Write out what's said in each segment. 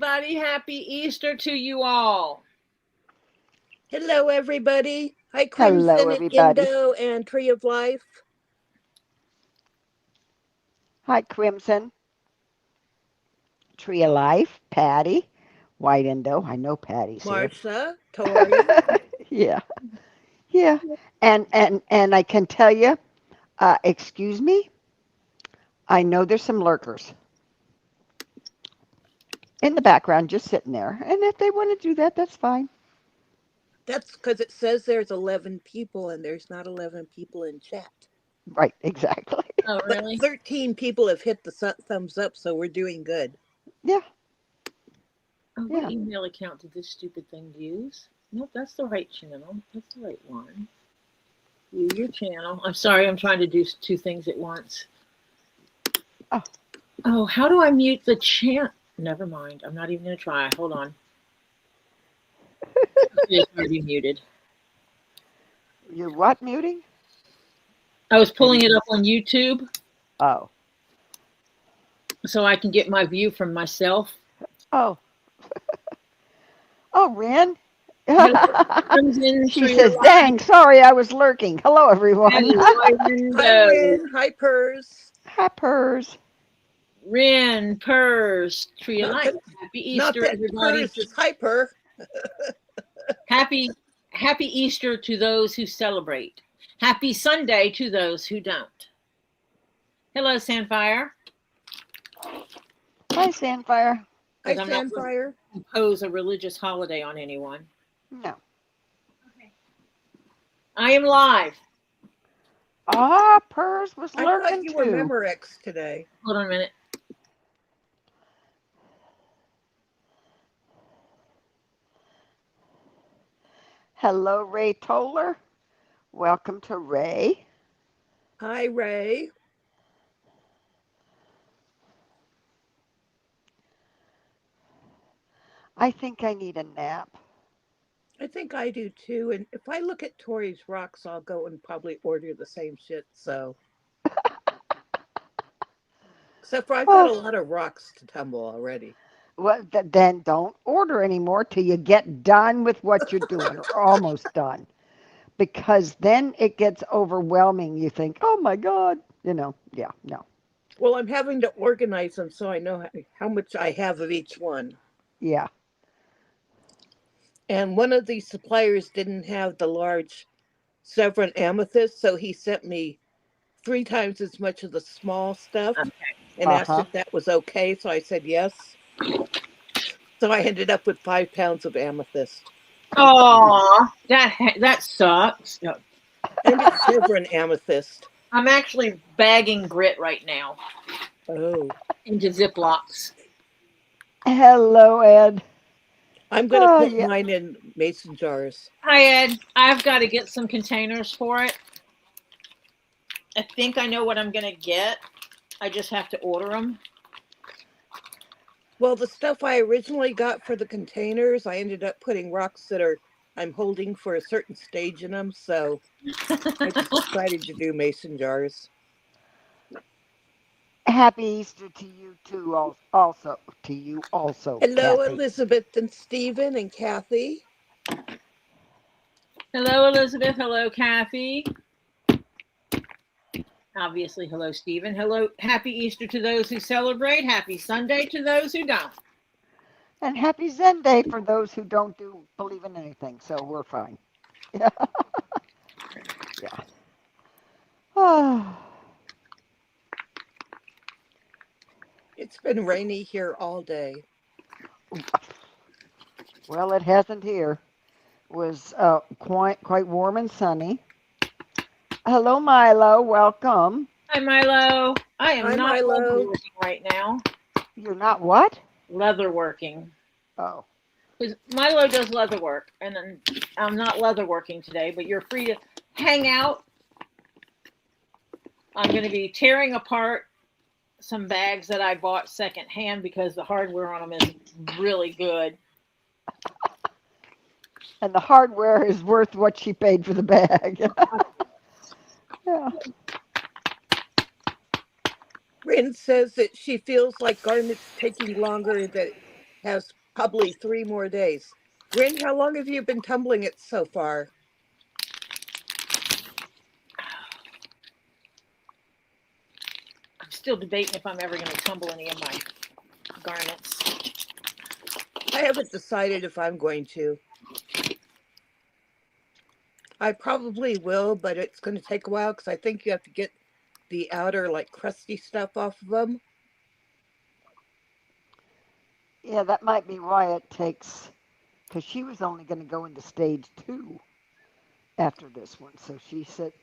everybody. Happy Easter to you all. Hello, everybody. Hi, Hello, Crimson and everybody. Indo and Tree of Life. Hi, Crimson. Tree of Life, Patty, White Indo. I know Patty's here. Marsha, Tori. Yeah, yeah. And I can tell you, excuse me, I know there's some lurkers in the background just sitting there. And if they want to do that, that's fine. That's because it says there's 11 people and there's not 11 people in chat. Right, exactly. Oh, But really? 13 people have hit the thumbs up, so we're doing good. Yeah, Oh, yeah. what email account did this stupid thing use? Nope, that's the right channel. That's the right one. View your channel. I'm sorry, I'm trying to do two things at once. Oh, how do I mute the channel? Never mind. I'm not even going to try. Hold on. It's already muted. You're what muting? I was pulling it up on YouTube Oh. so I can get my view from myself. Oh. Oh, Ren. She says, dang, sorry, I was lurking. Hello, everyone. Hi, Ren. Hi, Purrs. Hi, Purrs. Ren, Purrs, Tree of Life. Happy Not Easter, that everybody. Purrs is hyper. Happy Easter to those who celebrate. Happy Sunday to those who don't. Hello, Sandfire. Hi, Sandfire. Hi, I'm Sandfire. not impose a religious holiday on anyone. No. Okay. I am live. Ah, Purrs was lurking I thought you were too. Memorex today. Hold on a minute. Hello, Ray Toller. Welcome to Ray. Hi, Ray. I think I need a nap. I think I do too. And if I look at Tori's rocks, I'll go and probably order the same shit. So, except for I've got a lot of rocks to tumble already. Well, then don't order anymore till you get done with what you're doing or almost done. Because then it gets overwhelming. You think, oh my God, no. Well, I'm having to organize them so I know how much I have of each one. Yeah. And one of the suppliers didn't have the large Sevron amethyst, so he sent me 3 times as much of the small stuff and asked if that was okay. So I said yes. So I ended up with 5 pounds of amethyst. Oh, that sucks. No. And it's Sevron amethyst. I'm actually bagging grit right now. Oh. Into Ziplocs. Hello, Ed. I'm going to put mine in mason jars. Hi, Ed. I've got to get some containers for it. I think I know what I'm going to get. I just have to order them. Well, the stuff I originally got for the containers, I ended up putting rocks that I'm holding for a certain stage in them. So I just decided to do mason jars. Happy Easter to you too, also. To you also, Hello, Kathy. Elizabeth and Stephen and Kathy. Hello, Elizabeth. Hello, Kathy. Obviously, hello, Stephen. Hello, happy Easter to those who celebrate. Happy Sunday to those who don't. And happy Zen Day for those who don't believe in anything. So we're fine. Yeah. Yeah. Oh. It's been rainy here all day. Well, it hasn't here. It was quite warm and sunny. Hello, Milo. Welcome. Hi, Milo. I am not Milo. leatherworking right now. You're not what? Leatherworking. Oh. Because Milo does leather work, and then I'm not leatherworking today, but you're free to hang out. I'm going to be tearing apart some bags that I bought secondhand because the hardware on them is really good. And the hardware is worth what she paid for the bag. Yeah. Rin says that she feels like garments taking longer has probably 3 more days. Rin, how long have you been tumbling it so far? I'm still debating if I'm ever going to tumble any of my garnets. I haven't decided if I'm going to. I probably will, but it's going to take a while because I think you have to get the outer, like, crusty stuff off of them. Yeah, that might be why it takes, because she was only going to go into stage 2 after this one. So she said,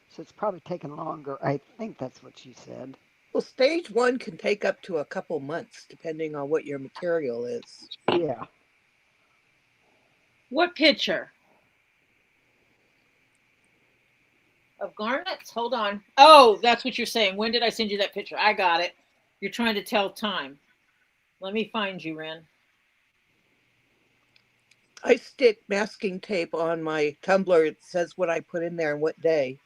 so it's probably taken longer. I think that's what she said. Well, stage 1 can take up to a couple months, depending on what your material is. Yeah. What picture? Of garnets? Hold on. Oh, that's what you're saying. When did I send you that picture? I got it. You're trying to tell time. Let me find you, Ren. I stick masking tape on my tumbler. It says what I put in there and what day.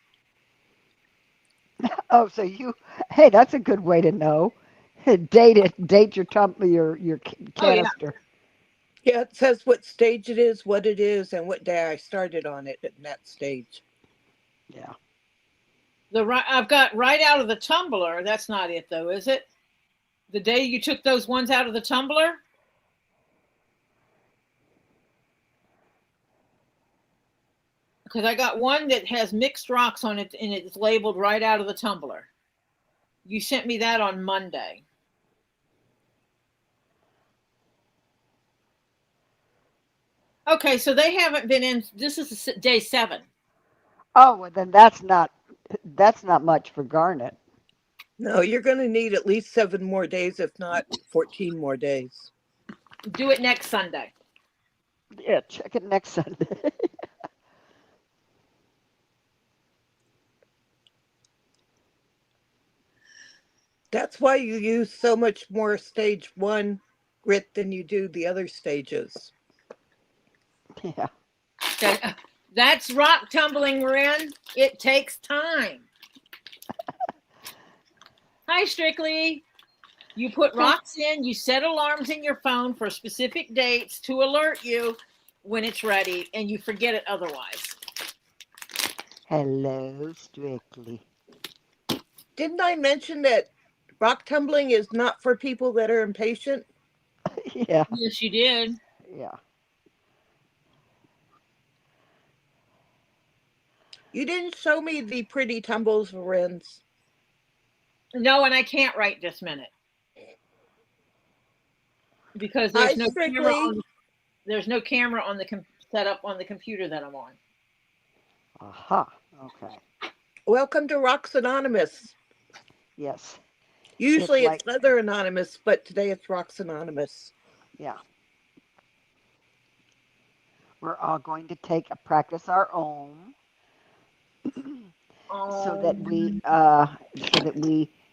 Oh, so hey, that's a good way to know. Date your Oh, yeah. canister. Yeah, it says what stage it is, what it is, and what day I started on it at that stage. Yeah. I've got right out of the tumbler. That's not it, though, is it? The day you took those ones out of the tumbler? Because I got one that has mixed rocks on it, and it's labeled right out of the tumbler. You sent me that on Monday. Okay, so they haven't been in. This is day 7. Oh, well, then that's not much for garnet. No, you're going to need at least 7 more days, if not 14 more days. Do it next Sunday. Yeah, check it next Sunday. That's why you use so much more stage 1 grit than you do the other stages. Yeah. Okay. That's rock tumbling, Ren. It takes time. Hi, Strictly. You put rocks in, you set alarms in your phone for specific dates to alert you when it's ready, and you forget it otherwise. Hello, Strictly. Didn't I mention that rock tumbling is not for people that are impatient? Yeah. Yes, you did. Yeah. You didn't show me the pretty tumbles, Ren's. No, and I can't right this minute because there's no camera on. There's no camera on the set up on the computer that I'm on. Aha. Okay. Welcome to Rocks Anonymous. Yes. Usually it's Leather Anonymous, but today it's Rocks Anonymous. Yeah. We're all going to practice our own, so that we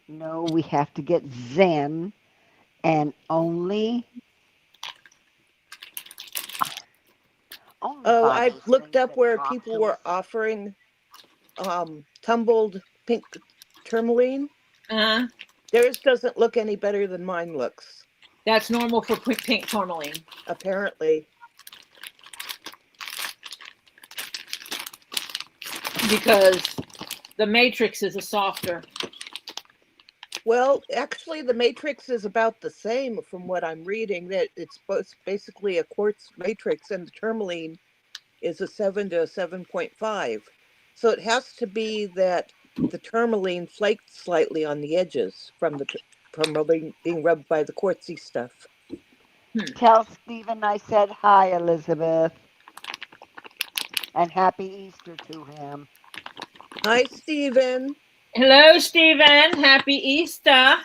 know we have to get Zen, and only. Oh, I've looked up where people were offering tumbled pink tourmaline. Uh-huh. Theirs doesn't look any better than mine looks. That's normal for pink tourmaline. Apparently. Because the matrix is a softer. Well, actually, the matrix is about the same from what I'm reading. That it's basically a quartz matrix, and the tourmaline is a 7 to a 7.5. So it has to be that the tourmaline flaked slightly on the edges from being rubbed by the quartzy stuff. Tell Stephen I said hi, Elizabeth, and happy Easter to him. Hi, Stephen. Hello, Stephen. Happy Easter.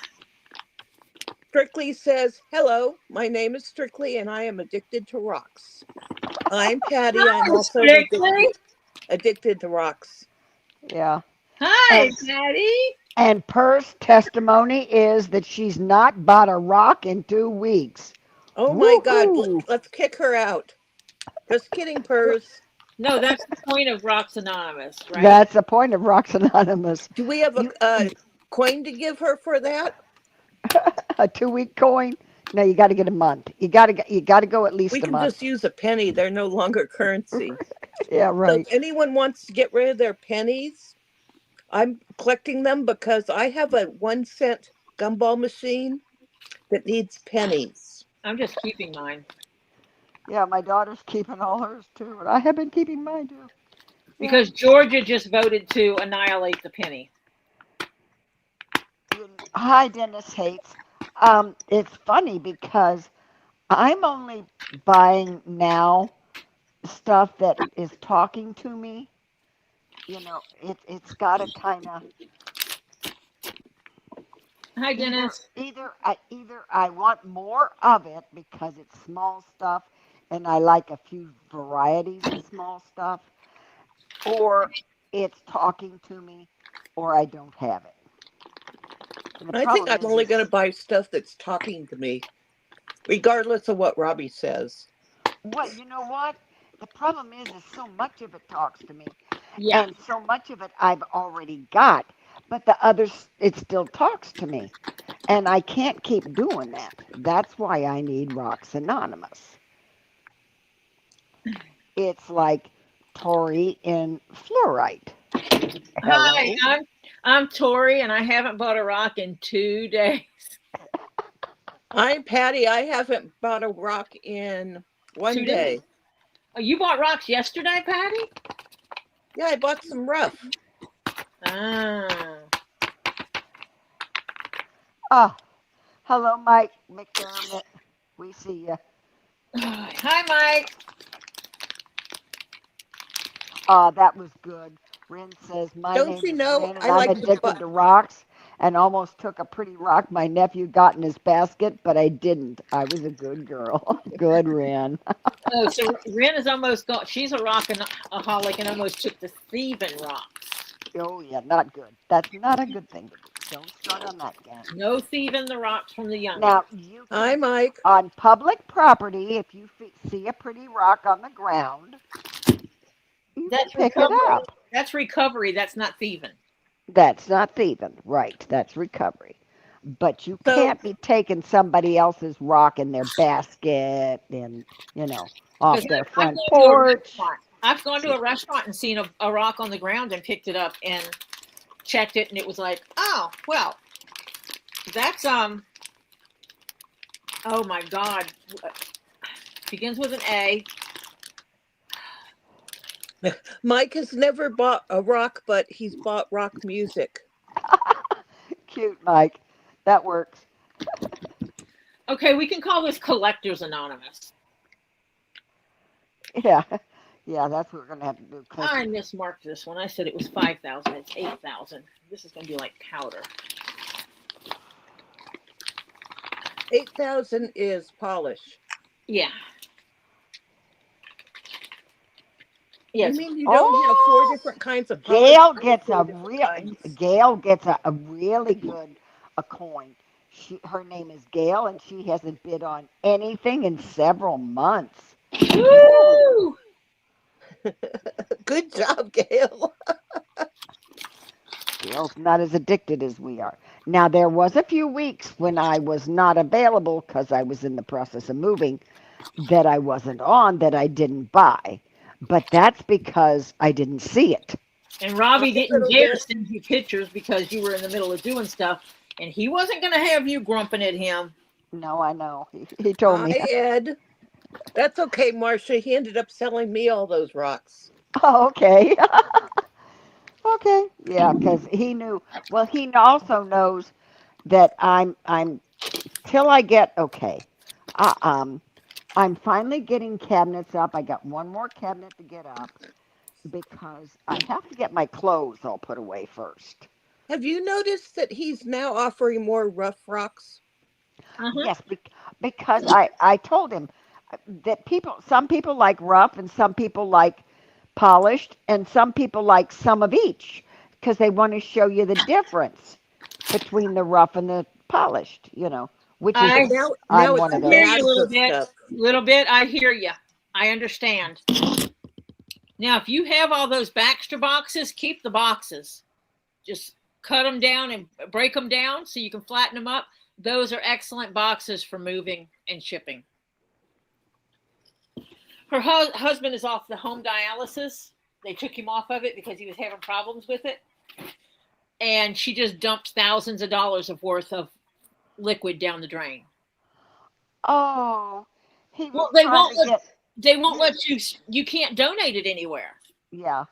Strictly says, hello, my name is Strictly and I am addicted to rocks. I'm Patty. Hi, I'm also addicted to rocks. Yeah. Hi, Patty. And Per's testimony is that she's not bought a rock in 2 weeks. Oh my God, let's kick her out. Just kidding, Pers. No, that's the point of Rocks Anonymous, right? That's the point of Rocks Anonymous. Do we have a coin to give her for that? A 2-week coin? No, you got to get a month. You got to go at least We a can month. just use a penny. They're no longer currency. Yeah, So right. if anyone wants to get rid of their pennies, I'm collecting them because I have a 1 cent gumball machine that needs pennies. I'm just keeping mine Yeah, my daughter's keeping all hers too, and I have been keeping mine too. Yeah. because Georgia just voted to annihilate the penny. Hi, Dennis Hates. It's funny because I'm only buying now stuff that is talking to me. You know, it's got to kind of Hi, Dennis. either I want more of it because it's small stuff and I like a few varieties of small stuff, or it's talking to me, or I don't have it. And the I think problem I'm only going to is buy stuff that's talking to me, regardless of what Robbie says. what you know what the problem is so much of it talks to me, Yeah. and so much of it I've already got, but the others it still talks to me, and I can't keep doing that. That's why I need Rocks Anonymous. It's like Tori in fluorite. Hi, Hello. I'm Tori, and I haven't bought a rock in 2 days. I'm Patty. I haven't bought a rock in 1 2 days. day. Oh, you bought rocks yesterday, Patty? Yeah, I bought some rough. Ah. Ah, hello, Mike McDermott. We see you. Hi, Mike. That was good. Ren says, my Don't name you is know Ren and I I'm like to buy? addicted to rocks and almost took a pretty rock my nephew got in his basket, but I didn't. I was a good girl. Good, Ren. Oh, so Ren is almost gone. She's a rockaholic and almost took the thieving rocks. Oh, yeah, not good. That's not a good thing to do. Don't start on that game. No thieving the rocks from the young Now, ones. you Hi, can, Mike. on public property, if you see a pretty rock on the ground, you can That's pick it recovery. up. That's recovery. That's not thieving. That's not thieving, right? That's recovery. But you So can't be taking somebody else's rock in their basket and, Because off their I've front gone to a porch. restaurant. I've gone to a restaurant and seen a rock on the ground and picked it up and checked it, and it was like, oh, well, that's oh my God, begins with an A. Mike has never bought a rock, but he's bought rock music. Cute, Mike. That works. Okay, we can call this Collectors Anonymous. Yeah. Yeah, that's what we're going to have to do. I mismarked this one. I said it was 5,000. It's 8,000. This is going to be like powder. 8,000 is polish. Yeah. You Yes. mean you don't have 4 different kinds of polish? Gail I have gets 4 a different real kinds. Gail gets a really good a coin. Her name is Gail, and she hasn't bid on anything in several months. Woo! Good job, Gail. Gail's not as addicted as we are. Now there was a few weeks when I was not available because I was in the process of moving that I wasn't on that I didn't buy. But that's because I didn't see it. And A Robbie didn't little dare bit. send you pictures because you were in the middle of doing stuff, and he wasn't going to have you grumping at him. No, I know. He told Hi, me. Ed. That's okay, Marcia. He ended up selling me all those rocks. Oh, okay. Okay. Yeah, because he knew. Well, he also knows that I'm till I get okay. Uh, um, I'm finally getting cabinets up. I got one more cabinet to get up because I have to get my clothes all put away first. Have you noticed that he's now offering more rough rocks? Uh-huh. Yes, because I told him that some people like rough and some people like polished and some people like some of each because they want to show you the difference between the rough and the polished, which is I Now I'm it's one of hear those. you a bags little of bit. stuff. Little bit. I hear you. I understand. Now, if you have all those Baxter boxes, keep the boxes. Just cut them down and break them down so you can flatten them up. Those are excellent boxes for moving and shipping. Her husband is off the home dialysis. They took him off of it because he was having problems with it. And she just dumped thousands of dollars of worth of liquid down the drain. Oh, he was Well, they trying to get. they won't let you can't donate it anywhere. Yeah,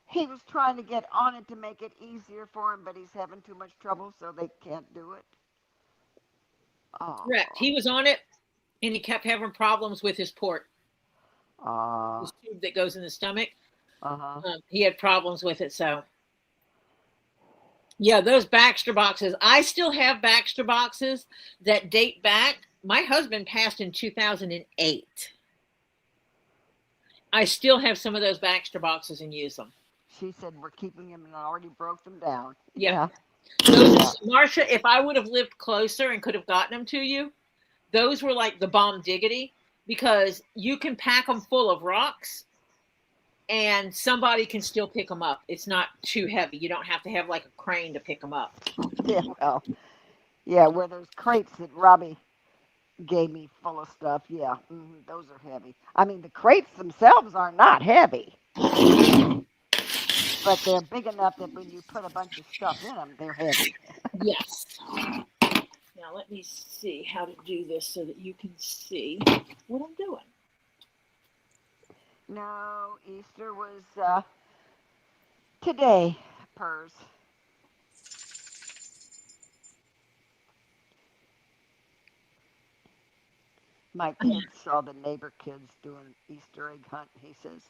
he was trying to get on it to make it easier for him, but he's having too much trouble, so they can't do it. Oh. Correct. He was on it, and he kept having problems with his port. This tube that goes in the stomach. He had problems with it, so yeah, those Baxter boxes. I still have Baxter boxes that date back. My husband passed in 2008. I still have some of those Baxter boxes and use them. She said we're keeping them and I already broke them down. Yeah. Marsha, if I would have lived closer and could have gotten them to you, those were like the bomb diggity, because you can pack them full of rocks and somebody can still pick them up. It's not too heavy. You don't have to have like a crane to pick them up. Yeah, well, yeah, where those crates that Robbie gave me full of stuff, yeah, those are heavy. I mean, the crates themselves are not heavy, but they're big enough that when you put a bunch of stuff in them, they're heavy. Yes. Now let me see how to do this so that you can see what I'm doing. No, Easter was today, Pers. My kids saw the neighbor kids doing Easter egg hunt. He says,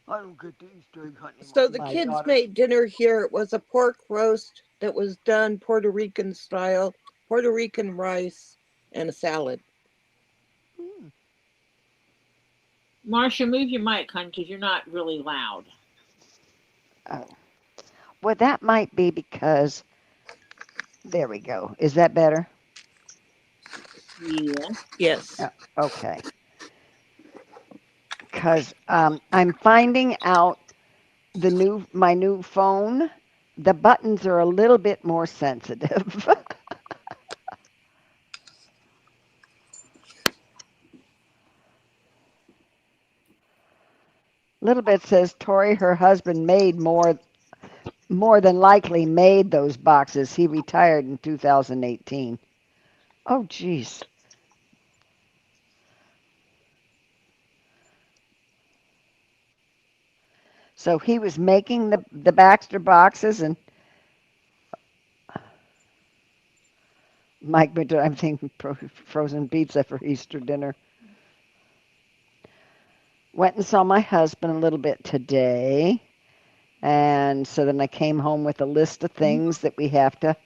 I don't get the Easter egg hunt anymore. So the kids made dinner here. It was a pork roast that was done Puerto Rican style, Puerto Rican rice, and a salad. Marcia, move your mic, hon, because you're not really loud. Oh. Well, that might be because, there we go. Is that better? Yeah. Yes. Okay. Because I'm finding out my new phone, the buttons are a little bit more sensitive. Little bit says Tori, her husband, made more than likely made those boxes. He retired in 2018. Oh, geez. So he was making the Baxter boxes, and Mike, I'm thinking frozen pizza for Easter dinner. Went and saw my husband a little bit today. And so then I came home with a list of things that we have to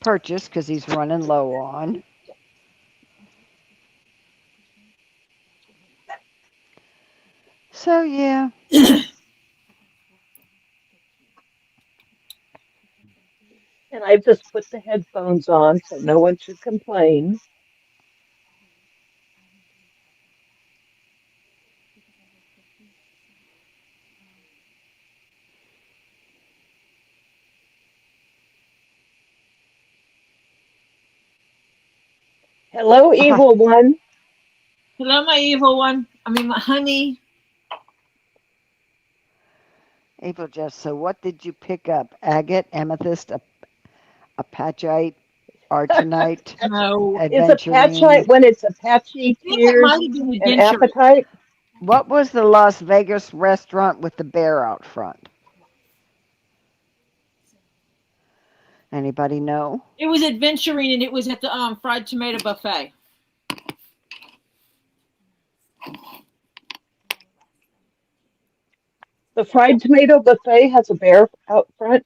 purchase because he's running low on. So, yeah. And I've just put the headphones on so no one should complain. Hello, evil one. Hello, my evil one. I mean, my honey. April Jess, so what did you pick up? Agate, amethyst, apatite, arginite, No. Is apatite when it's Apache, tears, and appetite? What was the Las Vegas restaurant with the bear out front? Anybody know? It was adventuring, and it was at the fried tomato buffet. The fried tomato buffet has a bear out front?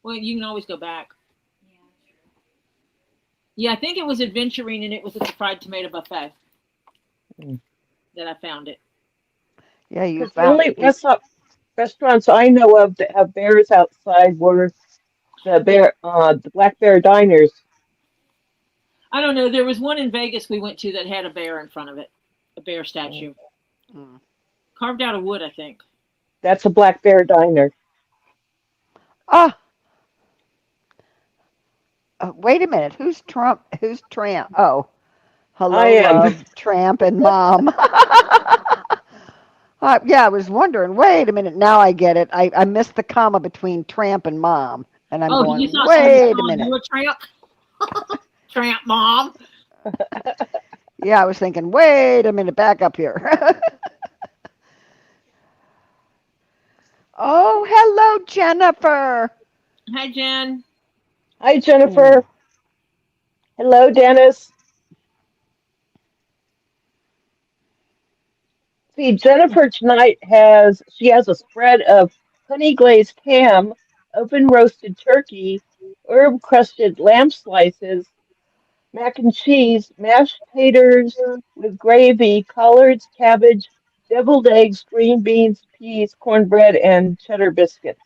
Well, you can always go back. Yeah, I think it was adventuring, and it was at the fried tomato buffet that I found it. Yeah, you found it. The only restaurants I know of that have bears outside were the Black Bear Diners. I don't know. There was one in Vegas we went to that had a bear in front of it, a bear statue. Carved out of wood, I think. That's a Black Bear Diner. Ah, wait a minute. Who's Trump? Who's Tramp? Oh, I hello, am. love, Tramp, and Mom. Yeah, I was wondering. Wait a minute. Now I get it. I missed the comma between Tramp and Mom, and I'm Oh, you going. thought somebody Wait a called minute. you a tramp? Tramp mom. Yeah, I was thinking. Wait a minute. Back up here. Oh, hello, Jennifer. Hi, Jen. Hi, Ooh. Jennifer. Hello, Dennis. See, Jennifer tonight has a spread of honey glazed ham, open roasted turkey, herb crusted lamb slices, mac and cheese, mashed taters with gravy, collards, cabbage, deviled eggs, green beans, peas, cornbread, and cheddar biscuits.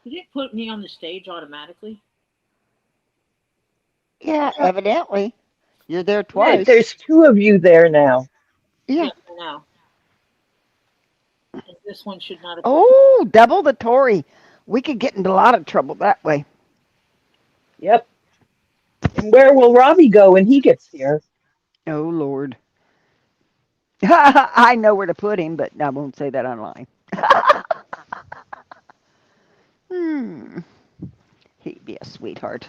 Did it put me on the stage automatically? Yeah, evidently. You're there Yeah, twice. there's two of you there now. Yeah. Yes, I know. And this one should not have put. Oh, double the Tory. We could get into a lot of trouble that way. Yep. And where will Robbie go when he gets here? Oh, Lord. I know where to put him, but I won't say that online. Hmm. He'd be a sweetheart.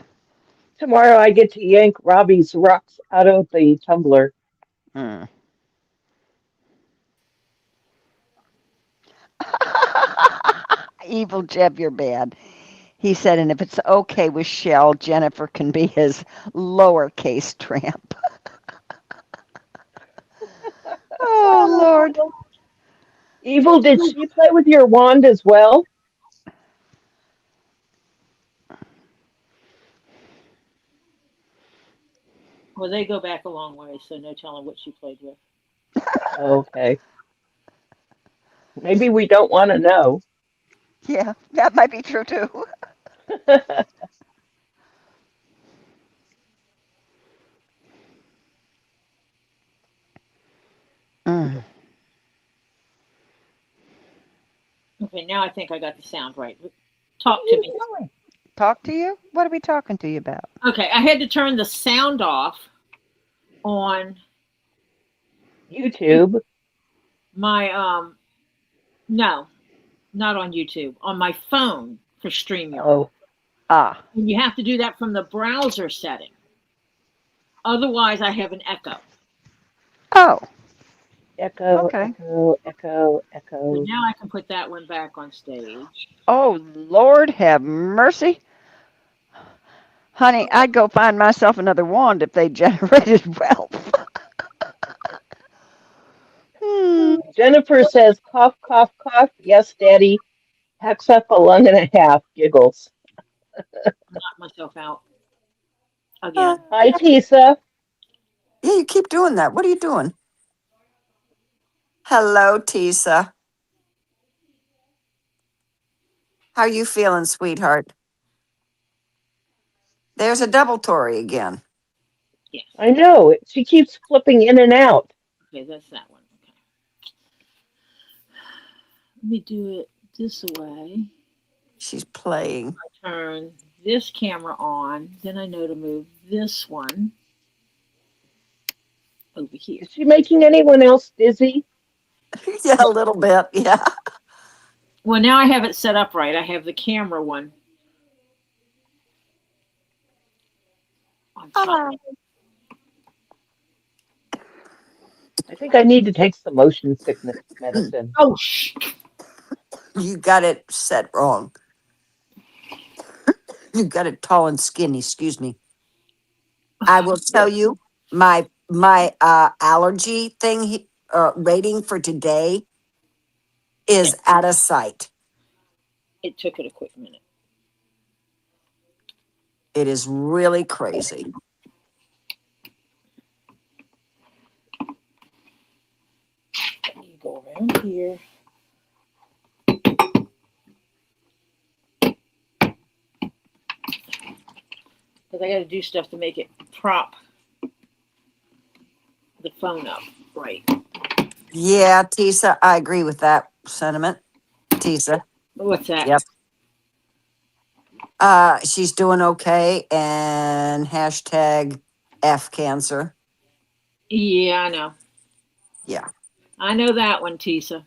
Tomorrow I get to yank Robbie's rocks out of the tumbler. Hmm. Evil Jeb, you're bad. He said, and if it's okay with Shell, Jennifer can be his lowercase tramp. Oh, Lord. Evil, did she play with your wand as well? Well, they go back a long way, so no telling what she played with. Okay. Maybe we don't want to know. Yeah, that might be true too. Mm. Okay, now I think I got the sound right. Talk to me. Talk to you? What are we talking to you about? Okay, I had to turn the sound off on YouTube. my no, not on YouTube, on my phone for StreamYard. Oh, Ah. And you have to do that from the browser setting. Otherwise, I have an echo. Oh, echo, okay. echo, echo, So echo. now I can put that one back on stage. Oh, Lord have mercy. Honey, I'd go find myself another wand if they generated wealth. Hmm. Jennifer says, cough, cough, cough. Yes, Daddy. Hacks up a lung and a half. Giggles. Knock myself out Uh, again. Hi, Teesa. yeah, you keep doing that. What are you doing? Hello, Teesa. How you feeling, sweetheart? There's a double Tory again. Yes. I know. She keeps flipping in and out. Okay, that's that one. Okay. Let me do it this way. She's playing. Turn this camera on. Then I know to move this one over here. Is she making anyone else dizzy? Yeah, a little bit. Yeah. Well, now I have it set up right. I have the camera one on top. I think I need to take some motion sickness medicine. Oh, shh. You got it set wrong. You got it tall and skinny. Excuse me. I will tell you my allergy thing rating for today Yeah, is out of sight. it took it a quick minute. It is really crazy. You go around here. because I got to do stuff to make it prop the phone up right. Yeah, Teesa, I agree with that sentiment. Teesa. What's that? Yep. She's doing okay, and hashtag F cancer. Yeah, I know. Yeah. I know that one, Teesa.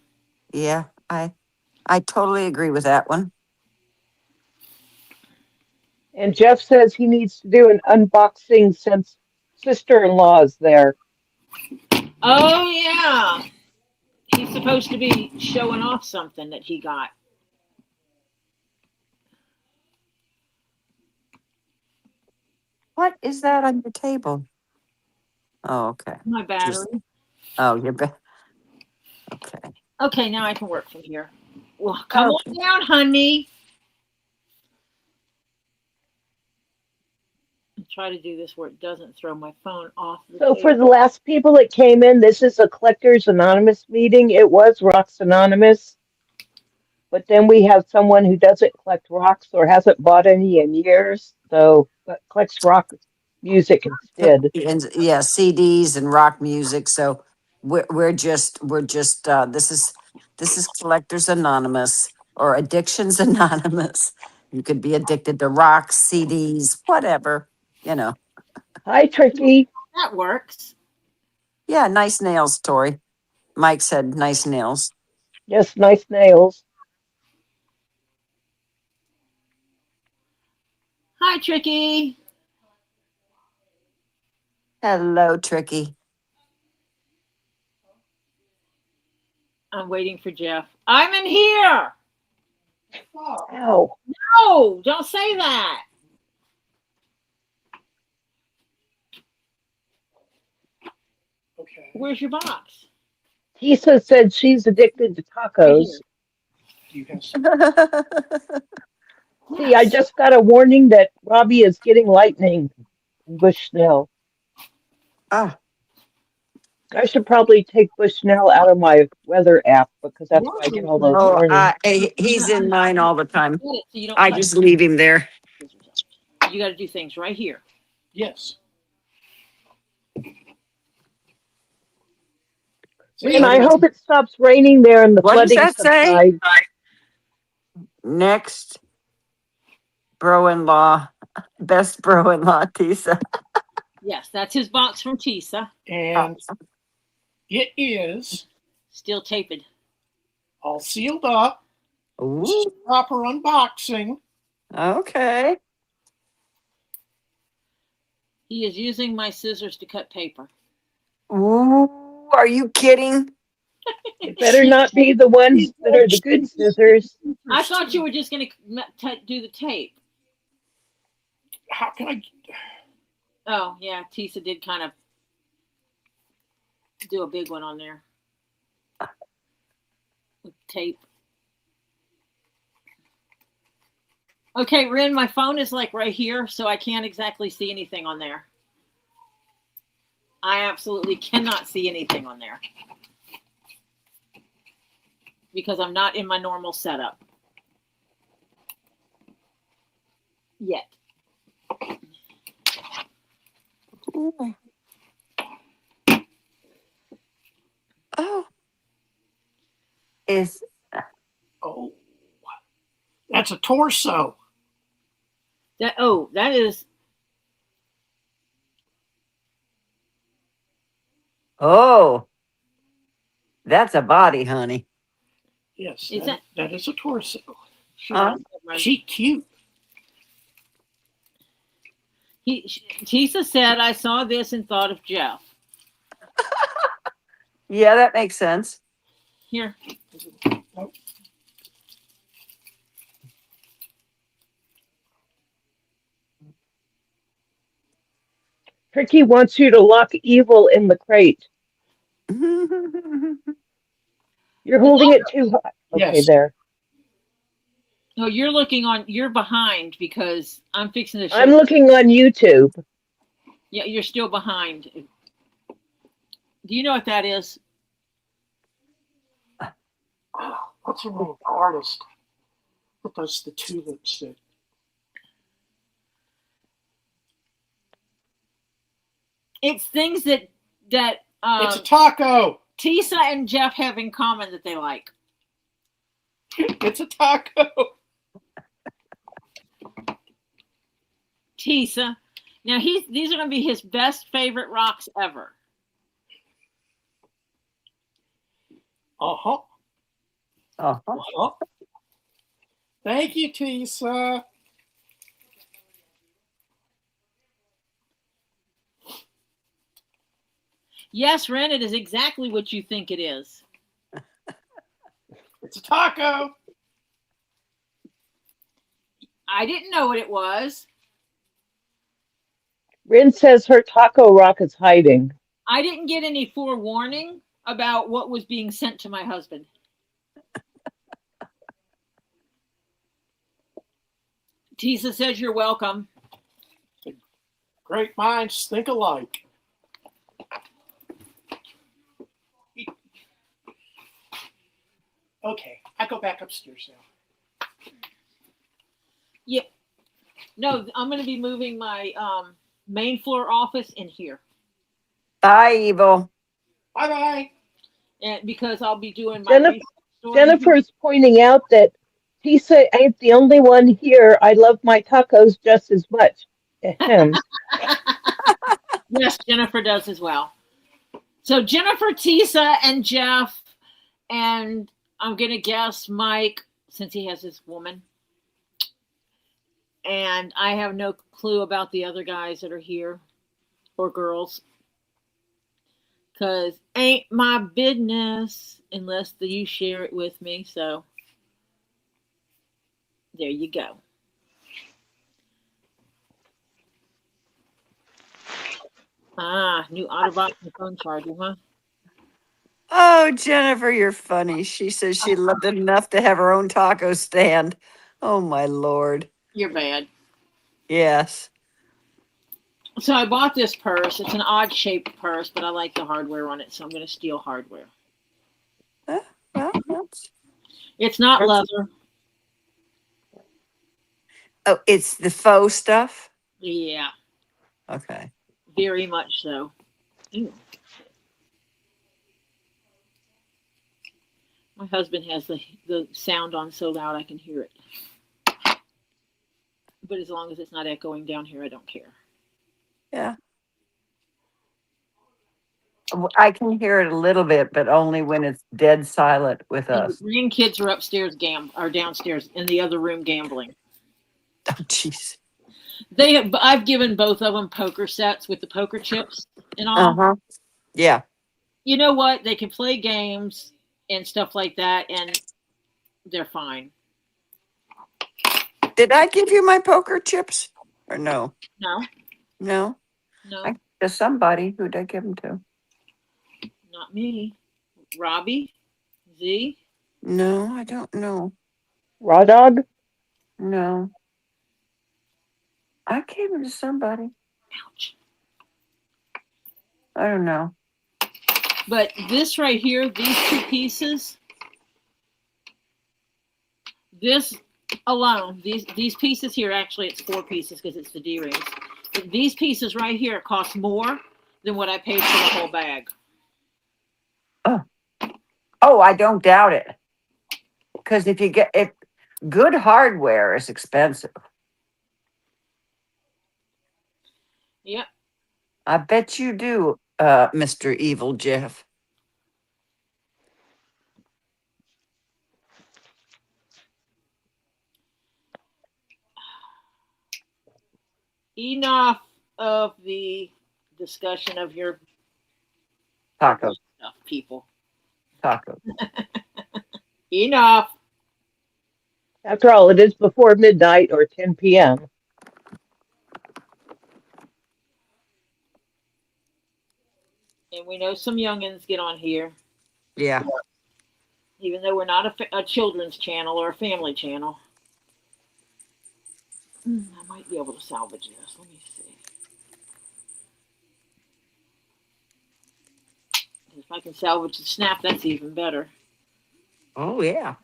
Yeah, I totally agree with that one. And Jeff says he needs to do an unboxing since sister-in-law's there. Oh yeah, he's supposed to be showing off something that he got. What is that on your table? Oh, okay. My battery. Oh, you're okay. Okay, now I can work from here. Well, come Okay. on down, honey. I'll try to do this where it doesn't throw my phone off the So for table. the last people that came in, this is a Collectors Anonymous meeting. It was Rocks Anonymous, but then we have someone who doesn't collect rocks or hasn't bought any in years, so but collects rock music instead. And yeah, CDs and rock music. So we're just this is Collectors Anonymous or Addictions Anonymous. You could be addicted to rocks, CDs, whatever, you know. Hi, Tricky. That works. Yeah, nice nails, Tori. Mike said nice nails. Yes, nice nails. Hi, Tricky. Hello, Tricky. I'm waiting for Jeff. I'm in here. Ow. No, don't say that. Okay. Where's your box? Teesa said she's addicted to Right tacos. Do you have some? See, I just got a warning that Robbie is getting lightning in Bushnell. Ah, I should probably take Bushnell out of my weather app because that's where I get all those oh, warnings. he's in mine all the time. Get it so you don't I cut just leave him there. scissors out. You got to do things right here. Yes. And I hope it stops raining there and the What does flooding that say? subsides. Next, bro-in-law, best bro-in-law, Teesa. Yes, that's his box from Teesa. And it is Still taped. all sealed up. This is Ooh, proper unboxing. okay. He is using my scissors to cut paper. Ooh, are you kidding? It better not be the ones that are the good scissors. I thought you were just going to do the tape. How can I? Oh, yeah, Teesa did kind of do a big one on there with tape. Okay, Rin, my phone is like right here, so I can't exactly see anything on there. I absolutely cannot see anything on there because I'm not in my normal setup yet. Ooh. Oh, is Oh, that's a torso. That is. oh, that's a body, honey. Yes, Is that is a torso. Huh? She cute. Teesa said, I saw this and thought of Jeff. Yeah, that makes sense. Here. Tricky wants you to lock evil in the crate. You're holding it too high. Okay, Yes. there. No, you're behind because I'm fixing to show. I'm looking on YouTube. Yeah, you're still behind. Do you know what that is? What's her name? The artist that does the tulips. It's things that It's a taco. Teesa and Jeff have in common that they like. It's a taco. Teesa. Now these are going to be his best favorite rocks ever. Uh-huh. Uh-huh. Uh-huh. Thank you, Teesa. Yes, Ren, it is exactly what you think it is. It's a taco. I didn't know what it was. Rin says her taco rock is hiding. I didn't get any forewarning about what was being sent to my husband. Teesa says you're welcome. Great minds think alike. Okay, I go back upstairs now. Yep. No, I'm going to be moving my main floor office in here. Bye, Evil. Bye-bye. And because I'll be doing my Jennifer's pointing out that Teesa ain't the only one here. I love my tacos just as much. Ahem. Yes, Jennifer does as well. So Jennifer, Teesa, and Jeff, and I'm going to guess Mike, since he has his woman. And I have no clue about the other guys that are here, or girls. Because ain't my business unless you share it with me. So there you go. New Otterbox phone charger, huh? Oh, Jennifer, you're funny. She says she loved it enough to have her own taco stand. Oh, my Lord. You're bad. Yes. So I bought this purse. It's an odd shaped purse, but I like the hardware on it, so I'm going to steal hardware. Well, it's not leather. Oh, it's the faux stuff? Yeah. Okay. Very much so. Ew. My husband has the sound on so loud I can hear it. But as long as it's not echoing down here, I don't care. Yeah. I can hear it a little bit, but only when it's dead silent with And us. the grandkids are upstairs or downstairs in the other room gambling. Oh, jeez. I've given both of them poker sets with the poker chips and all. Uh-huh. Yeah. You know what? They can play games and stuff like that, and they're fine. Did I give you my poker chips or no? No. No. No. To somebody. Who'd I give them to? Not me. Robbie? Z? No, I don't know. Raw dog? No. I gave them to somebody. Ouch. I don't know. But this right here, these two pieces, this alone, these pieces here, actually it's 4 pieces because it's the D-rings. But these pieces right here cost more than what I paid for the whole bag. Oh, I don't doubt it. Because if good hardware is expensive. Yep. I bet you do, Mr. Evil Jeff. Enough of the discussion of your Tacos. stuff, people. Tacos. Enough. After all, it is before midnight or 10 p.m. And we know some youngins get on here. Yeah. Even though we're not a children's channel or a family channel. I might be able to salvage this. Let me see. If I can salvage the snap, that's even better. Oh, yeah.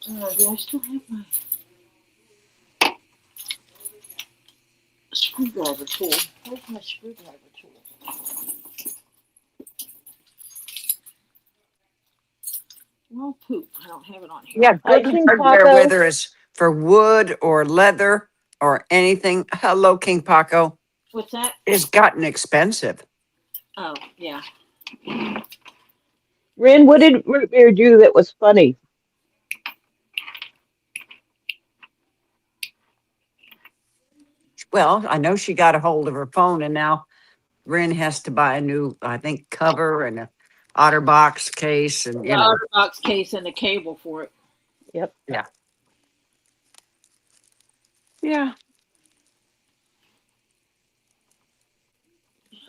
Do I still have my screwdriver tool? Where's my screwdriver tool? Well, poop. I don't have it on here. Yeah, Hi, good hardware, KingPaco. whether it's for wood or leather or anything. Hello, King Paco. What's that? It's gotten expensive. Oh, yeah. Rin, what did Root Beer do that was funny? Well, I know she got a hold of her phone, and now Ren has to buy a new, I think, cover and a OtterBox case, and The OtterBox case and the cable for it. Yep. yeah, yeah.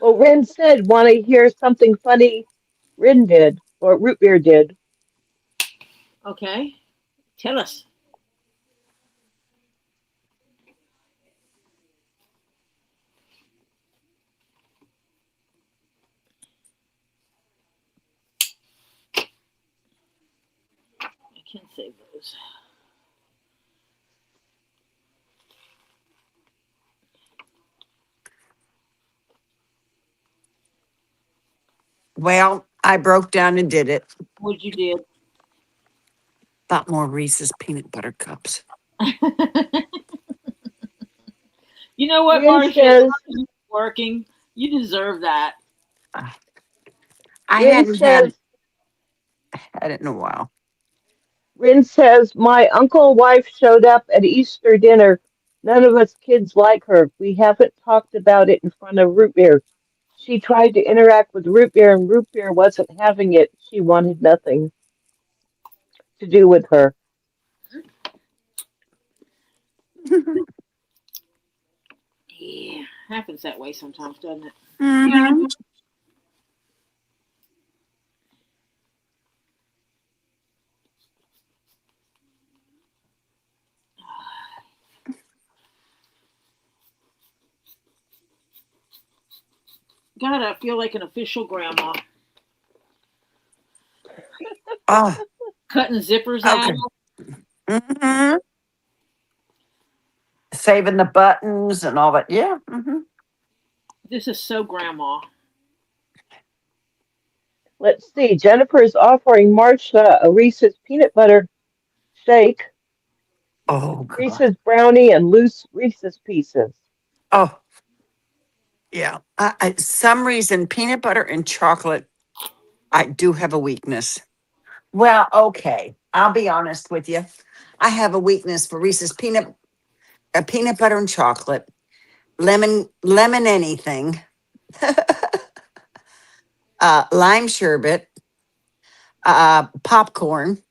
Well, Rin said, want to hear something funny Rin did, or Root Beer did. Okay. Tell us. I can't save those. Well, I broke down and did it. What you did? Bought more Reese's peanut butter cups. You know what, Rin Marcia? says, Working. You deserve that. I Rin hadn't had says, it in a while. Rin says, my uncle wife showed up at Easter dinner. None of us kids like her. We haven't talked about it in front of Root Beer. She tried to interact with Root Beer, and Root Beer wasn't having it. She wanted nothing to do with her. Yeah. Happens that way sometimes, doesn't it? Mm-hmm. God, I feel like an official grandma. Oh, Cutting zippers out. okay. Mm-hmm. Saving the buttons and all that. Yeah. Mm-hmm. This is so grandma. Let's see. Jennifer's offering Marcia a Reese's peanut butter shake, Oh God. Reese's brownie, and loose Reese's pieces. Oh yeah. Some reason peanut butter and chocolate. I do have a weakness. Well, okay. I'll be honest with you. I have a weakness for Reese's peanut butter and chocolate, lemon anything, lime sherbet, popcorn,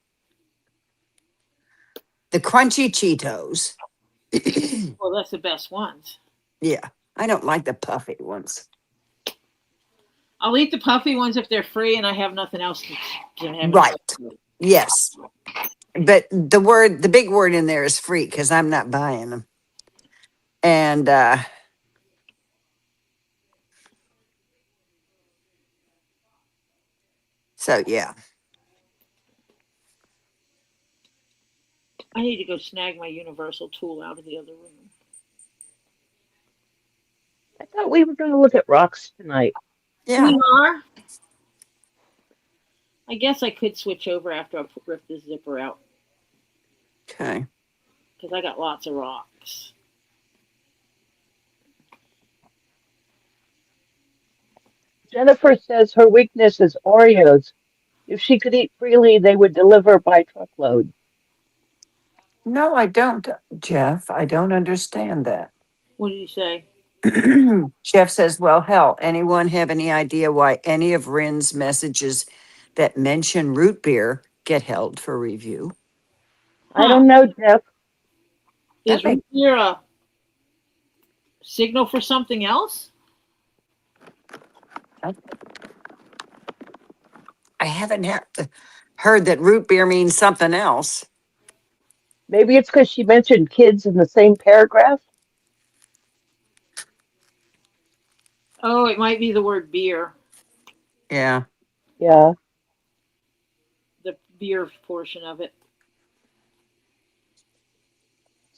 the crunchy Cheetos. Well, that's the best ones. Yeah, I don't like the puffy ones. I'll eat the puffy ones if they're free and I have nothing else to have. Right. Yes. But the big word in there is free because I'm not buying them. And so, yeah. I need to go snag my universal tool out of the other room. I thought we were going to look at rocks tonight. Yeah. We are. I guess I could switch over after I rip this zipper out Okay. because I got lots of rocks. Jennifer says her weakness is Oreos. If she could eat freely, they would deliver by truckload. No, I don't, Jeff. I don't understand that. What did you say? Jeff says, well, hell, anyone have any idea why any of Rin's messages that mention root beer get held for review? I don't know, Jeff. Is That root beer a signal for something else? I haven't heard that root beer means something else. Maybe it's because she mentioned kids in the same paragraph. Oh, it might be the word beer, Yeah. Yeah. the beer portion of it.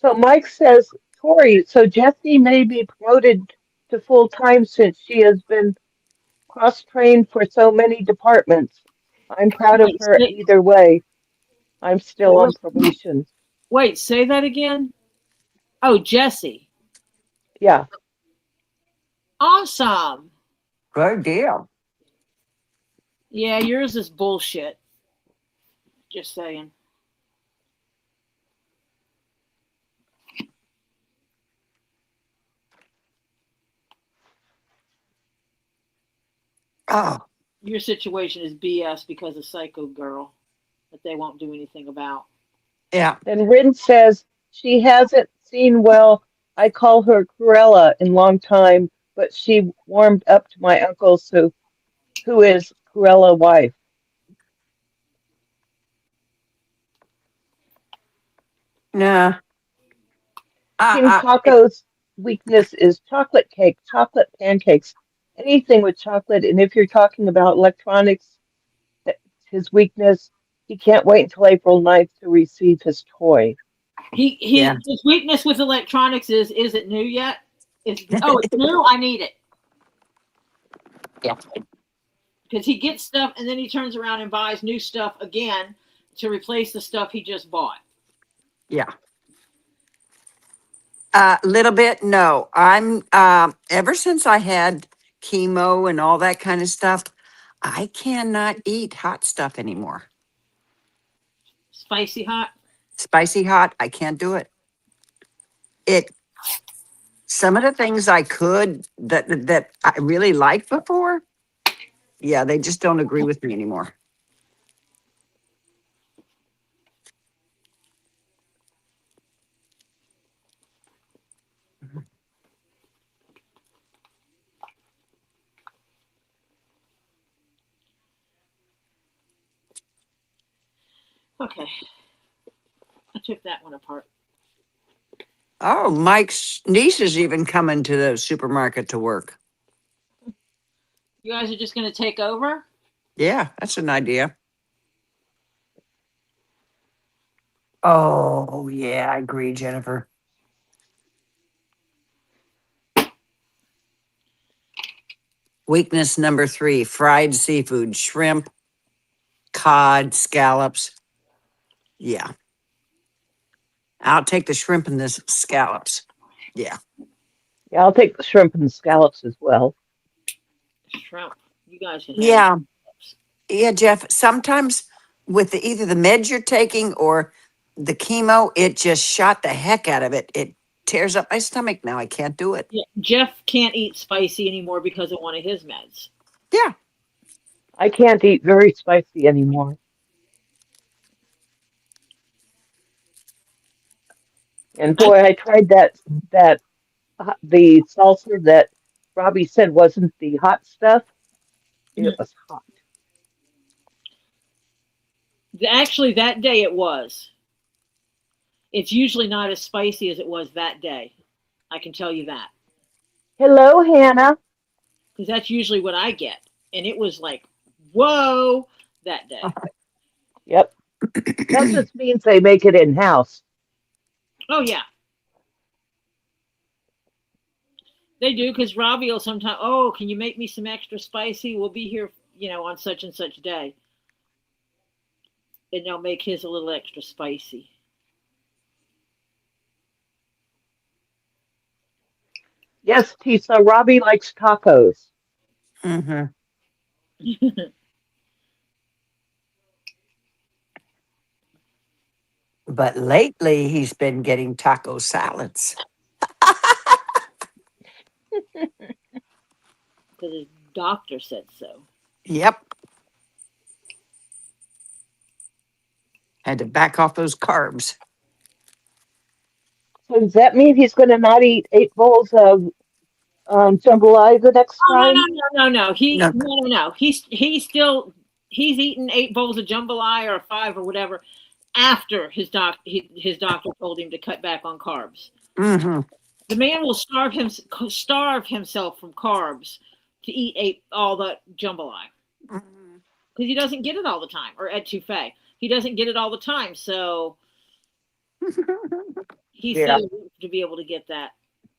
So Mike says, Tori, so Jessie may be promoted to full-time since she has been cross-trained for so many departments. I'm proud of Wait, her say, either way. I'm still on probation. wait, say that again. Oh, Jesse. Yeah. Awesome. Good deal. Yeah, yours is bullshit. Just saying. Oh, Your situation is BS because of Psycho Girl that they won't do anything about. yeah. Then Rin says she hasn't seen well. I call her Cruella in long time, but she warmed up to my uncle, so who is Cruella wife? Nah. King Uh, uh, Paco's weakness is chocolate cake, chocolate pancakes, anything with chocolate. And if you're talking about electronics, that's his weakness. He can't wait until April 9th to receive his toy. yeah. His weakness with electronics is it new yet? It's new. I need it Yeah. because he gets stuff and then he turns around and buys new stuff again to replace the stuff he just bought. Yeah. Little bit. No, I'm, ever since I had chemo and all that kind of stuff, I cannot eat hot stuff anymore. Spicy hot. Spicy hot, I can't do it. It, some of the things I could that I really liked before, yeah, they just don't agree with me anymore. Okay, I took that one apart. Oh, Mike's niece is even coming to the supermarket to work. You guys are just going to take over. Yeah, that's an idea. Oh, yeah, I agree, Jennifer. Weakness number 3, fried seafood, shrimp, cod, scallops. Yeah. I'll take the shrimp and the scallops. Yeah. Yeah, I'll take the shrimp and the scallops as well. Shrimp. You guys can have. Yeah. Yeah, Jeff. Sometimes with either the meds you're taking or the chemo, it just shot the heck out of it. It tears up my stomach now. I can't do it. Yeah, Jeff can't eat spicy anymore because of one of his meds. Yeah. I can't eat very spicy anymore. And I boy, I tried that the salsa that Robbie said wasn't the hot stuff. It was hot. actually that day it was. It's usually not as spicy as it was that day. I can tell you that Hello, Hannah. because that's usually what I get, and it was like, whoa, that day. Yep. That just means they make it in house. Oh yeah, they do because Robbie will sometimes. Oh, can you make me some extra spicy? We'll be here, on such and such day, and they'll make his a little extra spicy. Yes, Teesa, Robbie likes tacos. Mm-hmm. But lately, he's been getting taco salads. Because his doctor said so. Yep. Had to back off those carbs. So does that mean he's going to not eat 8 bowls of jambalaya the next Oh no time? no no no no. No. No. He's eaten 8 bowls of jambalaya or 5 or whatever after his doctor told him to cut back on carbs. Mm-hmm. The man will starve himself from carbs to eat all the jambalaya Mm-hmm. because he doesn't get it all the time, or etouffee. He doesn't get it all the time, so He Yeah. said to be able to get that.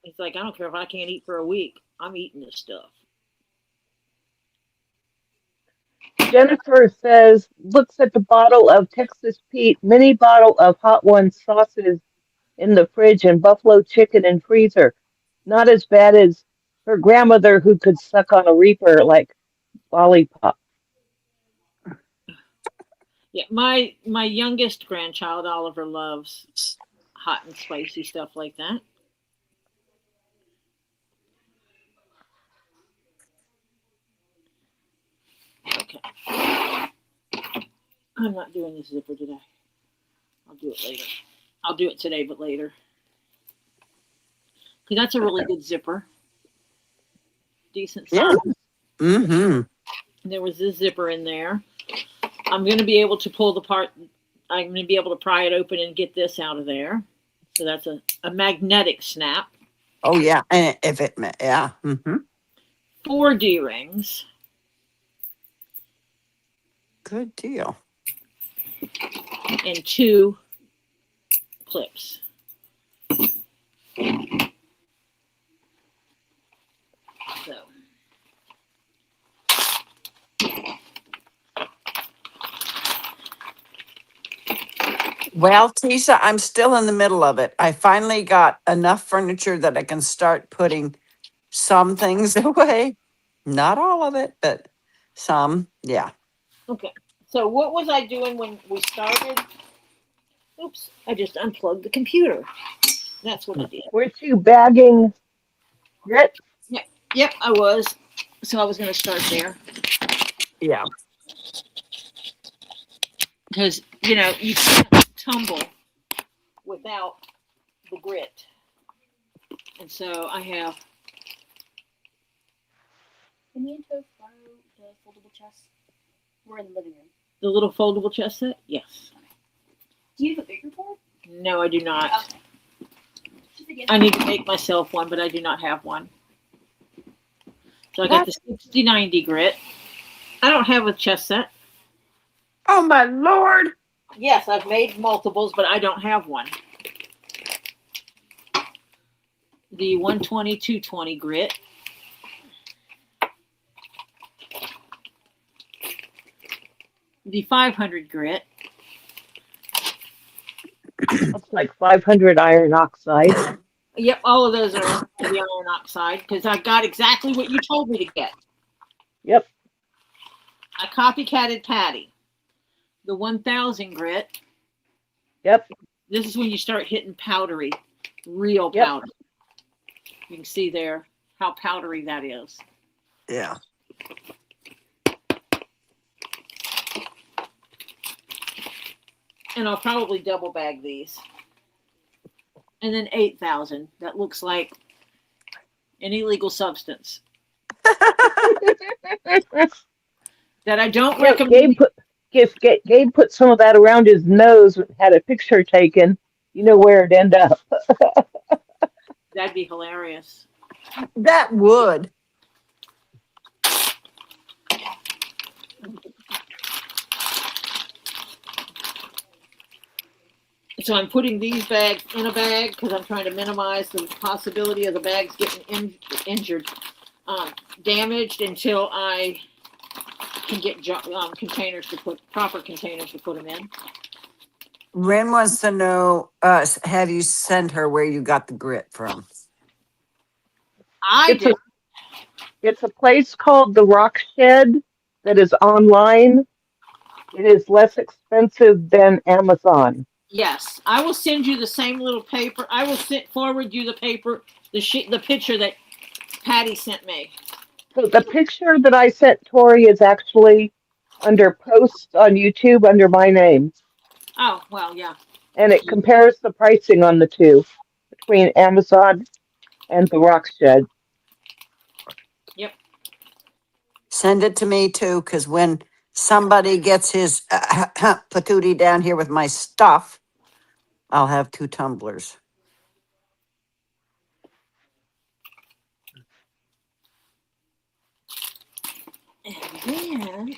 He's like, I don't care if I can't eat for a week. I'm eating this stuff. Jennifer says, looks at the bottle of Texas Pete, mini bottle of Hot One sauces in the fridge and buffalo chicken in freezer. Not as bad as her grandmother who could suck on a reaper like lollipop. Yeah, my youngest grandchild Oliver loves hot and spicy stuff like that. Okay. I'm not doing this zipper today. I'll do it later. I'll do it today, but later. Because that's a really good zipper. Decent size. Yeah. Mm-hmm. There was this zipper in there. I'm going to be able to pull the part. I'm going to be able to pry it open and get this out of there. So that's a magnetic snap. Oh yeah. And if it, yeah. Mm-hmm. 4 D-rings. Good deal. And 2 clips. So. Well, Teesa, I'm still in the middle of it. I finally got enough furniture that I can start putting some things away. Not all of it, but some. Yeah. Okay. So what was I doing when we started? Oops. I just unplugged the computer. That's what I did. Weren't you bagging grit? Yep, I was. So I was going to start there. Yeah. Because, you know, you can't tumble without the grit. And so I have. Can you borrow the foldable chest? We're in the living room. The little foldable chest set? Yes. Do you have a bigger board? No, I do not. Okay. Just again. I need to make myself one, but I do not have one. So I got the 6090 grit. I don't have a chest set. Oh my Lord. Yes, I've made multiples, but I don't have one. The 120, 220 grit. The 500 grit. That's like 500 iron oxide. Yep, all of those are the iron oxide because I got exactly what you told me to get. Yep. I copycatted Patty. The 1000 grit. Yep. This is when you start hitting powdery, real Yep. powder. You can see there how powdery that is. Yeah. And I'll probably double bag these. And then 8000. That looks like an illegal substance that I don't Yep, recommend. Gabe put some of that around his nose, had a picture taken. You know where it ended up. That'd be hilarious. That would. So I'm putting these bags in a bag because I'm trying to minimize the possibility of the bags getting injured, damaged until I can get containers to put proper containers to put them in. Ren wants to know, have you sent her where you got the grit from? I did. It's a place called the Rock Shed that is online. It is less expensive than Amazon. Yes, I will send you the same little paper. I will forward you the paper, the picture that Patty sent me. So the picture that I sent Tori is actually under posts on YouTube under my name. Oh, well, yeah. And it compares the pricing on the two between Amazon and the Rock Shed. Yep. Send it to me too, because when somebody gets his patootie down here with my stuff, I'll have 2 tumblers. And then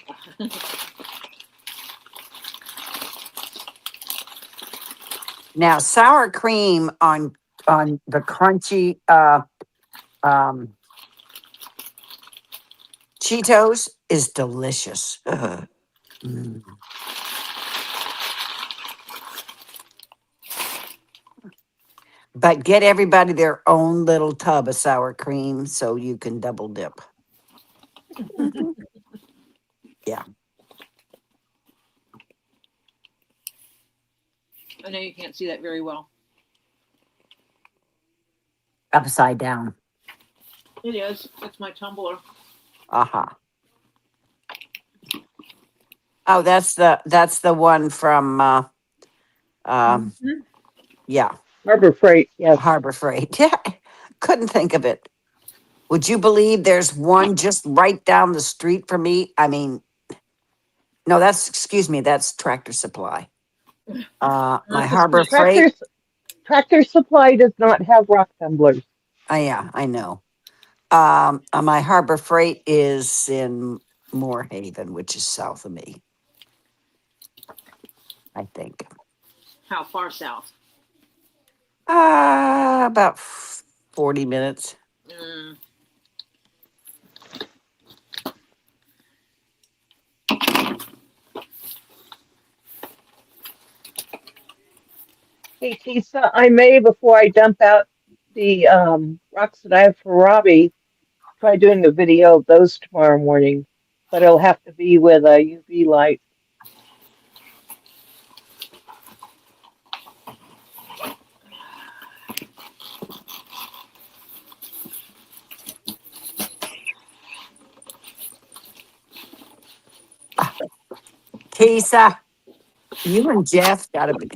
Now, sour cream on the crunchy um, Cheetos is delicious. Ugh. Mm. But get everybody their own little tub of sour cream so you can double dip. Yeah, I know you can't see that very well. upside down. It is. It's my tumbler. Aha. Oh, that's the one from Mhm. yeah, Harbor Freight, yes. Harbor Freight. Yeah, couldn't think of it. Would you believe there's one just right down the street from me? I mean, no, excuse me, that's Tractor Supply. My Harbor Freight. Tractor Supply does not have rock tumblers. Yeah, I know. My Harbor Freight is in Moorhaven, which is south of me, I think. How far south? About 40 minutes. Mm. Hey, Teesa, I may, before I dump out the rocks that I have for Robbie, try doing a video of those tomorrow morning, but it'll have to be with a UV light. Teesa, you and Jeff gotta be,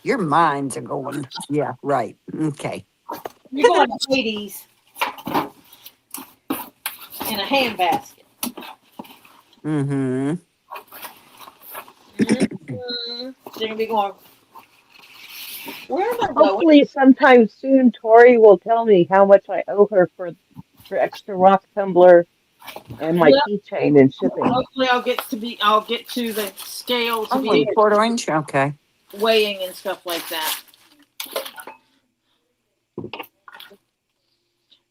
your minds are going. Yeah, right. Okay. You're going to Hades in a handbasket. Mm-hmm. Mm-hmm. They're gonna be going. Where am I going? Hopefully, sometime soon, Tori will tell me how much I owe her for extra rock tumbler and my Yeah. keychain and shipping. Hopefully, I'll get to the scale to Oh, be in able Port to Orange? Okay. do weighing and stuff like that.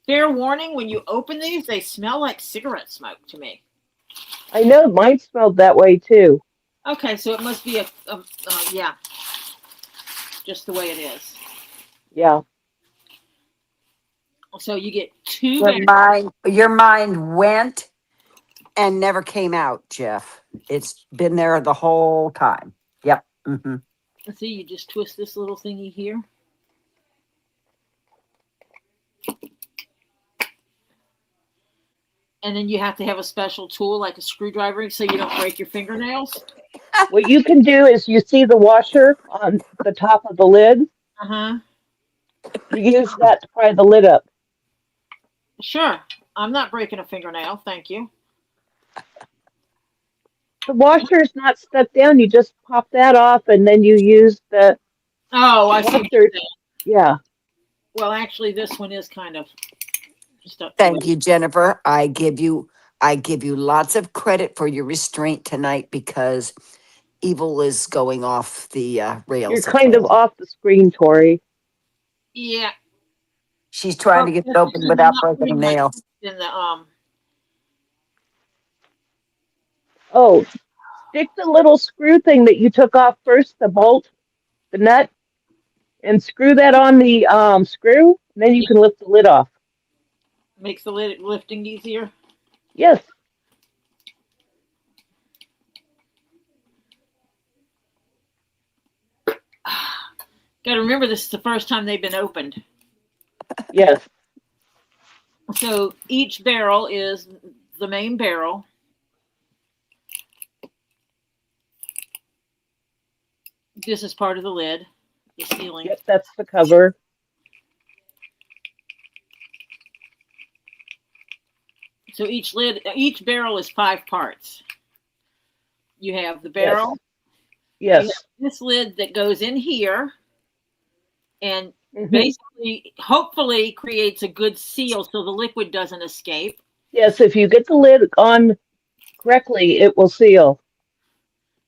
Fair warning: when you open these, they smell like cigarette smoke to me. I know mine smelled that way too. Okay, so it must be yeah, just the way it is. Yeah. So you get two Your barrels. mind went and never came out, Jeff. It's been there the whole time. Yep. Mm-hmm. Let's see, you just twist this little thingy here. And then you have to have a special tool like a screwdriver so you don't break your fingernails. What you can do is you see the washer on the top of the lid. Uh-huh. You use that to pry the lid up. Sure. I'm not breaking a fingernail, thank you. The washer is not stuck down. You just pop that off and then you use the Oh, I see what you're washer. saying. Yeah. Well, actually, this one is kind of stuck to Thank it. you, Jennifer. I give you lots of credit for your restraint tonight because evil is going off the You're rails kind of again. off the screen, Tori. Yeah. She's trying Well, to get it that's open because I'm without not breaking a putting my nail. teeth in the Oh, stick the little screw thing that you took off first, the bolt, the nut, and screw that on the screw. And then you can lift the lid off. makes the lifting easier. Yes. Got to remember, this is the first time they've been opened. Yes. So each barrel is the main barrel. This is part of the lid, the sealing. Yep, that's the cover. So each barrel is 5 parts. You have the barrel. Yes. You have this lid that goes in here and Mhm. basically, hopefully, creates a good seal so the liquid doesn't escape. Yes, if you get the lid on correctly, it will seal.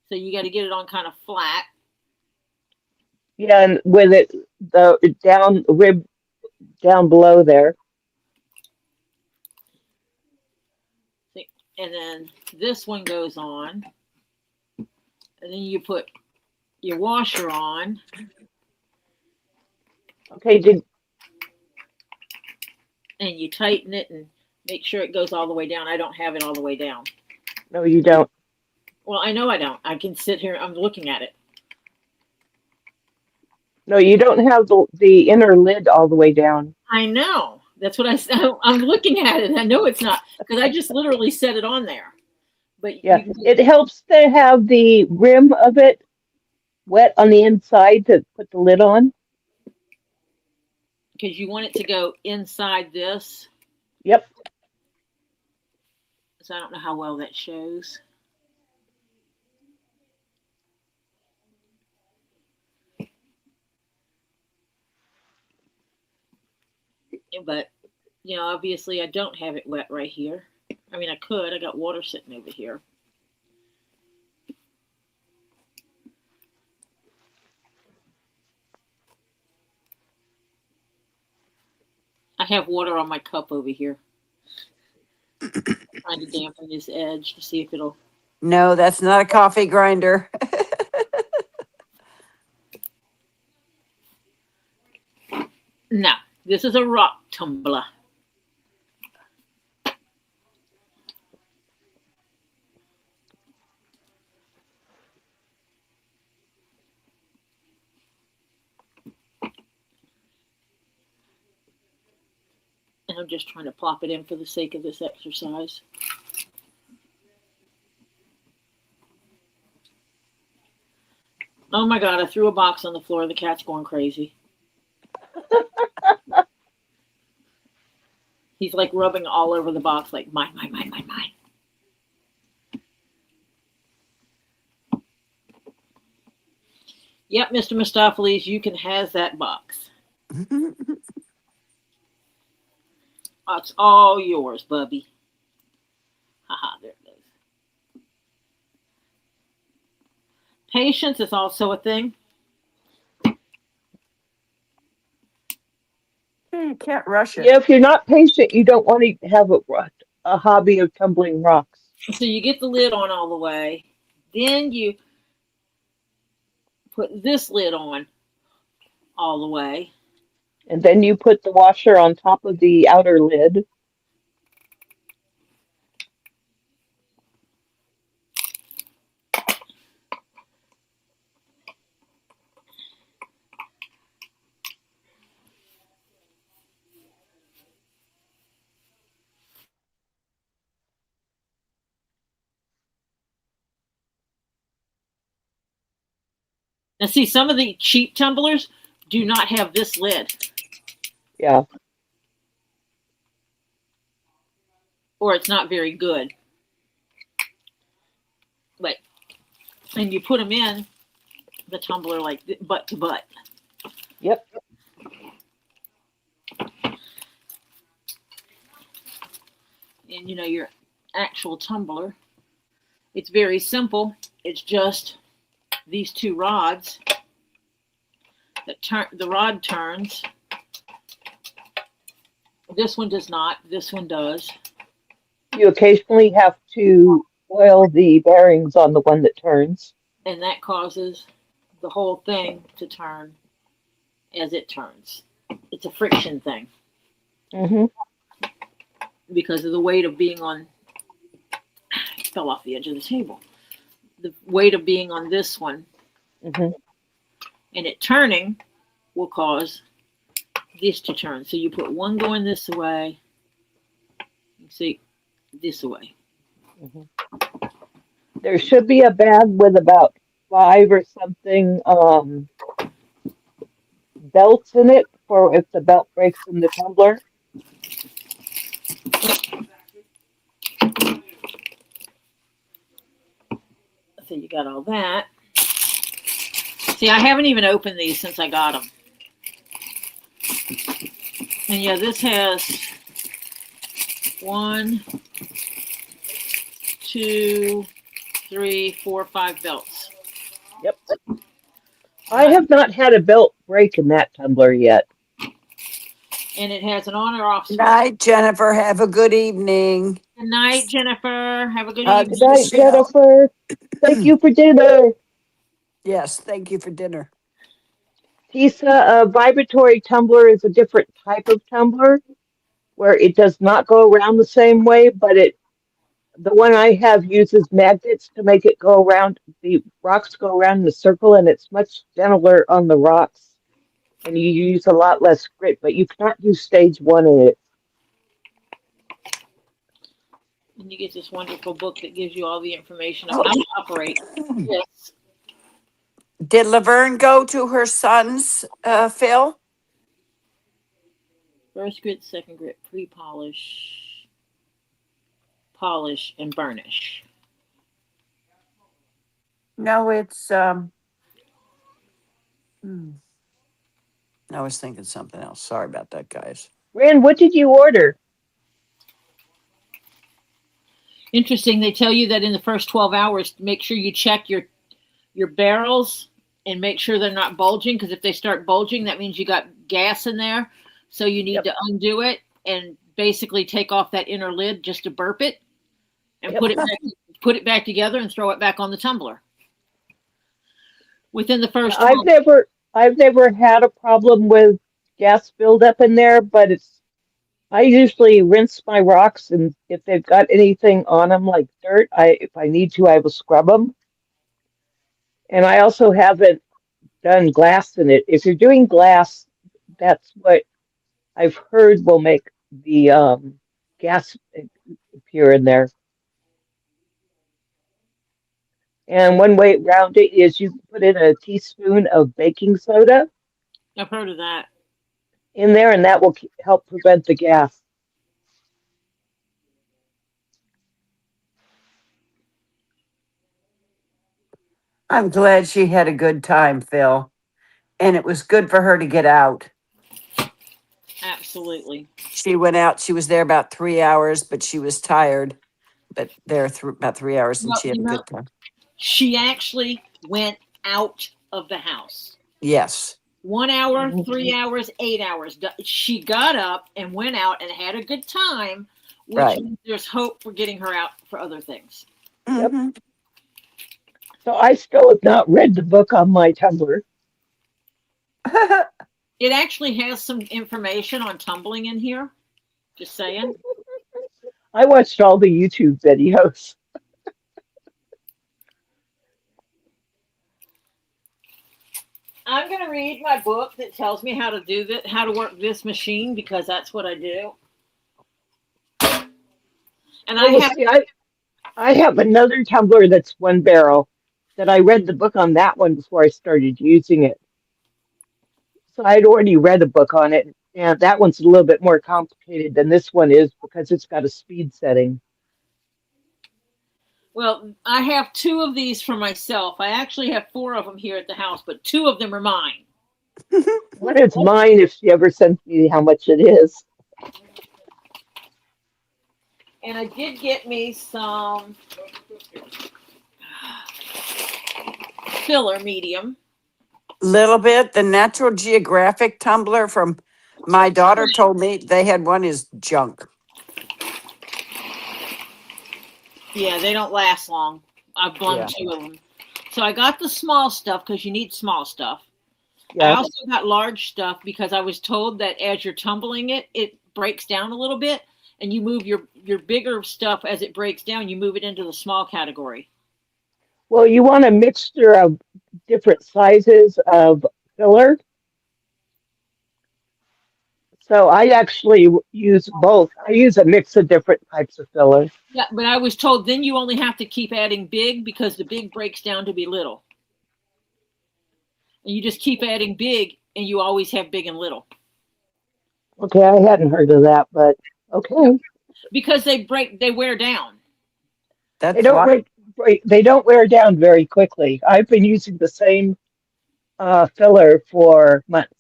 So you got to get it on kind of flat. Yeah, and with it, the down rib down below there. And then this one goes on. And then you put your washer on. Okay, And you tighten it and make sure it goes all the way down. I don't have it all the way down. no, you don't. Well, I know I don't. I can sit here. I'm looking at it. No, you don't have the inner lid all the way down. I know. That's what I said. I'm looking at it. I know it's not because I just literally set it on there. But Yeah, you it helps to have the rim of it wet on the inside to put the lid on. because you want it to go inside this. Yep. So I don't know how well that shows. But, you know, obviously I don't have it wet right here. I mean, I could. I got water sitting over here. I have water on my cup over here. Trying to dampen this edge to see if it'll. No, that's not a coffee grinder. No, this is a rock tumbler. And I'm just trying to plop it in for the sake of this exercise. Oh my God, I threw a box on the floor. The cat's going crazy. He's like rubbing all over the box like, mine, mine, mine, mine, mine. Yep, Mr. Mistopheles, you can have that box. It's all yours, Bubby. Haha, there it goes. Patience is also a thing. You can't rush it. Yeah, if you're not patient, you don't want to have a hobby of tumbling rocks. So you get the lid on all the way. Then you put this lid on all the way. And then you put the washer on top of the outer lid. Now see, some of the cheap tumblers do not have this lid. Yeah. Or it's not very good. But, and you put them in the tumbler like butt to butt. Yep. And you know, your actual tumbler, it's very simple. It's just these two rods that turn. The rod turns. This one does not. This one does. You occasionally have to oil the bearings on the one that turns. And that causes the whole thing to turn as it turns. It's a friction thing. Mm-hmm. Because of the weight of being on, fell off the edge of the table. The weight of being on this one Mm-hmm. and it turning will cause this to turn. So you put one going this way, see, this way. Mm-hmm. There should be a bag with about 5 or something belts in it for if the belt breaks in the tumbler. So you got all that. See, I haven't even opened these since I got them. And yeah, this has 1, 2, 3, 4, 5 belts. Yep. I have not had a belt break in that tumbler yet. And it has an on or off Good switch. night, Jennifer. Have a good evening. Good night, Jennifer. Have a good Hugs. evening. Good night, Michelle. Jennifer. Thank you for dinner. Yes, thank you for dinner. Teesa, a vibratory tumbler is a different type of tumbler where it does not go around the same way, but the one I have uses magnets to make it go around. The rocks go around in a circle, and it's much gentler on the rocks, and you use a lot less grit, but you cannot use stage 1 in it. And you get this wonderful book that gives you all the information of Oh. how to operate. Yes. Did Laverne go to her son's, Phil? First grit, second grit, pre-polish, polish, and burnish. No, it's I was thinking something else. Sorry about that, guys. Ren, what did you order? Interesting. They tell you that in the first 12 hours, make sure you check your barrels and make sure they're not bulging, because if they start bulging, that means you got gas in there. So you need to undo it and basically take off that inner lid just to burp it and put it back together and throw it back on the tumbler. Within the first 12 I've never had a problem with gas buildup in there, but I usually rinse my rocks, and if they've got anything on them like dirt, if I need to, I will scrub them. And I also haven't done glass in it. If you're doing glass, that's what I've heard will make the gas appear in there. And one way around it is you put in a teaspoon of baking soda I've heard of that. in there, and that will help prevent the gas. I'm glad she had a good time, Phil. And it was good for her to get out. Absolutely. She went out. She was there about 3 hours, but she was tired. But there about 3 hours, and Well, she had a good time. She actually went out of the house. Yes. 1 hour, 3 hours, 8 hours. She got up and went out and had a good time, which means there's hope for getting her out for other things. Yep. So I still have not read the book on my Tumblr. It actually has some information on tumbling in here. Just saying. I watched all the YouTube videos. I'm going to read my book that tells me how to do that, how to work this machine, because that's what I do. And I have another tumbler that's one barrel that I read the book on that one before I started using it. So I'd already read a book on it, and that one's a little bit more complicated than this one is because it's got a speed setting. Well, I have 2 of these for myself. I actually have 4 of them here at the house, but 2 of them are mine. One is mine if she ever sends me how much it is. And I did get me some filler medium. Little bit. The Natural Geographic tumbler from my daughter told me they had one is junk. Yeah, they don't last long. I've blown 2 of them. So I got the small stuff because you need small stuff. Yeah. I also got large stuff because I was told that as you're tumbling it, it breaks down a little bit, and you move your bigger stuff as it breaks down, you move it into the small category. Well, you want a mixture of different sizes of filler. So I actually use both. I use a mix of different types of filler. Yeah, but I was told then you only have to keep adding big because the big breaks down to be little. And you just keep adding big and you always have big and little. Okay, I hadn't heard of that, but okay. Because they wear down. They don't wear down very quickly. I've been using the same filler for months.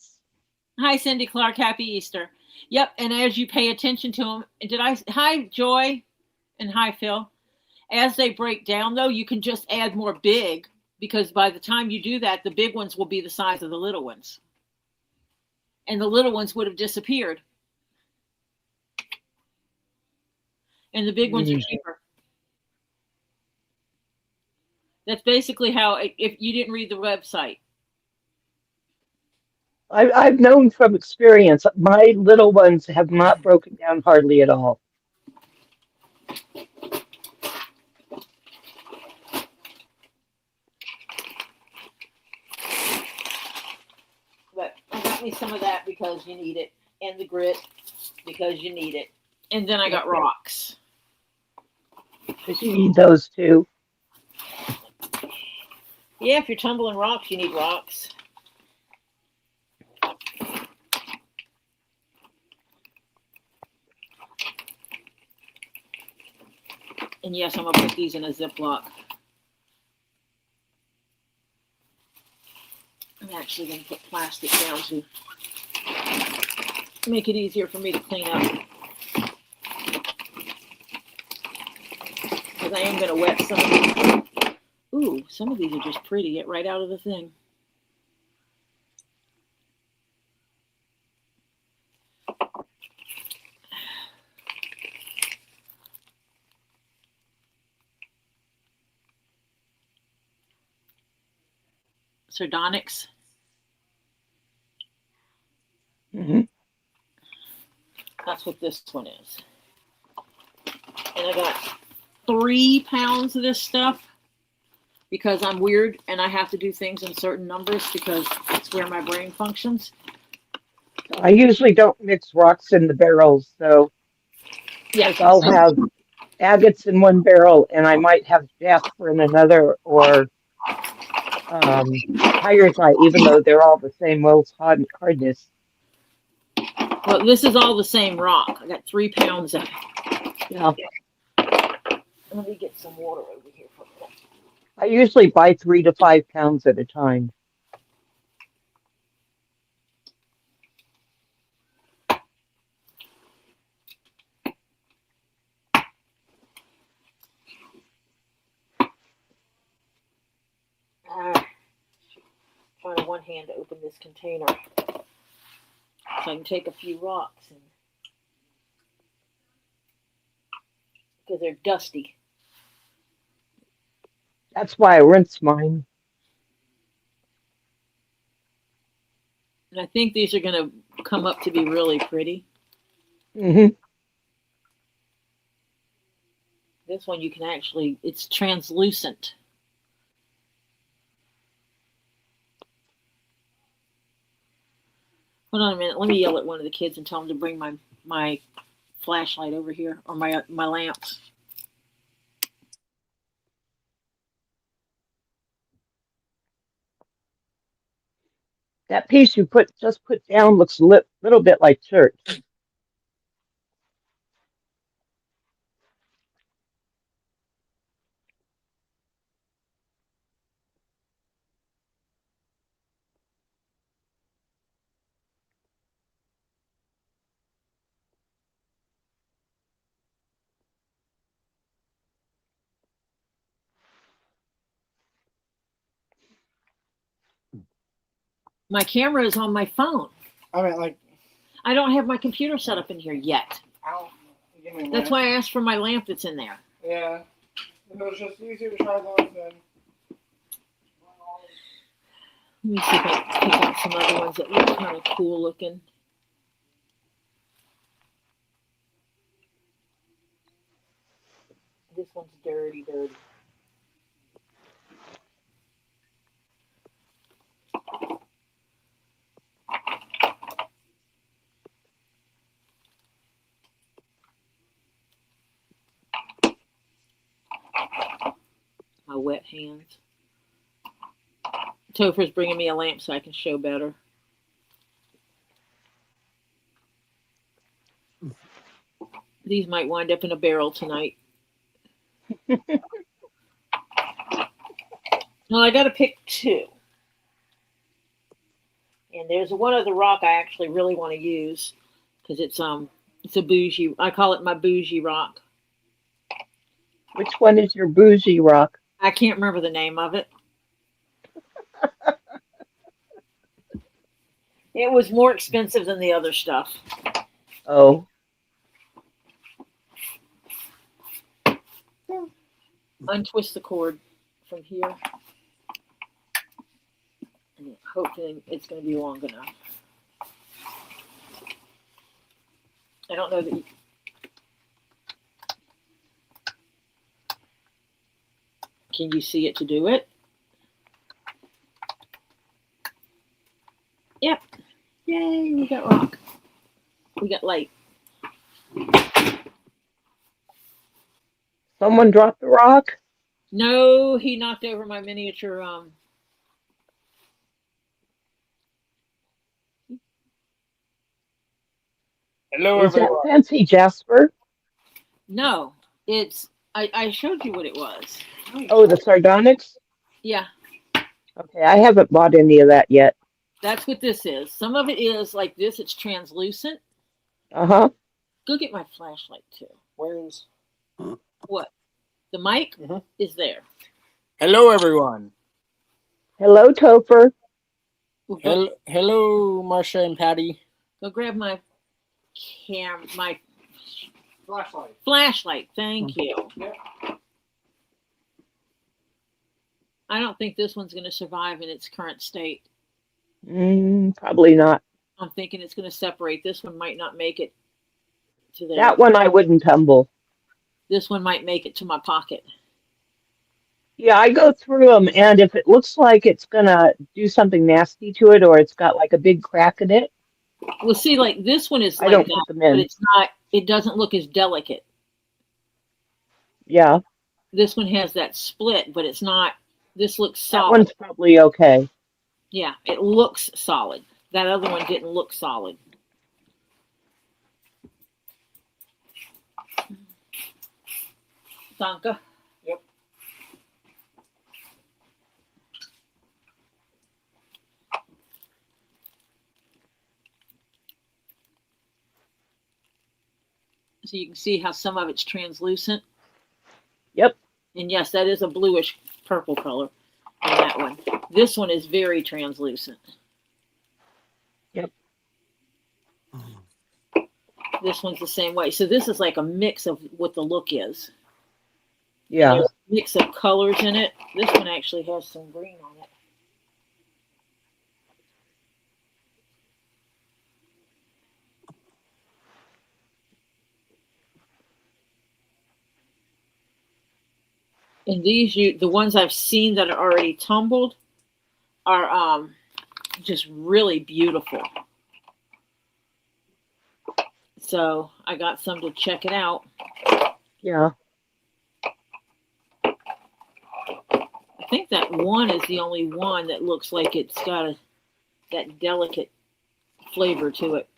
Hi, Cindy Clark. Happy Easter. Yep, and as you pay attention to them, hi, Joy, and hi, Phil. As they break down, though, you can just add more big because by the time you do that, the big ones will be the size of the little ones. And the little ones would have disappeared. And the big ones are cheaper. That's basically how, if you didn't read the website. I've known from experience, my little ones have not broken down hardly at all. But I got me some of that because you need it. And the grit because you need it. And then I got rocks. Because you need those too. Yeah, if you're tumbling rocks, you need rocks. And yes, I'm going to put these in a Ziploc. I'm actually going to put plastic down to make it easier for me to clean up. Because I am going to wet some of these. Ooh, some of these are just pretty. Get right out of the thing. Sardonyx. Mm-hmm. That's what this one is. And I got 3 pounds of this stuff because I'm weird and I have to do things in certain numbers because it's where my brain functions. I usually don't mix rocks in the barrels, so Yeah, I'll have agates in one barrel and I might have jasper in another, or pyrite, even though they're all the same Wells hardness. Well, this is all the same rock. I got 3 pounds of it. Yeah. Let me get some water over here for a minute. I usually buy 3 to 5 pounds at a time. Trying to one hand to open this container so I can take a few rocks and because they're dusty. That's why I rinse mine. And I think these are going to come up to be really pretty. Mm-hmm. This one you can actually, it's translucent. Hold on a minute. Let me yell at one of the kids and tell them to bring my flashlight over here, or my lamps. That piece you just put down looks a little bit like church. My camera is on my phone. I mean, like, I don't have my computer set up in here yet. ow, give me a That's minute. why I asked for my lamp that's in there. Yeah. If it was just easier to try those, then. Let me see if I can pick out some other ones that look kind of cool looking. This one's dirty. My wet hands. Topher's bringing me a lamp so I can show better. These might wind up in a barrel tonight. Well, I got to pick 2. And there's one other rock I actually really want to use because it's a bougie. I call it my bougie rock. Which one is your bougie rock? I can't remember the name of it. It was more expensive than the other stuff. Oh. Untwist the cord from here. And hopefully it's going to be long enough. I don't know that you... Can you see it to do it? Yep. Yay, we got rock. We got light. Someone dropped the rock? No, he knocked over my miniature. Hello, Is that everyone. fancy Jasper? No, it's. I showed you what it was. Oh, the sardonyx? Yeah, Okay, I haven't bought any of that yet. that's what this is. Some of it is like this. It's translucent. Uh-huh. Go get my flashlight too. Where is? What? The mic is there. Hello, everyone. Hello, Topher. Hello, Marcia and Patty. Go grab my my flashlight. Thank you. Yep. I don't think this one's going to survive in its current state. Probably not. I'm thinking it's going to separate. This one might not make it to there. That one I wouldn't tumble. This one might make it to my pocket. Yeah, I go through them, and if it looks like it's gonna do something nasty to it, or it's got like a big crack in it, Well, see, like this one is I like don't that, put them in. but it's not. It doesn't look as delicate. Yeah, This one has that split, but it's not. This looks that solid. one's probably okay. Yeah, it looks solid. That other one didn't look solid. Danke. Yep. So you can see how some of it's translucent. Yep. And yes, that is a bluish purple color in that one. This one is very translucent. Yep. This one's the same way. So this is like a mix of what the look is. Yeah. There's a mix of colors in it. This one actually has some green on it. And these, the ones I've seen that are already tumbled are just really beautiful. So I got some to check it out. Yeah. I think that one is the only one that looks like it's got that delicate flavor to it.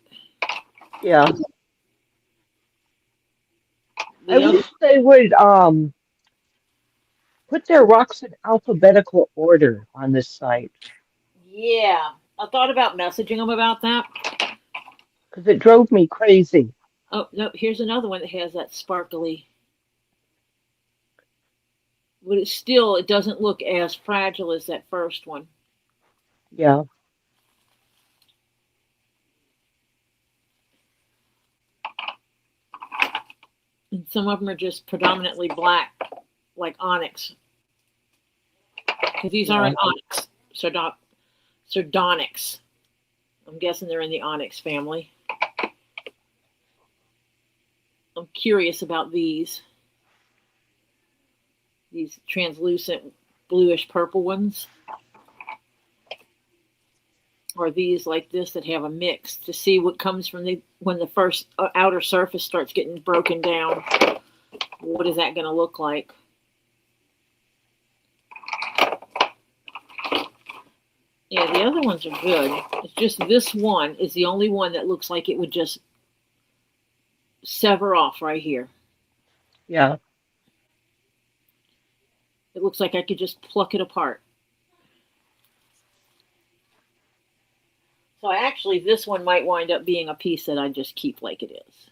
Yeah. The I other, wish they would put their rocks in alphabetical order on this site, yeah, I thought about messaging them about that. because it drove me crazy. Oh, no, here's another one that has that sparkly. But it's still, it doesn't look as fragile as that first one. Yeah. And some of them are just predominantly black, like onyx. Because these aren't onyx, sardonyx. I'm guessing they're in the onyx family. I'm curious about these translucent bluish purple ones. Or these like this that have a mix, to see what comes from when the first outer surface starts getting broken down. What is that going to look like? Yeah, the other ones are good. It's just this one is the only one that looks like it would just sever off right here. Yeah. It looks like I could just pluck it apart. So actually, this one might wind up being a piece that I just keep like it is.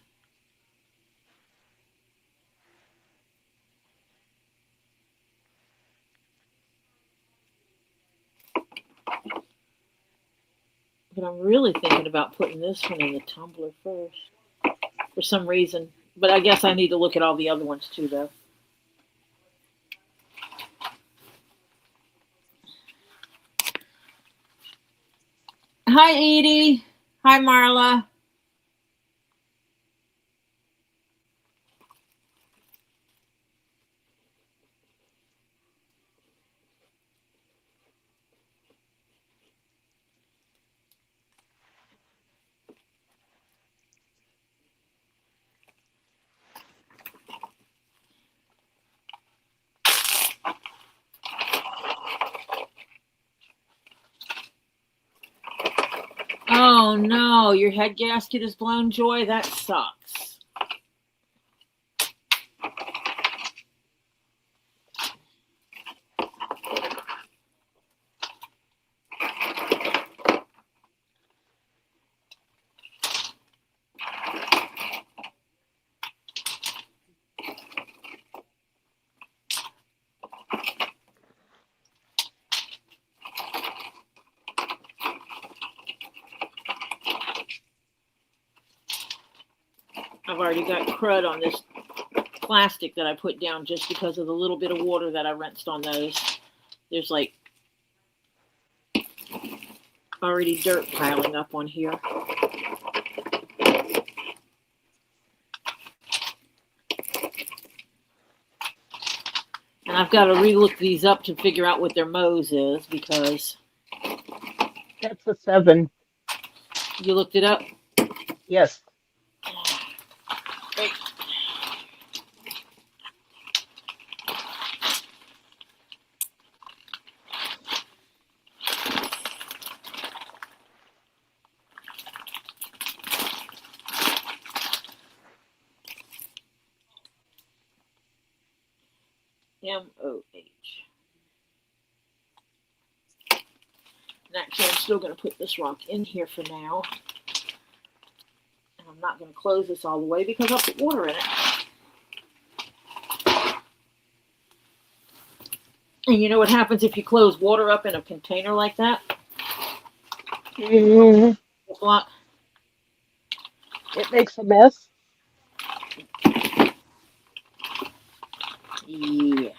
But I'm really thinking about putting this one in the tumbler first for some reason. But I guess I need to look at all the other ones too, though. Hi, Edie. Hi, Marla. Oh no, your head gasket is blown, Joy? That sucks. I've already got crud on this plastic that I put down just because of the little bit of water that I rinsed on those. There's like already dirt piling up on here. And I've got to relook these up to figure out what their Moe's is because... That's a 7. You looked it up? Yes. Great. M-O-H. Actually, I'm still going to put this rock in here for now. And I'm not going to close this all the way because I'll put water in it. And you know what happens if you close water up in a container like that? Mm, Block. it makes a mess. Yeah.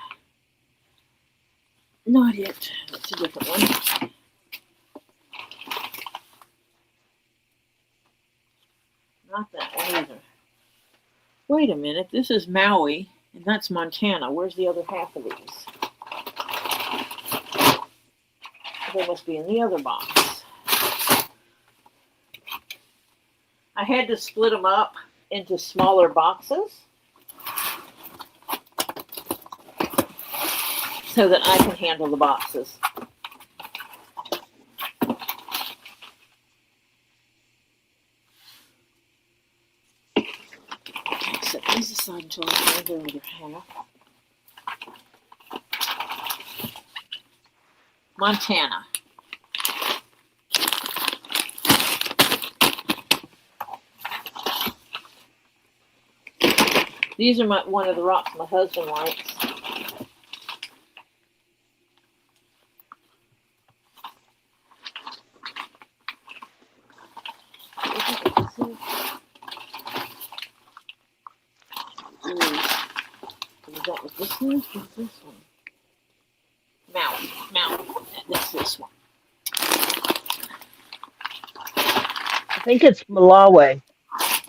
Not it. That's a different one. Not that one either. Wait a minute. This is Maui, and that's Montana. Where's the other half of these? They must be in the other box. I had to split them up into smaller boxes so that I can handle the boxes. Set these aside until I find the other half. Montana. These are one of the rocks my husband likes. Is this one? Is this one? Maui. That's this one. I think it's Malawi.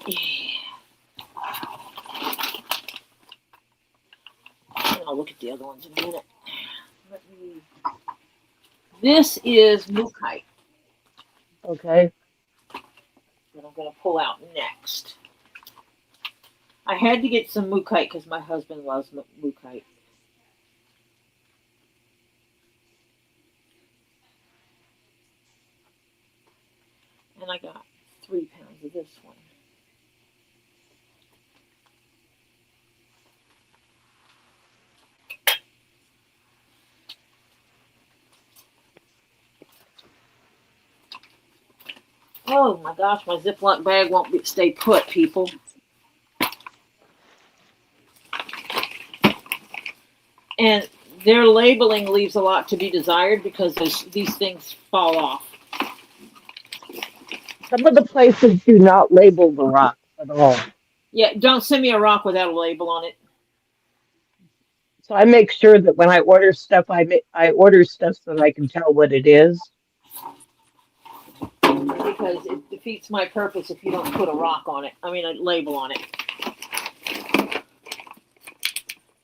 Yeah. I'll look at the other ones in a minute. This is Mookaite. Okay. That I'm going to pull out next. I had to get some Mookaite because my husband loves Mookaite. And I got 3 pounds of this one. Oh my gosh, my Ziploc bag won't stay put, people. And their labeling leaves a lot to be desired because these things fall off. Some of the places do not label the rocks at all. Yeah, don't send me a rock without a label on it. So I make sure that when I order stuff, I order stuff so that I can tell what it is. Because it defeats my purpose if you don't put a rock on it. I mean, a label on it.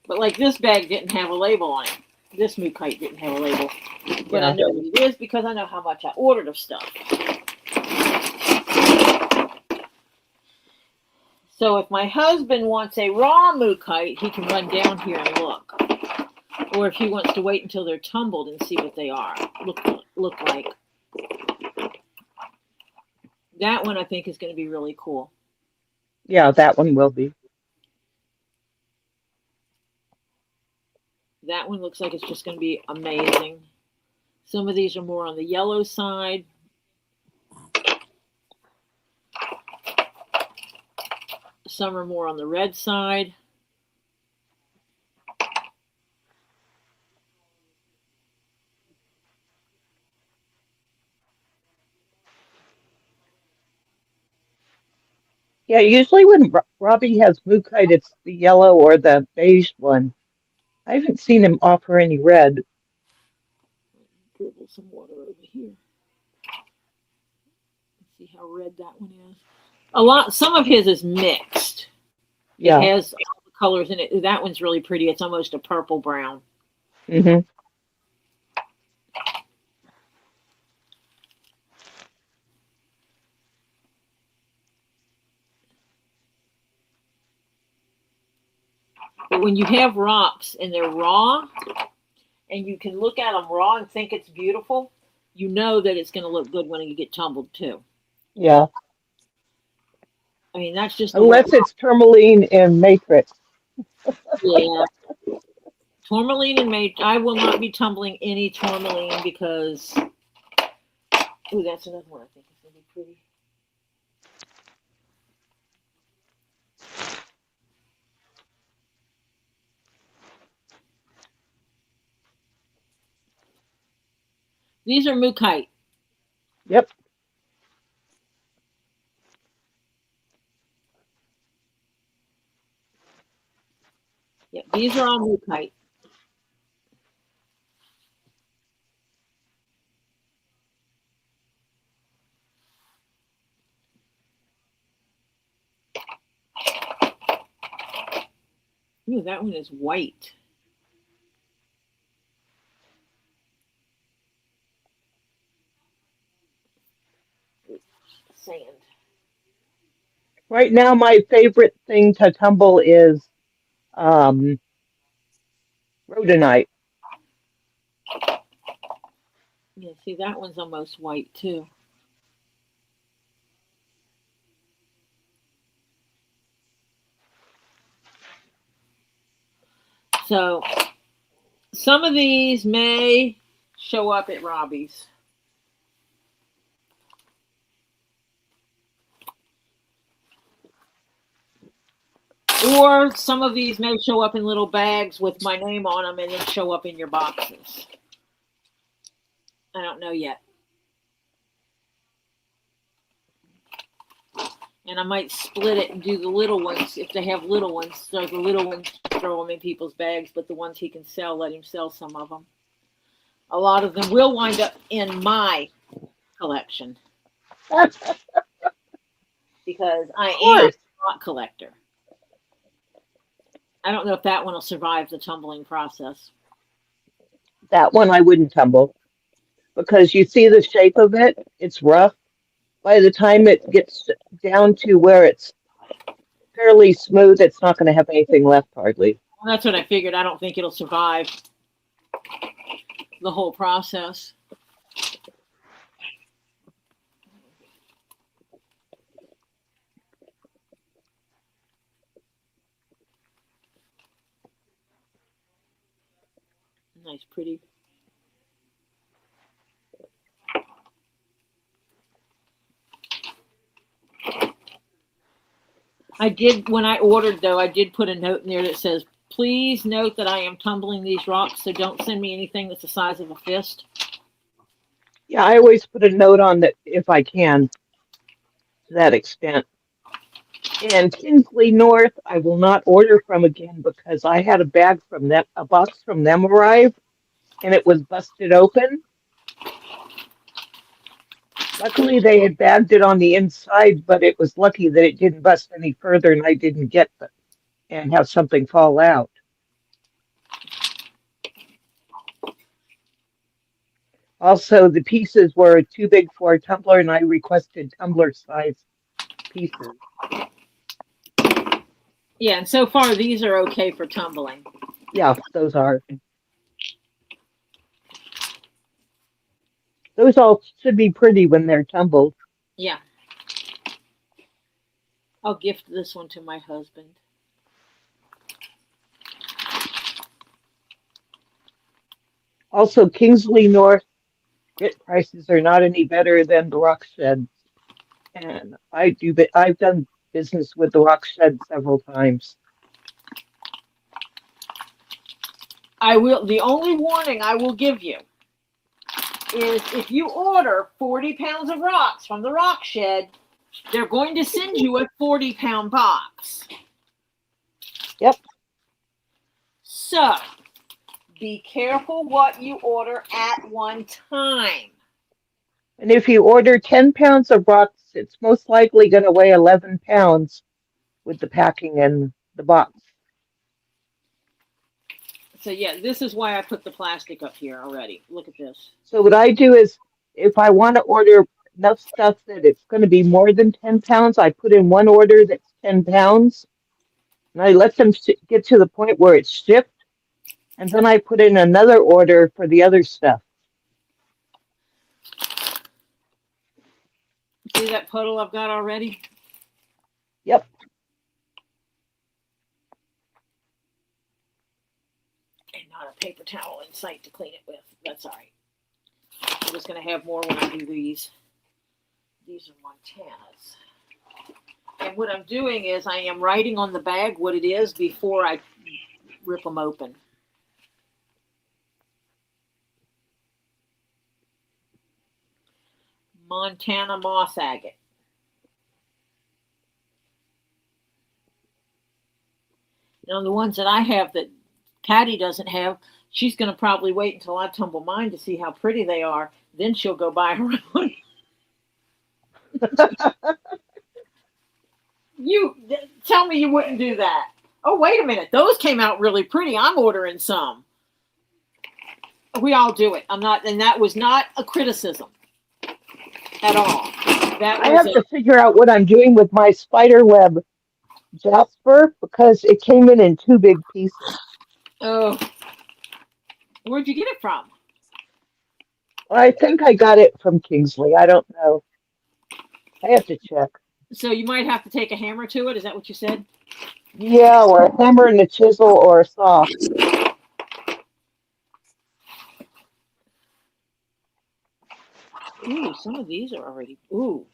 But like this bag didn't have a label on it. This Mookite didn't have a label. But I know what it is because I know how much I ordered of stuff. So if my husband wants a raw Mookite, he can run down here and look. Or if he wants to wait until they're tumbled and see what they are, look like. That one I think is going to be really cool. Yeah, that one will be. That one looks like it's just going to be amazing. Some of these are more on the yellow side. Some are more on the red side. Yeah, usually when Robbie has Mookite, it's the yellow or the beige one. I haven't seen him offer any red. Dribble some water over here. Let's see how red that one is. Some of his is mixed. Yeah. It has all the colors in it. That one's really pretty. It's almost a purple brown. Mm-hmm. But when you have rocks and they're raw, and you can look at them raw and think it's beautiful, you know that it's going to look good when you get tumbled too. Yeah. I mean, that's just unless it's tourmaline and matrix. Yeah. Tourmaline and matrix. I will not be tumbling any tourmaline because. Ooh, that's another one I think is going to be pretty. These are Mookite. Yep. Yep, these are all Mookite. Ooh, that one is white. Sand. Right now, my favorite thing to tumble is rhodonite. Yeah, see, that one's almost white too. So some of these may show up at Robbie's. Or some of these may show up in little bags with my name on them and then show up in your boxes. I don't know yet. And I might split it and do the little ones if they have little ones. So the little ones, throw them in people's bags, but the ones he can sell, let him sell some of them. A lot of them will wind up in my collection because I am a rock collector. I don't know if that one will survive the tumbling process. That one I wouldn't tumble because you see the shape of it. It's rough. By the time it gets down to where it's fairly smooth, it's not going to have anything left hardly. Well, that's what I figured. I don't think it'll survive the whole process. Nice, pretty. I did, when I ordered though, I did put a note in there that says, please note that I am tumbling these rocks, so don't send me anything that's the size of a fist. Yeah, I always put a note on that if I can. to that extent. And Kingsley North, I will not order from again because I had a bag from them, a box from them arrive, and it was busted open. Luckily, they had bagged it on the inside, but it was lucky that it didn't bust any further and I didn't get the and have something fall out. Also, the pieces were too big for a tumbler, and I requested tumbler size pieces. Yeah, and so far these are okay for tumbling. Yeah, those are. Those all should be pretty when they're tumbled. Yeah. I'll gift this one to my husband. Also, Kingsley North grit prices are not any better than the Rock Shed, and I've done business with the Rock Shed several times. The only warning I will give you is if you order 40 pounds of rocks from the Rock Shed, they're going to send you a 40-pound box. Yep. So be careful what you order at one time. And if you order 10 pounds of rocks, it's most likely going to weigh 11 pounds with the packing and the box. So yeah, this is why I put the plastic up here already. Look at this. So what I do is, if I want to order enough stuff that it's going to be more than 10 pounds, I put in one order that's 10 pounds, and I let them get to the point where it's shipped, and then I put in another order for the other stuff. See that puddle I've got already? Yep. And not a paper towel in sight to clean it with. That's all right. I'm just going to have more when I do these. These are Montanas. And what I'm doing is I am writing on the bag what it is before I rip them open. Montana moss agate. Now the ones that I have that Patty doesn't have, she's going to probably wait until I tumble mine to see how pretty they are. Then she'll go buy her own. You tell me you wouldn't do that. Oh, wait a minute. Those came out really pretty. I'm ordering some. We all do it. I'm not, and that was not a criticism at all. I have to figure out what I'm doing with my spider web jasper because it came in 2 big pieces. Oh, where'd you get it from? I think I got it from Kingsley. I don't know. I have to check. So you might have to take a hammer to it. Is that what you said? Yeah, or a hammer and a chisel or a saw. Ooh, some of these are already. Ooh.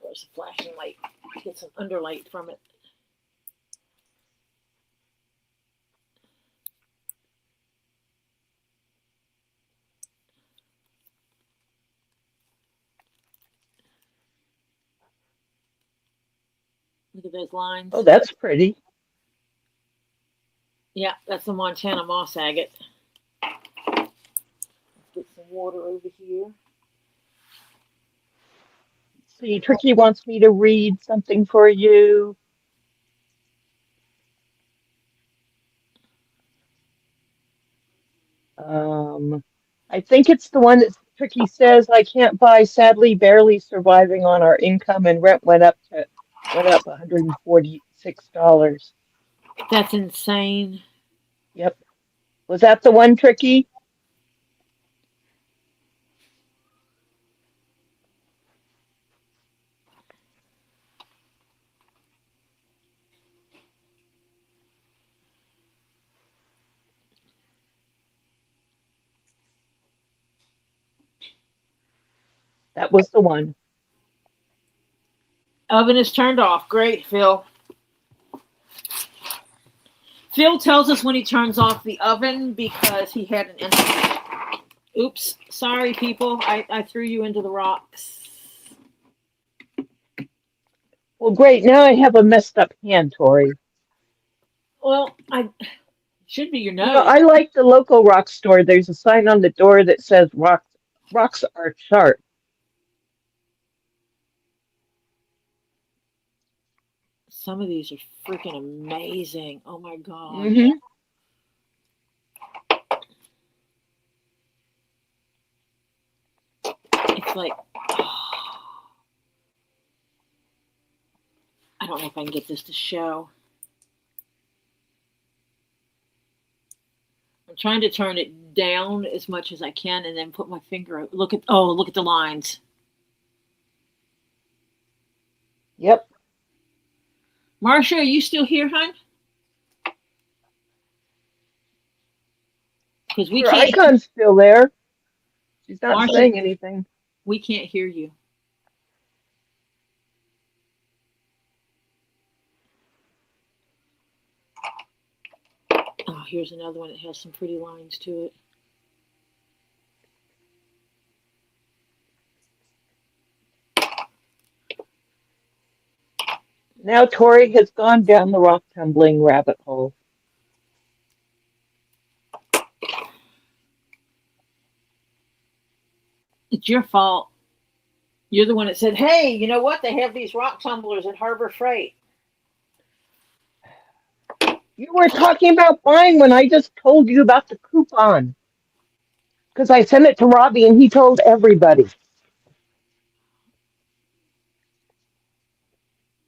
There's a flashing light. Get some underlight from it. Look at those lines. Oh, that's pretty. Yeah, that's the Montana moss agate. Get some water over here. See, Tricky wants me to read something for you. I think it's the one that Tricky says I can't buy, sadly, barely surviving on our income, and rent went up $146. That's insane. Yep. Was that the one, Tricky? That was the one. Oven is turned off. Great, Phil. Phil tells us when he turns off the oven because he had an incident. Oops, sorry, people. I threw you into the rocks. Well, great. Now I have a messed up hand, Tori. Well, I should be your You know, nose. I like the local rock store. There's a sign on the door that says rocks are sharp. Some of these are freaking amazing. Oh my gosh. Mm-hmm. It's like, I don't know if I can get this to show. I'm trying to turn it down as much as I can and then put my finger. Look at the lines. Yep. Marcia, are you still here, hon? Because we Her can't. icon's still there. She's not Marcia, saying anything. we can't hear you. Oh, here's another one that has some pretty lines to it. Now Tori has gone down the rock tumbling rabbit hole. It's your fault. You're the one that said, hey, you know what? They have these rock tumblers at Harbor Freight. You were talking about buying when I just told you about the coupon. Because I sent it to Robbie and he told everybody.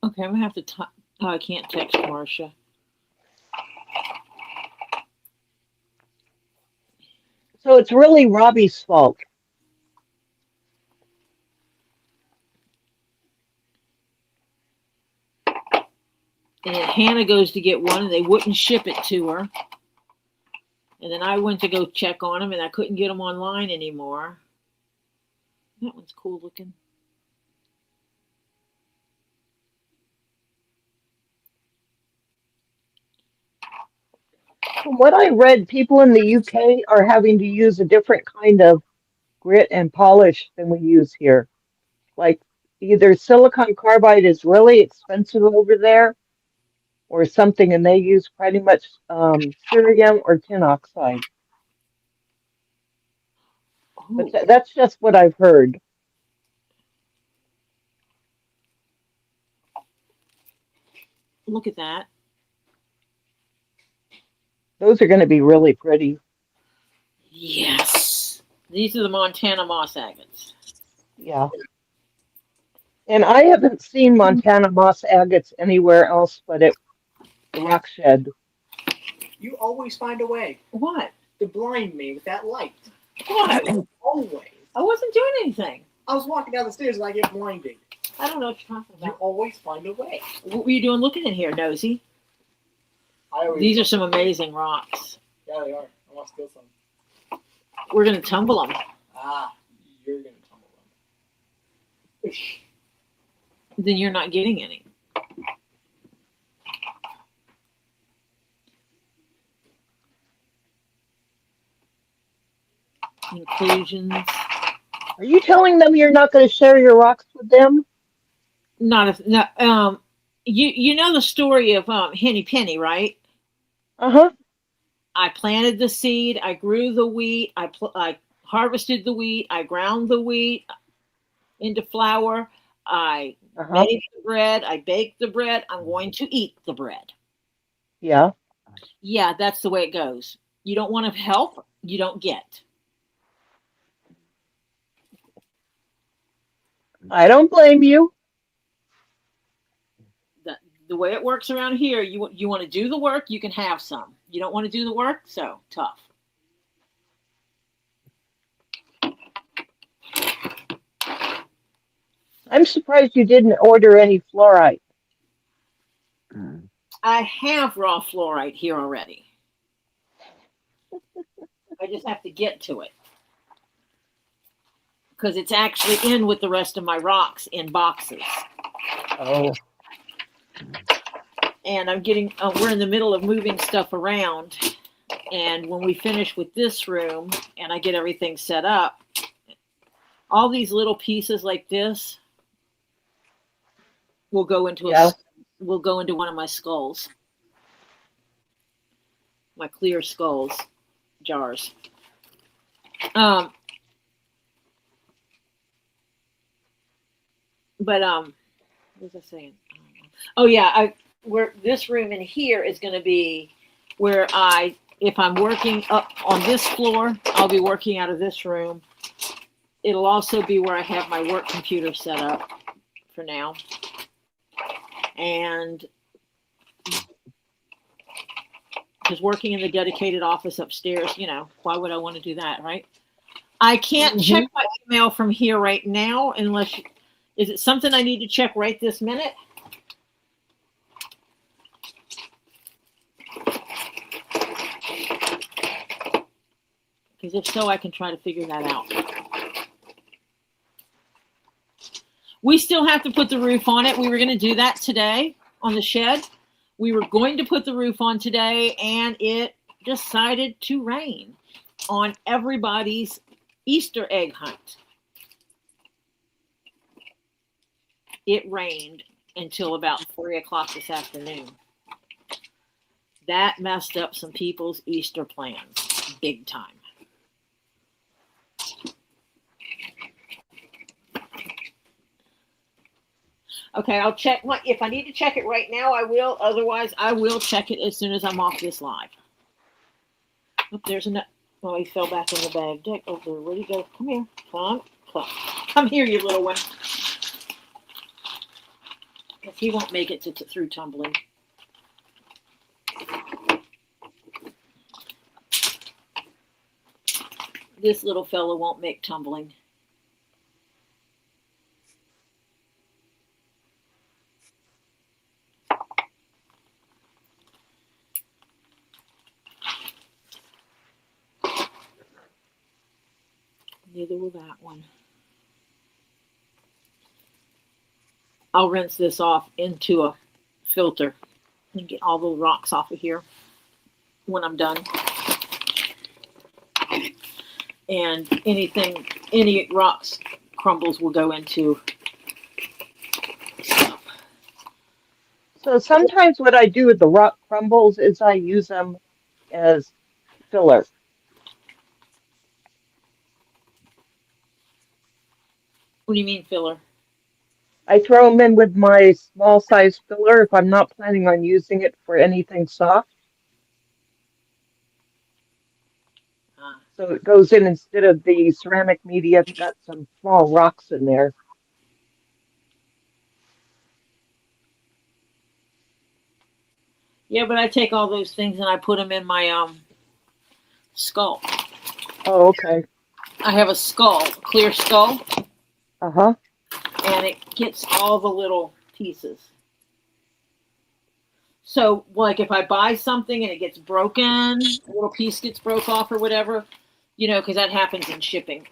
Okay, I'm going to have to oh, I can't text Marcia. So it's really Robbie's fault. And then Hannah goes to get one and they wouldn't ship it to her. And then I went to go check on them and I couldn't get them online anymore. That one's cool looking. From what I read, people in the UK are having to use a different kind of grit and polish than we use here. Like either silicon carbide is really expensive over there or something, and they use pretty much cerium or tin oxide. But that's just what I've heard. Look at that. Those are going to be really pretty. Yes. These are the Montana moss agates. Yeah. And I haven't seen Montana moss agates anywhere else but at the Rock Shed. You always find a way What? to blind me with that light. What? Always. I wasn't doing anything. I was walking down the stairs and I get blinded. I don't know what you're talking You about. always find a way. What were you doing looking in here, nosy? These are some amazing rocks. Yeah, they are. I want to steal some. We're going to tumble them. Ah, you're going to tumble them. Then you're not getting any. Inclusions. Are you telling them you're not going to share your rocks with them? You know the story of Henny Penny, right? Uh-huh. I planted the seed, I grew the wheat, I harvested the wheat, I ground the wheat into flour, I made the bread, I baked the bread, I'm going to eat the bread. Yeah. Yeah, that's the way it goes. You don't want to help, you don't get. I don't blame you. The way it works around here, you want to do the work, you can have some. You don't want to do the work, so tough. I'm surprised you didn't order any fluorite. I have raw fluorite here already. I just have to get to it. Because it's actually in with the rest of my rocks in boxes. Oh. And I'm getting, we're in the middle of moving stuff around. And when we finish with this room and I get everything set up, all these little pieces like this will go into will go into one of my skulls, my clear skulls jars. But what was I saying? Oh yeah, where this room in here is going to be where if I'm working up on this floor, I'll be working out of this room. It'll also be where I have my work computer set up for now. And because working in the dedicated office upstairs, why would I want to do that, right? I can't check my email from here right now unless, is it something I need to check right this minute? Because if so, I can try to figure that out. We still have to put the roof on it. We were going to do that today on the shed. We were going to put the roof on today, and it decided to rain on everybody's Easter egg hunt. It rained until about 3 o'clock this afternoon. That messed up some people's Easter plans big time. Okay, I'll check. If I need to check it right now, I will. Otherwise, I will check it as soon as I'm off this live. Oh, there's another. Oh, he fell back in the bag. Dick, oh, where'd he go? Come here. Come here, you little one. Because he won't make it through tumbling. This little fella won't make tumbling. Neither will that one. I'll rinse this off into a filter and get all the rocks off of here when I'm done. And any rocks crumbles will go into stuff. So sometimes what I do with the rock crumbles is I use them as filler. What do you mean filler? I throw them in with my small size filler if I'm not planning on using it for anything soft. So it goes in instead of the ceramic media, it's got some small rocks in there. Yeah, but I take all those things and I put them in my skull. Oh, okay. I have a skull, a clear skull. Uh-huh. And it gets all the little pieces. So, like, if I buy something and it gets broken, a little piece gets broke off or whatever, because that happens in shipping.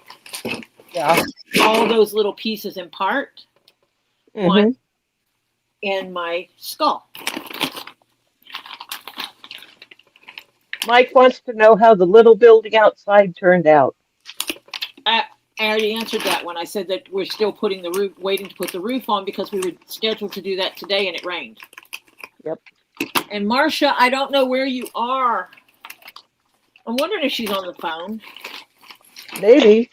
Yeah. All those little pieces in part in my skull. Mike wants to know how the little building outside turned out. I already answered that one. I said that we're still waiting to put the roof on because we were scheduled to do that today and it rained. Yep. And Marcia, I don't know where you are. I'm wondering if she's on the phone. Maybe.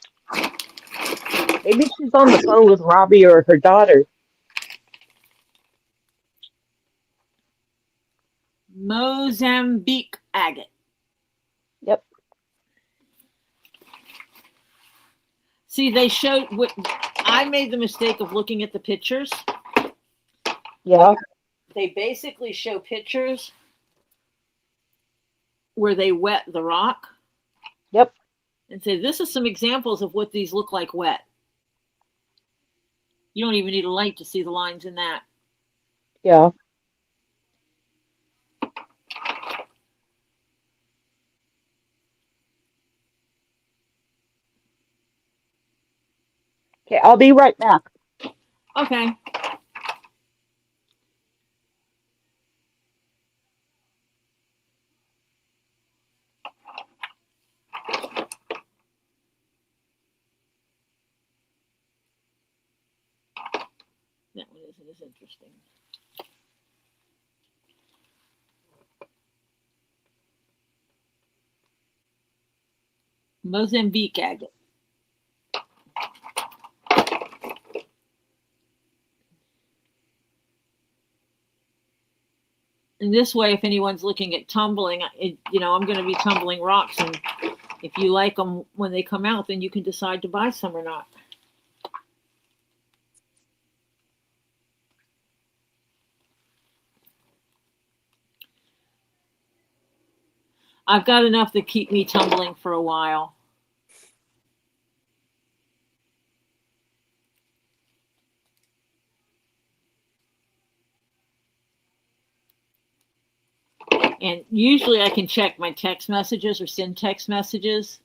Maybe she's on the phone with Robbie or her daughter. Mozambique agate. Yep. See, they showed what I made the mistake of looking at the pictures. Yeah. They basically show pictures where they wet the rock. Yep. And say, this is some examples of what these look like wet. You don't even need a light to see the lines in that. Yeah. Okay, I'll be right back. Okay. That one isn't as interesting. Mozambique agate. And this way, if anyone's looking at tumbling, I'm going to be tumbling rocks, and if you like them when they come out, then you can decide to buy some or not. I've got enough to keep me tumbling for a while. And usually I can check my text messages or send text messages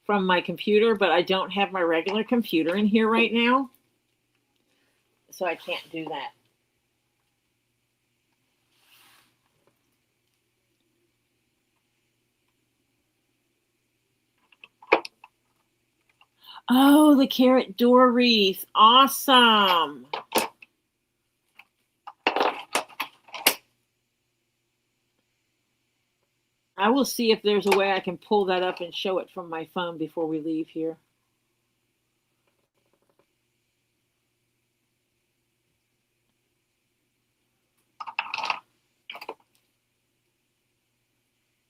from my computer, but I don't have my regular computer in here right now, so I can't do that. Oh, the carrot door wreath. Awesome. I will see if there's a way I can pull that up and show it from my phone before we leave here.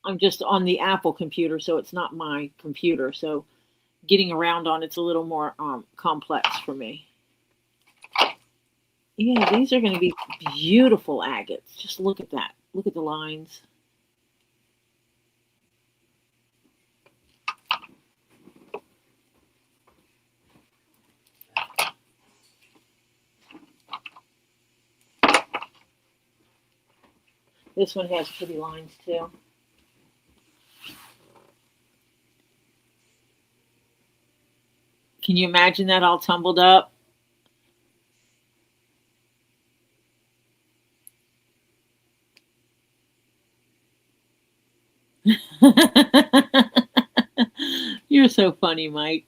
I'm just on the Apple computer, so it's not my computer. So getting around on it's a little more complex for me. Yeah, these are going to be beautiful agates. Just look at that. Look at the lines. This one has pretty lines too. Can you imagine that all tumbled up? You're so funny, Mike.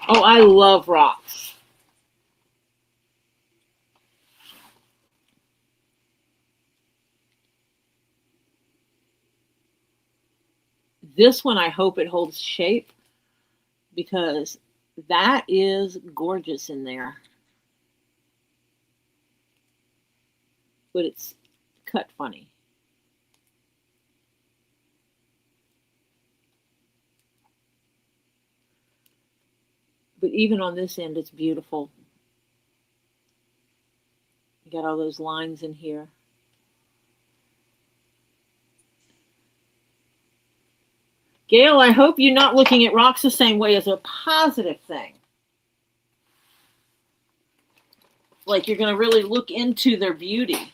Oh, I love rocks. This one, I hope it holds shape because that is gorgeous in there. But it's cut funny. But even on this end, it's beautiful. You got all those lines in here. Gail, I hope you're not looking at rocks the same way as a positive thing. Like you're going to really look into their beauty.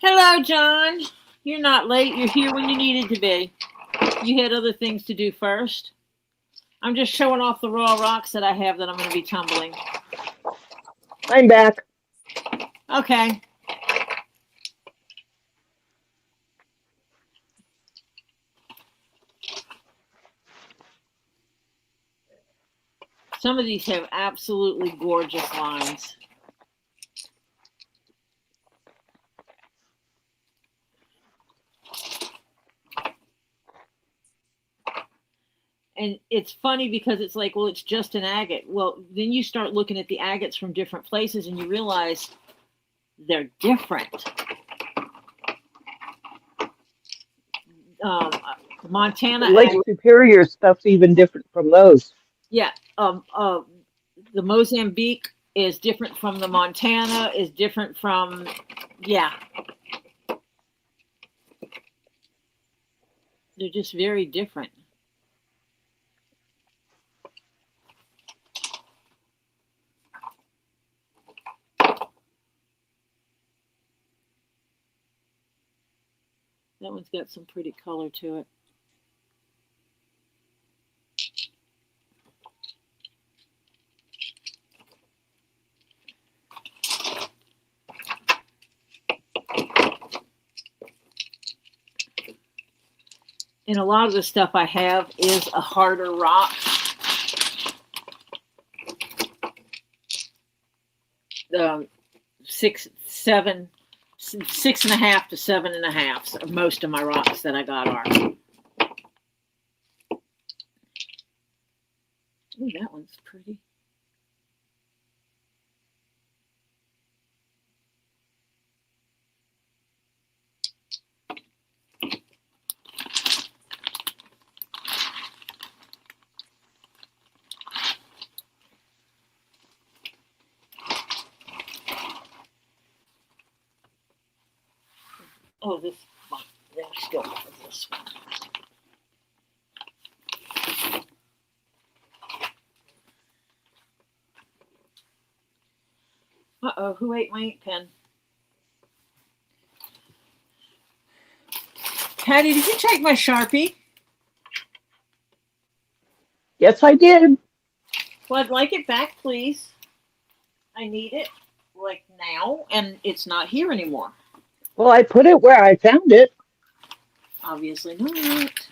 Hello, John. You're not late. You're here when you needed to be. You had other things to do first. I'm just showing off the raw rocks that I have that I'm going to be tumbling. I'm back. Okay. Some of these have absolutely gorgeous lines. And it's funny because it's like, well, it's just an agate. Well, then you start looking at the agates from different places and you realize they're different. Montana. Lake Superior stuff's even different from those. Yeah. The Mozambique is different from the Montana, is different from, yeah. They're just very different. That one's got some pretty color to it. And a lot of the stuff I have is a harder rock. Six and a half to 7.5. Most of my rocks that I got are. Ooh, that one's pretty. Oh, this one. There's still this one. Uh-oh, who ate my ink pen? Patty, did you take my Sharpie? Yes, I did. Well, I'd like it back, please. I need it, like, now, and it's not here anymore. Well, I put it where I found it. Obviously not.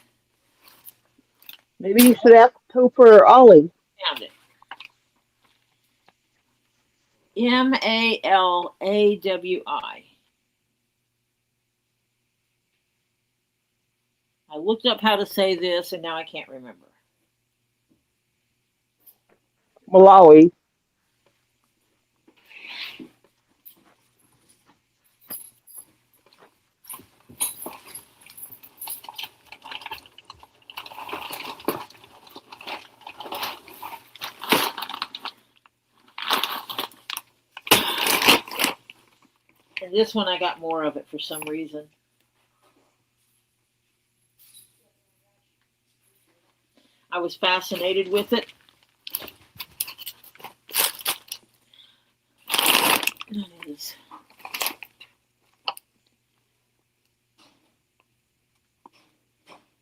Maybe you should ask Topher or Ollie. Found it. Malawi. I looked up how to say this, and now I can't remember. Malawi. And this one, I got more of it for some reason. I was fascinated with it. None of these.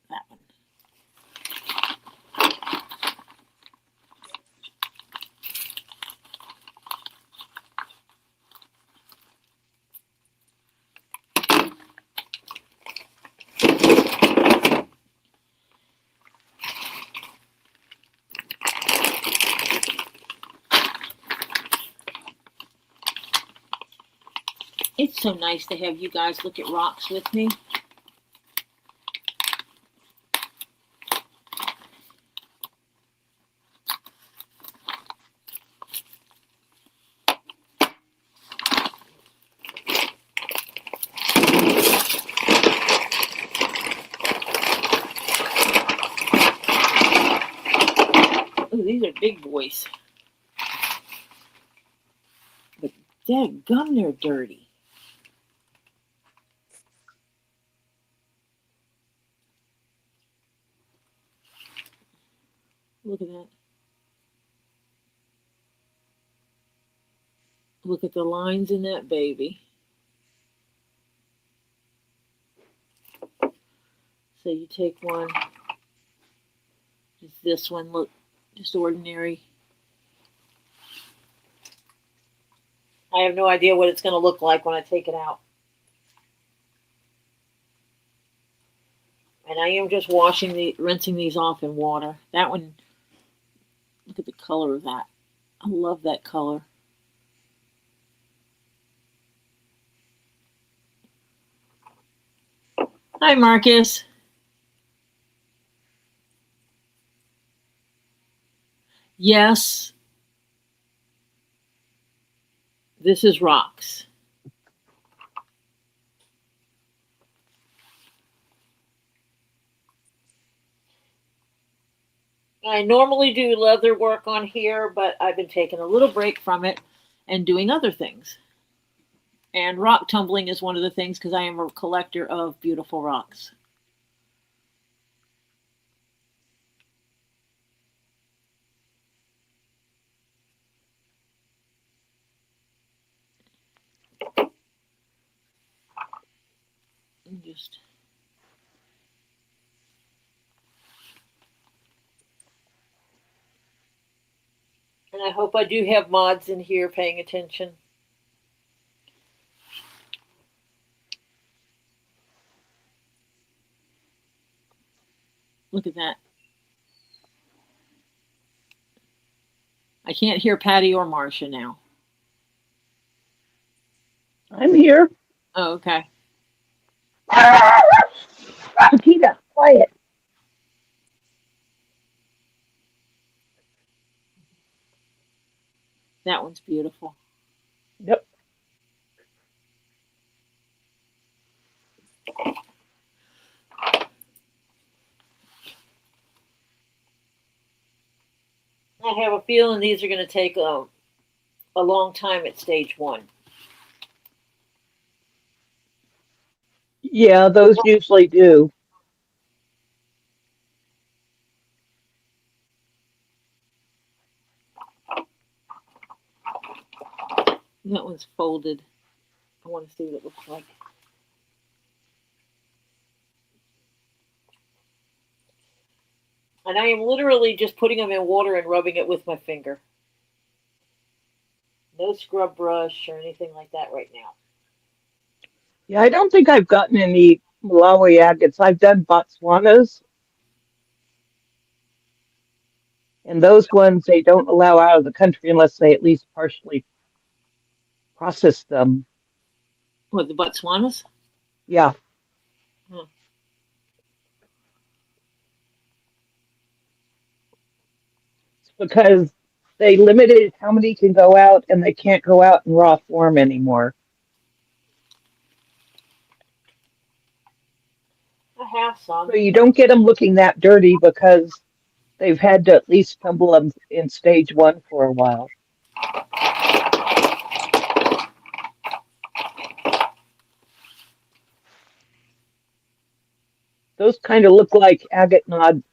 That one. It's so nice to have you guys look at rocks with me. Ooh, these are big boys. But dadgum, they're dirty. Look at that. Look at the lines in that baby. So you take one. Just this one, look, just ordinary. I have no idea what it's going to look like when I take it out. And I am just rinsing these off in water. That one, look at the color of that. I love that color. Hi, Marcus. Yes, this is rocks. I normally do leather work on here, but I've been taking a little break from it and doing other things. And rock tumbling is one of the things because I am a collector of beautiful rocks. Just and I hope I do have mods in here paying attention. Look at that. I can't hear Patty or Marcia now. I'm here. Oh, okay. Teesa, quiet. That one's beautiful. Yep. I have a feeling these are going to take a long time at stage 1. Yeah, those usually do. That one's folded. I want to see what it looks like. And I am literally just putting them in water and rubbing it with my finger. No scrub brush or anything like that right now. Yeah, I don't think I've gotten any Malawi agates. I've done Botswanas, and those ones they don't allow out of the country unless they at least partially process them. What, the Botswanas? Yeah. Hmm. It's because they limited how many can go out, and they can't go out in raw form anymore. I have some. So you don't get them looking that dirty because they've had to at least tumble them in stage 1 for a while. Those kind of look like agate nodules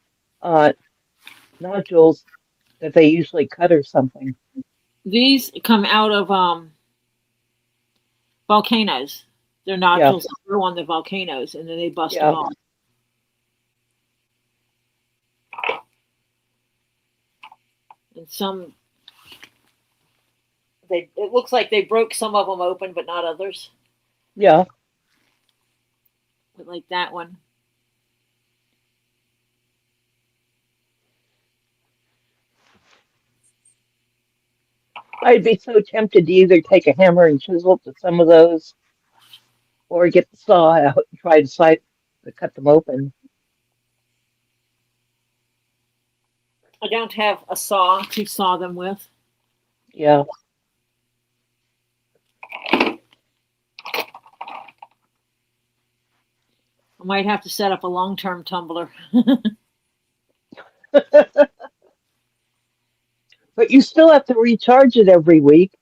that they usually cut or something. These come out of volcanoes. They're nodules that grow on the volcanoes, and then they bust them off. And some, it looks like they broke some of them open, but not others. Yeah. But like that one. I'd be so tempted to either take a hammer and chisel to some of those or get the saw out and try to cut them open. I don't have a saw to saw them with. Yeah. I might have to set up a long-term tumbler. But you still have to recharge it every week.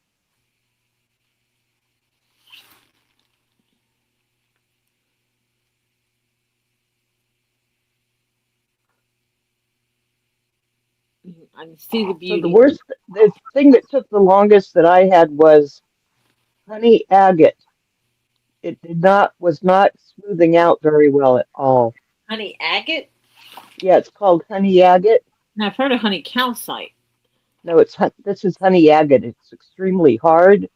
I can see the beauty. So the thing that took the longest that I had was honey agate. It was not smoothing out very well at all. Honey agate? Yeah, it's called honey agate. Now, I've heard of honey calcite. No, this is honey agate. It's extremely hard,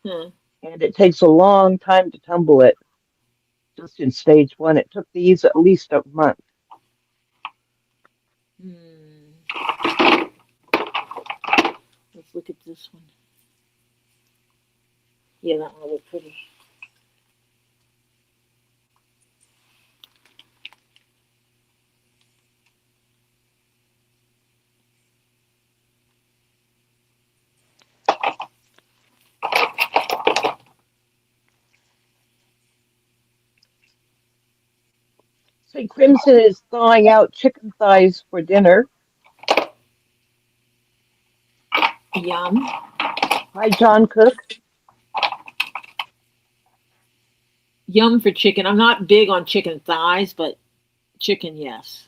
and it takes a long time to tumble it. Just in stage 1, it took these at least a month. Let's look at this one. Yeah, that one will look pretty. So Crimson is thawing out chicken thighs for dinner. Yum. Hi, John Cook. Yum for chicken. I'm not big on chicken thighs, but chicken, yes.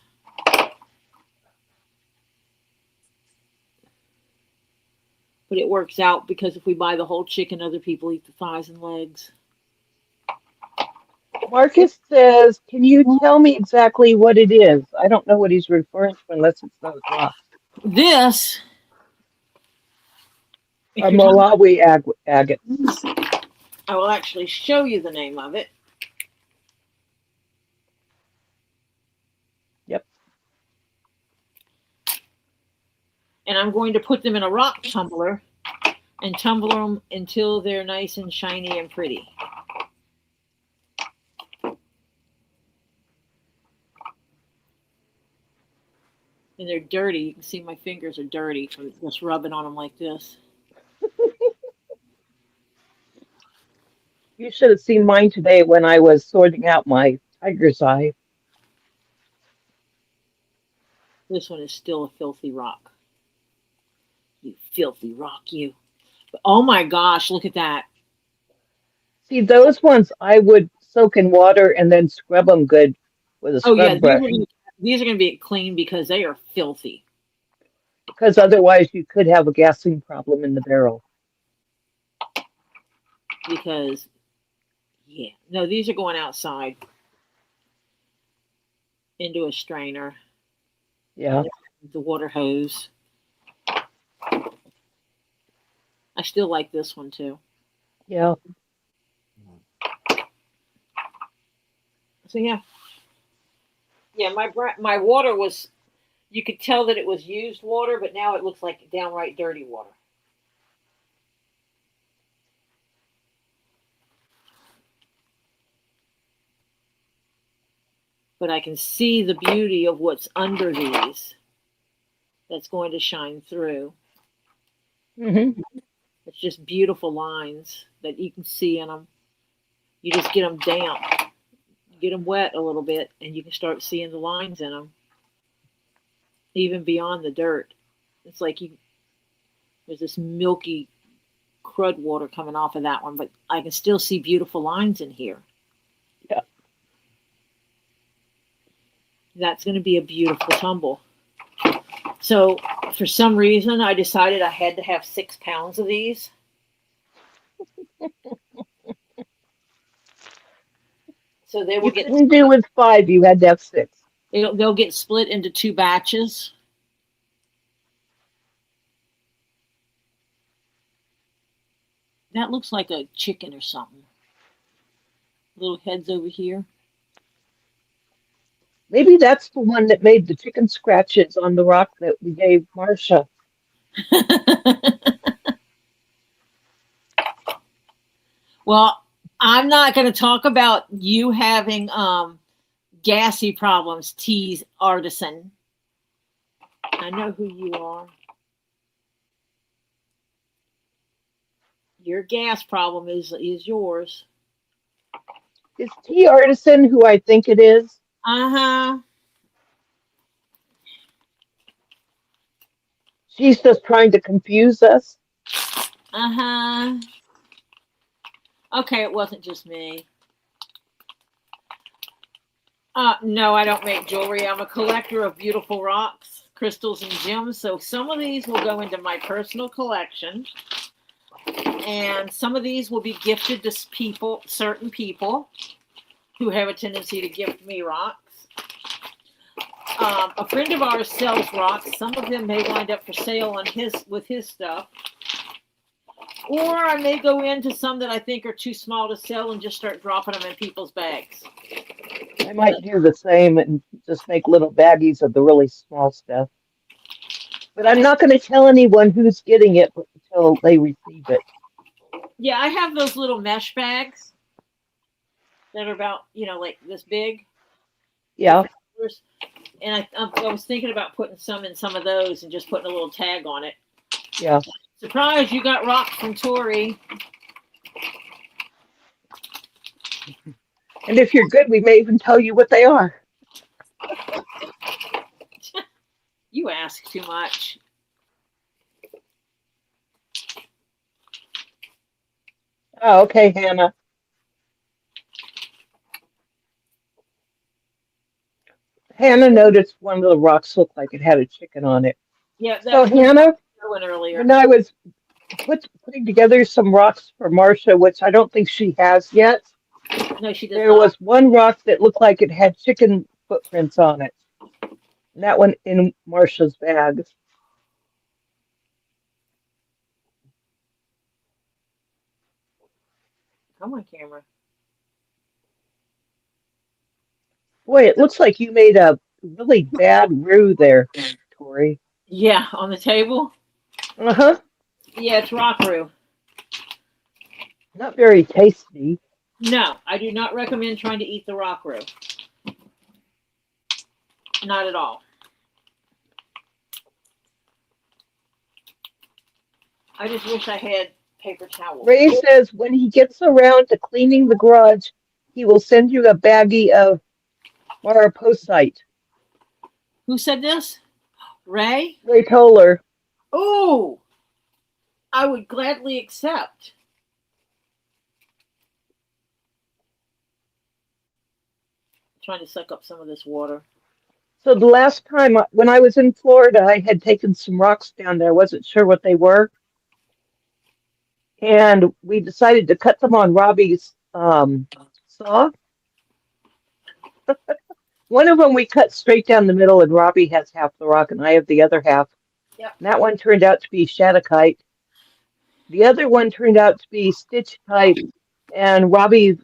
But it works out because if we buy the whole chicken, other people eat the thighs and legs. Marcus says, can you tell me exactly what it is? I don't know what he's referring to unless it's those rocks. This, if Or you're talking, Malawi agate. I will actually show you the name of it. Yep. And I'm going to put them in a rock tumbler and tumble them until they're nice and shiny and pretty. And they're dirty. You can see my fingers are dirty from just rubbing on them like this. You should have seen mine today when I was sorting out my tiger's eye. This one is still a filthy rock. You filthy rock, you. But, oh my gosh, look at that. See, those ones I would soak in water and then scrub them good with a Oh yeah, scrub brush. these are going to be clean because they are filthy. Because otherwise you could have a gassing problem in the barrel. Because, yeah. No, these are going outside into a strainer. Yeah. The water hose. I still like this one too. Yeah. So yeah. Yeah, my water was, you could tell that it was used water, but now it looks like downright dirty water. But I can see the beauty of what's under these that's going to shine through. Mm-hmm. It's just beautiful lines that you can see in them. You just get them damp, get them wet a little bit, and you can start seeing the lines in them, even beyond the dirt. It's like there's this milky crud water coming off of that one, but I can still see beautiful lines in here. Yeah. That's going to be a beautiful tumble. So for some reason, I decided I had to have 6 pounds of these. So they will You get. couldn't do with 5. You had to have 6. They'll get split into 2 batches. That looks like a chicken or something. Little heads over here. Maybe that's the one that made the chicken scratches on the rock that we gave Marcia. Well, I'm not going to talk about you having gassy problems, Tease Artisan. I know who you are. Your gas problem is yours. Is T Artisan who I think it is? Uh-huh. She's just trying to confuse us. Uh-huh. Okay, it wasn't just me. No, I don't make jewelry. I'm a collector of beautiful rocks, crystals, and gems. So some of these will go into my personal collection. And some of these will be gifted to certain people who have a tendency to gift me rocks. A friend of ours sells rocks. Some of them may wind up for sale with his stuff. Or I may go into some that I think are too small to sell and just start dropping them in people's bags. I might do the same and just make little baggies of the really small stuff. But I'm not going to tell anyone who's getting it until they receive it. Yeah, I have those little mesh bags that are about, like this big. Yeah. And I was thinking about putting some in some of those and just putting a little tag on it. Yeah. Surprise, you got rocks from Tori. And if you're good, we may even tell you what they are. You ask too much. Oh, okay, Hannah. Hannah noticed one of the rocks looked like it had a chicken on it. Yeah, So, that was Hannah, one earlier. when I was putting together some rocks for Marcia, which I don't think she has yet, No, she does there not. was one rock that looked like it had chicken footprints on it. And that one in Marcia's bag. Come on, camera. Boy, it looks like you made a really bad roux there, Tori. Yeah, on the table. Uh-huh. Yeah, it's rock roux. Not very tasty. No, I do not recommend trying to eat the rock roux. Not at all. I just wish I had paper towels. Ray says when he gets around to cleaning the garage, he will send you a baggie of Mariposite. Who said this? Ray? Ray Toller. Oh, I would gladly accept. Trying to suck up some of this water. So the last time when I was in Florida, I had taken some rocks down there. I wasn't sure what they were. And we decided to cut them on Robbie's saw. One of them we cut straight down the middle, and Robbie has half the rock, and I have the other half. Yep. And that one turned out to be Shattuckite. The other one turned out to be Stitchkite, and Robbie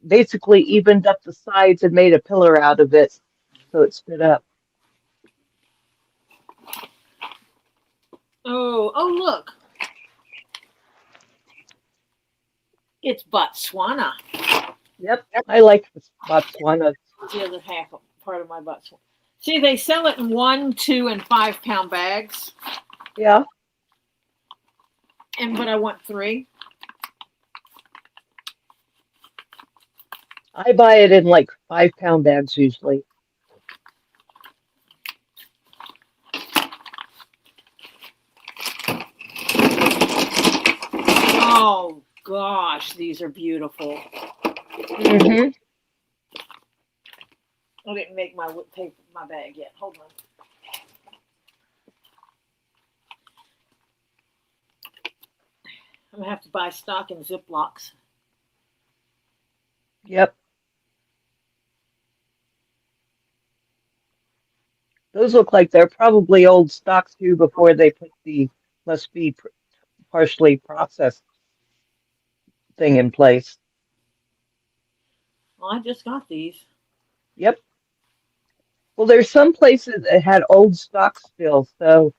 basically evened up the sides and made a pillar out of it, so it stood up. Oh, look. It's Botswana. Yep, I like the Botswana. The other half part of my Botswana. See, they sell it in 1, 2, and 5 pound bags. Yeah. But I want 3. I buy it in like 5-pound bags usually. Oh gosh, these are beautiful. Mm-hmm. I didn't make my bag yet. Hold on. I'm gonna have to buy stock in Ziplocs. Yep. Those look like they're probably old stock too before they put the must be partially processed thing in place. Well, I just got these. Yep. Well, there's some places that had old stock still, so.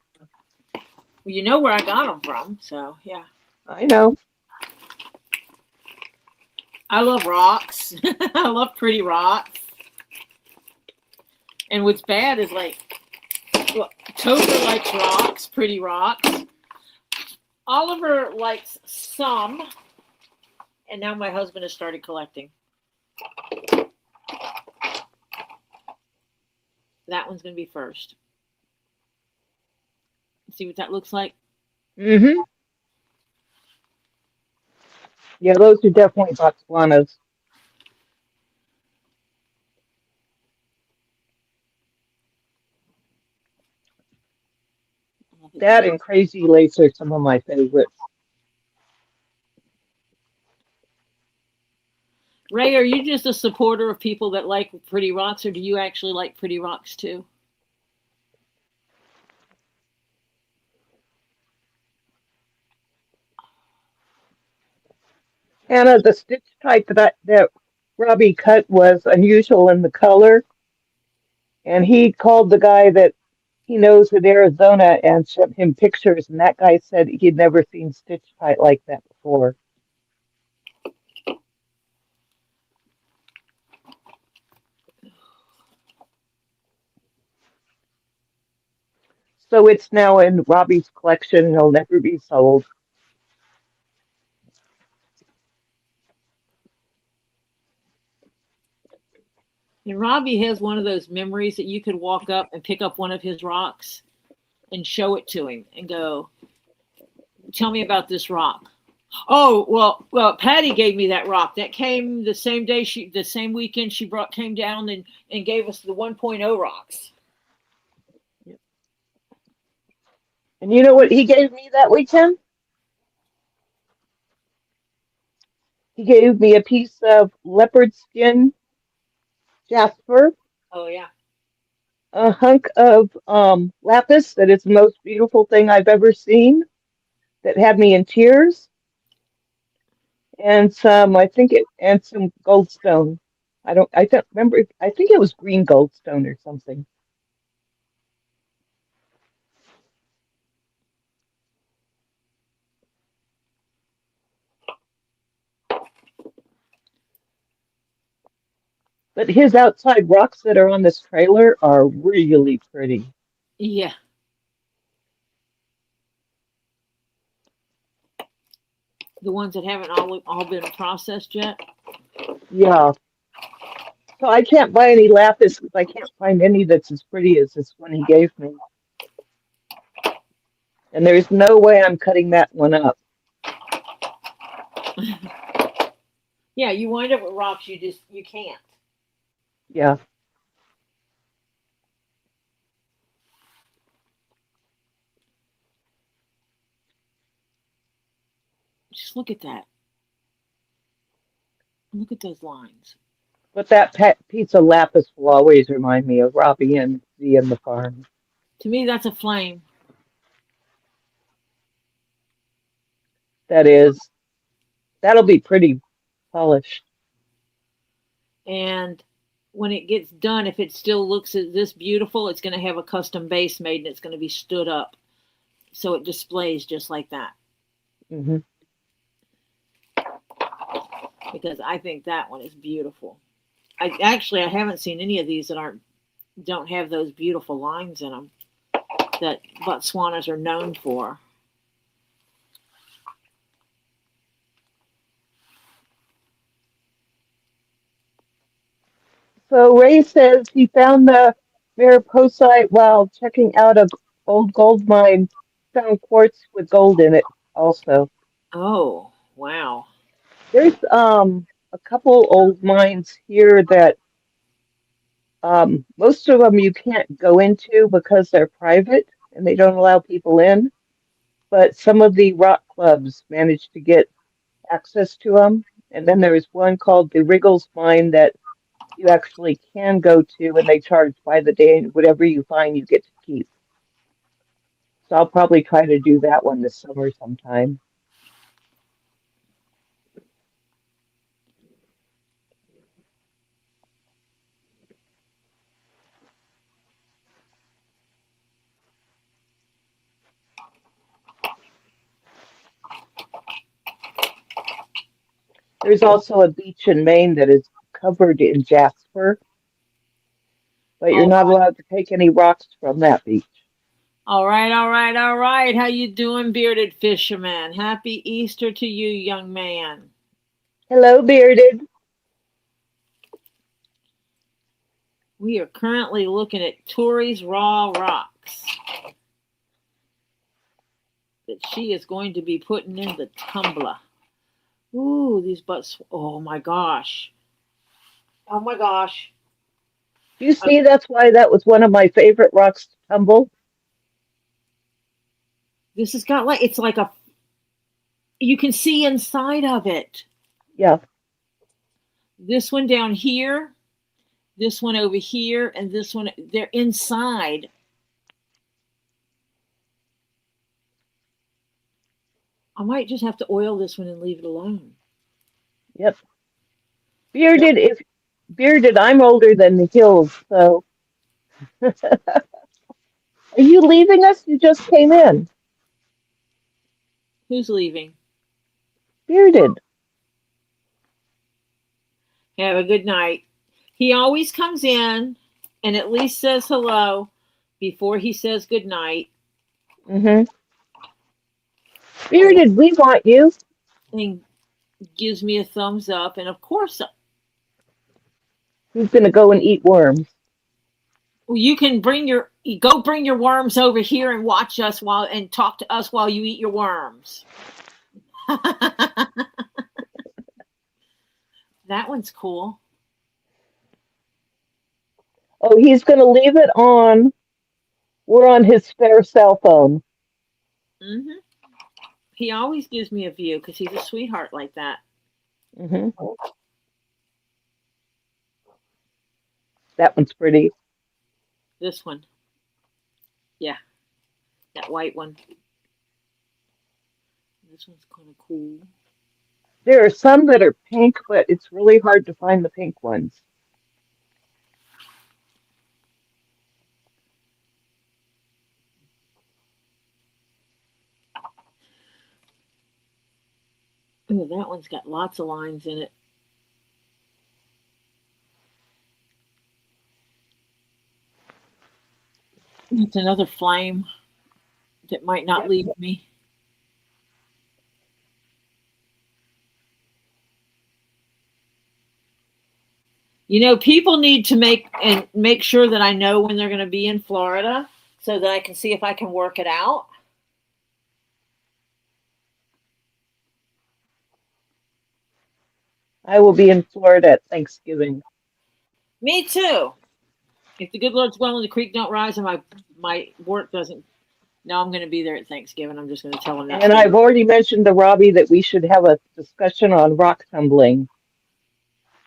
Well, you know where I got them from, so yeah. I know. I love rocks. I love pretty rocks. And what's bad is like, well, Topher likes rocks, pretty rocks. Oliver likes some. And now my husband has started collecting. That one's going to be first. See what that looks like? Mm-hmm. Yeah, those are definitely Botswanas. That and Crazy Lace are some of my favorites. Ray, are you just a supporter of people that like pretty rocks, or do you actually like pretty rocks too? Hannah, the stitch type that Robbie cut was unusual in the color. And he called the guy that he knows in Arizona and sent him pictures. And that guy said he'd never seen stitch type like that before. So it's now in Robbie's collection and it'll never be sold. And Robbie has one of those memories that you could walk up and pick up one of his rocks and show it to him and go, tell me about this rock. Oh, well, Patty gave me that rock. That came the same day the same weekend came down and gave us the 1.0 rocks. And you know what he gave me that weekend? He gave me a piece of leopard skin jasper, Oh yeah. a hunk of lapis that is the most beautiful thing I've ever seen, that had me in tears, and some goldstone. I don't remember. I think it was green goldstone or something. But his outside rocks that are on this trailer are really pretty. Yeah. The ones that haven't all been processed yet. Yeah. So I can't buy any lapis because I can't find any that's as pretty as this one he gave me. And there's no way I'm cutting that one up. Yeah, you wind up with rocks you can't. Yeah. Just look at that. Look at those lines. But that piece of lapis will always remind me of Robbie and Z and the farm. To me, that's a flame. That'll be pretty polished. And when it gets done, if it still looks this beautiful, it's going to have a custom base made and it's going to be stood up. So it displays just like that. Mm-hmm. Because I think that one is beautiful. I haven't seen any of these that don't have those beautiful lines in them that Botswanas are known for. So Ray says he found the Mariposite while checking out a old gold mine, found quartz with gold in it also. Oh, wow. There's a couple old mines here that most of them you can't go into because they're private and they don't allow people in. But some of the rock clubs managed to get access to them. And then there is one called the Wriggles mine that you actually can go to, and they charge by the day, and whatever you find, you get to keep. So I'll probably try to do that one this summer sometime. There's also a beach in Maine that is covered in jasper, but you're not allowed to take any rocks from that beach. All right. How you doing, bearded fisherman? Happy Easter to you, young man. Hello, bearded. We are currently looking at Tori's raw rocks that she is going to be putting in the tumbler. Ooh, these butts. Oh my gosh. Oh my gosh. You see, that's why that was one of my favorite rocks to tumble. This has got it's like you can see inside of it. Yeah. This one down here, this one over here, and this one, they're inside. I might just have to oil this one and leave it alone. Yep. Bearded, I'm older than the hills, so. Are you leaving us? You just came in. Who's leaving? Bearded. Have a good night. He always comes in and at least says hello before he says good night. Mm-hmm. Bearded, we want you. And gives me a thumbs up. And of course, He's going to go and eat worms. you can bring your worms over here and watch us and talk to us while you eat your worms. That one's cool. Oh, he's going to leave it on. We're on his spare cell phone. Hmm. He always gives me a view because he's a sweetheart like that. Hmm. That one's pretty. This one. Yeah, that white one. This one's kind of cool. There are some that are pink, but it's really hard to find the pink ones. Ooh, that one's got lots of lines in it. It's another flame that might not Yep. leave me. You know, people need to make sure that I know when they're going to be in Florida so that I can see if I can work it out. I will be in Florida at Thanksgiving. Me too. If the good Lord's willing, the creek don't rise and my work doesn't. No, I'm going to be there at Thanksgiving. I'm just going to tell them that. And I've already mentioned to Robbie that we should have a discussion on rock tumbling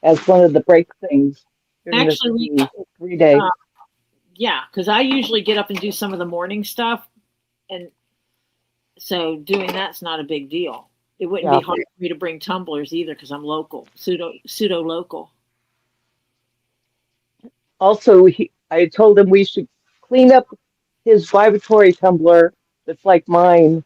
as one of the break things during Actually, the 3-day. Yeah, because I usually get up and do some of the morning stuff, and so doing that's not a big deal. It wouldn't be hard for me to bring tumblers either because I'm local, pseudo local. Also, I told him we should clean up his vibratory tumbler that's like mine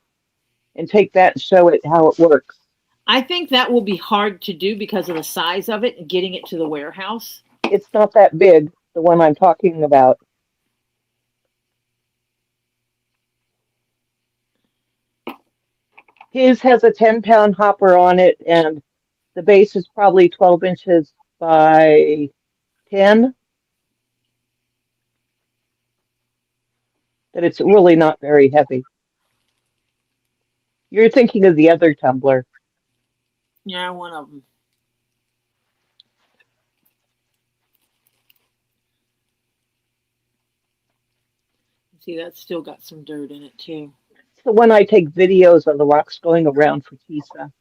and take that and show it how it works. I think that will be hard to do because of the size of it and getting it to the warehouse. It's not that big, the one I'm talking about. His has a 10-pound hopper on it, and the base is probably 12 inches by 10. But it's really not very heavy. You're thinking of the other tumbler. Yeah, one of them. See, that's still got some dirt in it too. It's the one I take videos of the rocks going around for Teesa.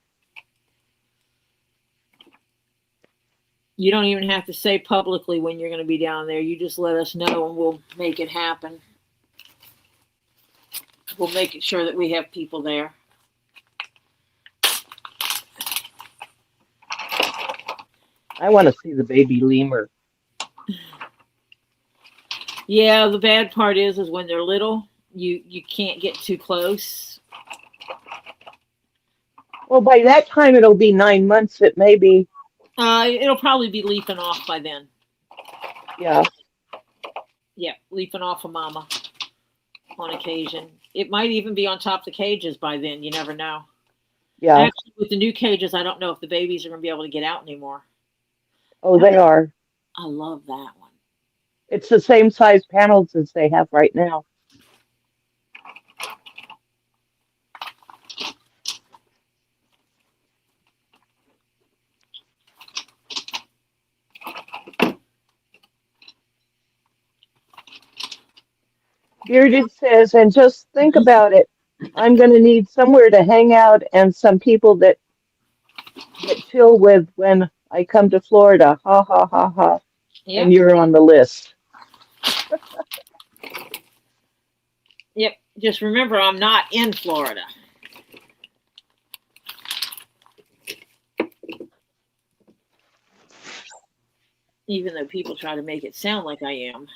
You don't even have to say publicly when you're going to be down there. You just let us know and we'll make it happen. We'll make it sure that we have people there. I want to see the baby lemur. Yeah, the bad part is when they're little, you can't get too close. Well, by that time it'll be 9 months. It may be. It'll probably be leaping off by then. Yeah. Yeah, leaping off of mama on occasion. It might even be on top of the cages by then. You never know. Yeah. Actually, with the new cages, I don't know if the babies are going to be able to get out anymore. Oh, they are. I love that one. It's the same size panels as they have right now. Bearded says, and just think about it. I'm going to need somewhere to hang out and some people that chill with when I come to Florida. Ha, ha, ha, ha. Yep. And you're on the list. Yep. Just remember, I'm not in Florida. Even though people try to make it sound like I am.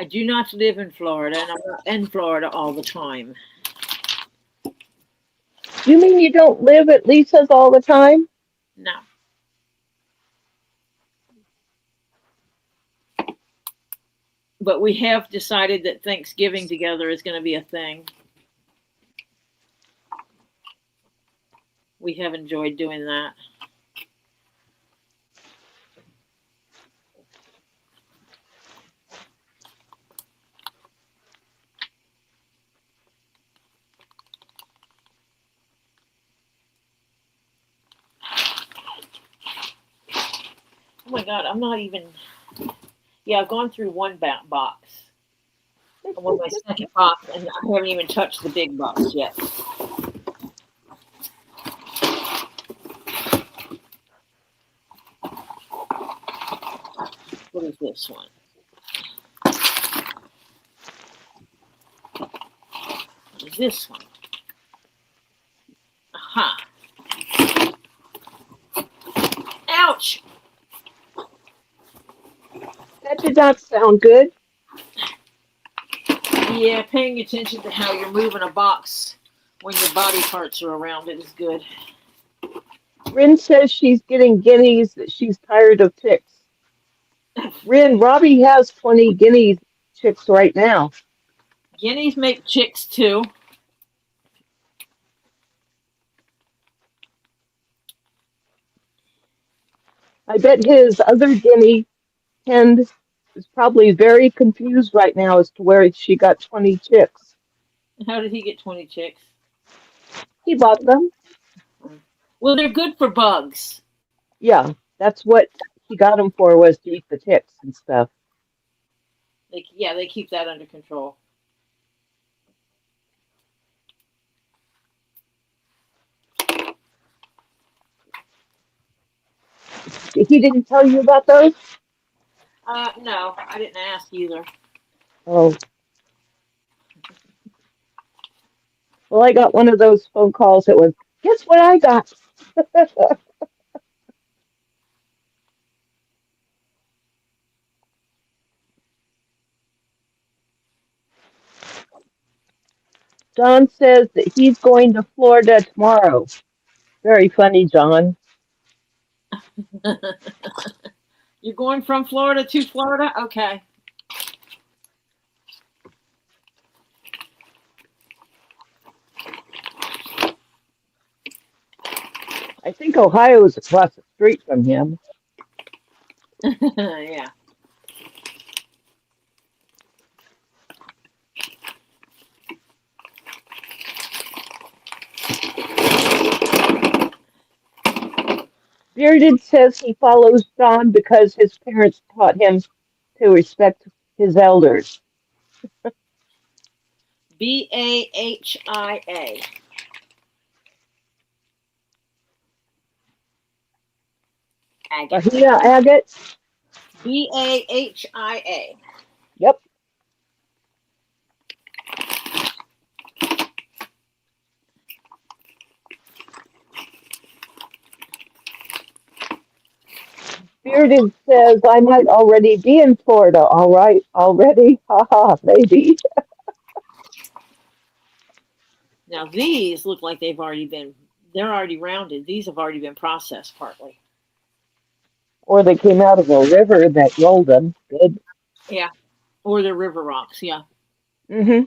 I do not live in Florida, and I'm not in Florida all the time. You mean you don't live at Lisa's all the time? No. But we have decided that Thanksgiving together is going to be a thing. We have enjoyed doing that. Oh my God, I'm not even. Yeah, I've gone through one box. I'm on my second box, and I haven't even touched the big box yet. What is this one? What is this one? Aha. Ouch! That did not sound good. Yeah, paying attention to how you're moving a box when your body parts are around it is good. Rin says she's getting guineas, that she's tired of ticks. Rin, Robbie has 20 guinea chicks right now. Guineas make chicks too. I bet his other guinea hen is probably very confused right now as to where she got 20 chicks. How did he get 20 chicks? He bought them. Well, they're good for bugs. Yeah, that's what he got them for, was to eat the ticks and stuff. They keep that under control. He didn't tell you about those? No, I didn't ask either. Oh. Well, I got one of those phone calls that was, guess what I got? John says that he's going to Florida tomorrow. Very funny, John. You're going from Florida to Florida? Okay. I think Ohio is across the street from him. Yeah. Bearded says he follows John because his parents taught him to respect his elders. BAHIA. Agate. Bahia agate? BAHIA. Yep. Bearded says I might already be in Florida. All right, already? Haha, maybe. Now these look like they're already rounded. These have already been processed partly. Or they came out of a river that rolled them. Good. Yeah. Or they're river rocks, yeah. Mm-hmm.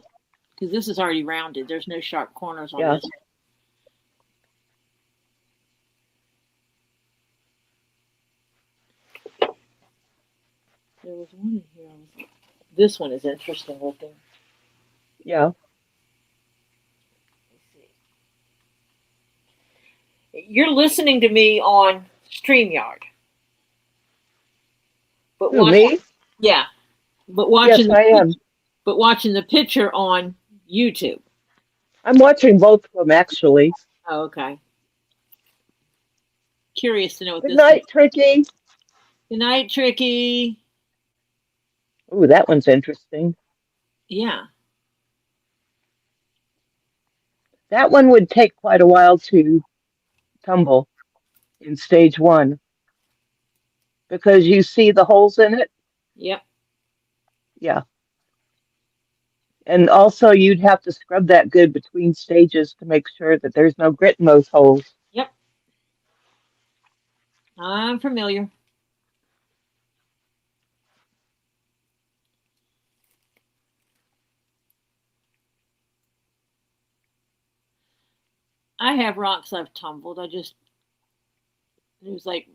Because this is already rounded. There's no sharp corners on Yeah. this. There was one in here. This one is interesting looking. Yeah. You're listening to me on StreamYard. But Who, me? Yeah. But Yes, I am. But watching the picture on YouTube. I'm watching both of them, actually. Oh, okay. Curious to know what Good this night, is. Tricky. Good night, Tricky. Ooh, that one's interesting. Yeah. That one would take quite a while to tumble in stage one because you see the holes in it. Yep. Yeah. And also you'd have to scrub that good between stages to make sure that there's no grit in those holes. Yep. I'm familiar. I have rocks I've tumbled. It was like,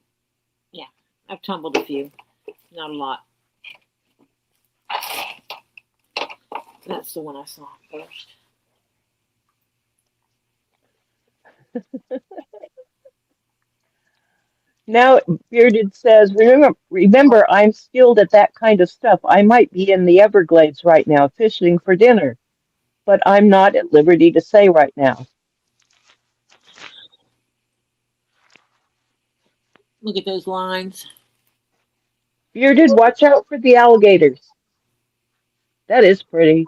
yeah, I've tumbled a few. Not a lot. That's the one I saw first. Now, Bearded says, remember, I'm skilled at that kind of stuff. I might be in the Everglades right now fishing for dinner, but I'm not at liberty to say right now. Look at those lines. Bearded, watch out for the alligators. That is pretty.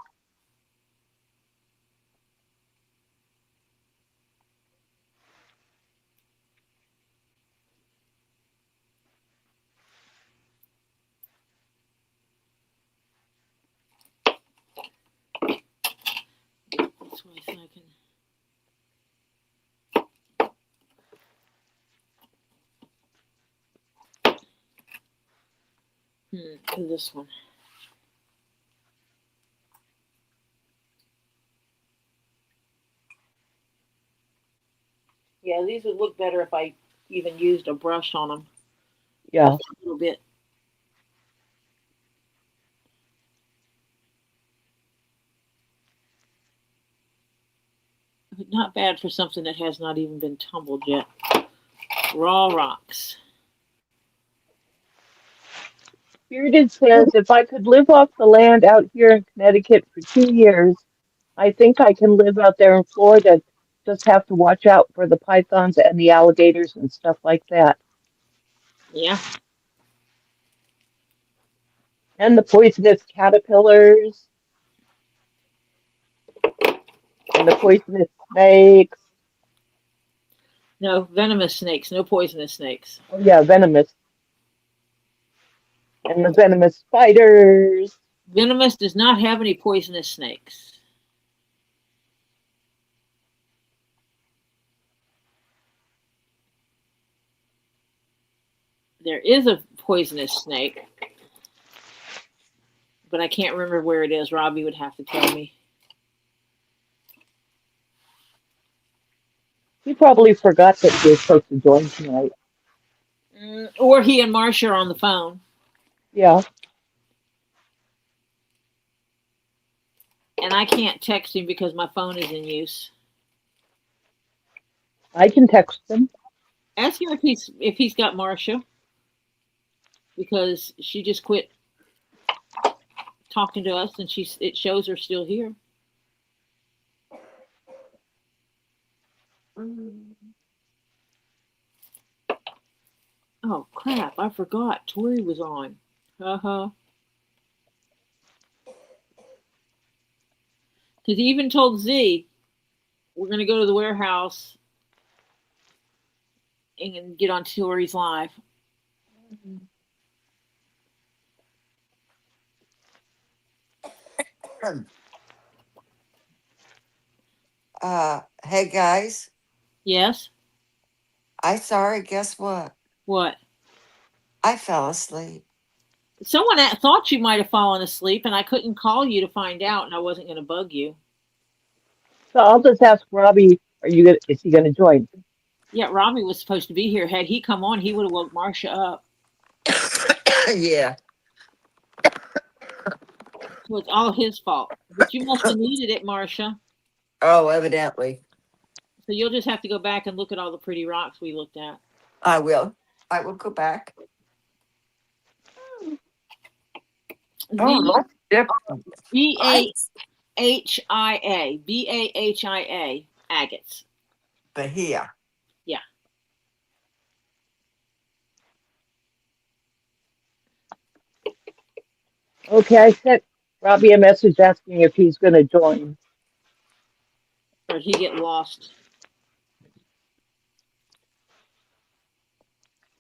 This way so I can. Do this one. Yeah, these would look better if I even used a brush on them. Yeah. Just a little bit. But not bad for something that has not even been tumbled yet. Raw rocks. Bearded says, if I could live off the land out here in Connecticut for 2 years, I think I can live out there in Florida. Just have to watch out for the pythons and the alligators and stuff like that. Yeah. And the poisonous caterpillars. And the poisonous snakes. No, venomous snakes, no poisonous snakes. Oh, yeah, venomous. And the venomous spiders. Venomous does not have any poisonous snakes. There is a poisonous snake, but I can't remember where it is. Robbie would have to tell me. He probably forgot that he was supposed to join tonight. Or he and Marcia are on the phone. Yeah. And I can't text him because my phone is in use. I can text him. Ask him if he's got Marcia, because she just quit talking to us, and it shows her still here. Oh crap! I forgot Tori was on. Because he even told Z, we're gonna go to the warehouse and get on Tori's live. Hey guys, Yes. sorry, guess what? What? I fell asleep. Someone thought you might have fallen asleep, and I couldn't call you to find out, and I wasn't going to bug you. So I'll just ask Robbie, is he gonna join? Yeah, Robbie was supposed to be here. Had he come on, he would have woke Marcia up. Yeah. So it's all his fault. But you must have needed it, Marcia. Oh, evidently. So you'll just have to go back and look at all the pretty rocks we looked at. I will. I will go back. Oh, Bahia. Bahia. Agates. Bahia. Yeah. Okay, I sent Robbie a message asking if he's gonna join. Or did he get lost?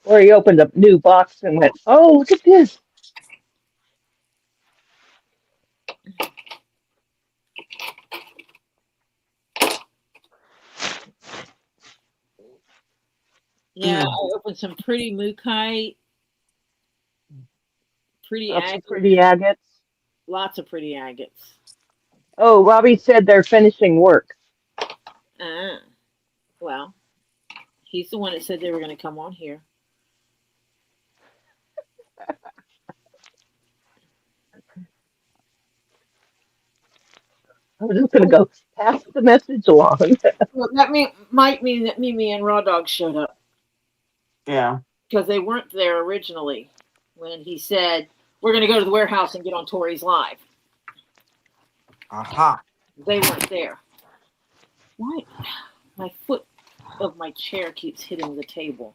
Or he opened a new box and went, oh, look at this. Yeah, I opened some pretty mookaite. Pretty agates. Pretty agates. Lots of pretty agates. Oh, Robbie said they're finishing work. Well, he's the one that said they were going to come on here. I'm just going to go pass the message along. Well, that might mean that Mimi and Raw Dog showed up. Yeah. because they weren't there originally when he said, we're going to go to the warehouse and get on Tori's live. Aha. They weren't there. Why? My foot of my chair keeps hitting the table.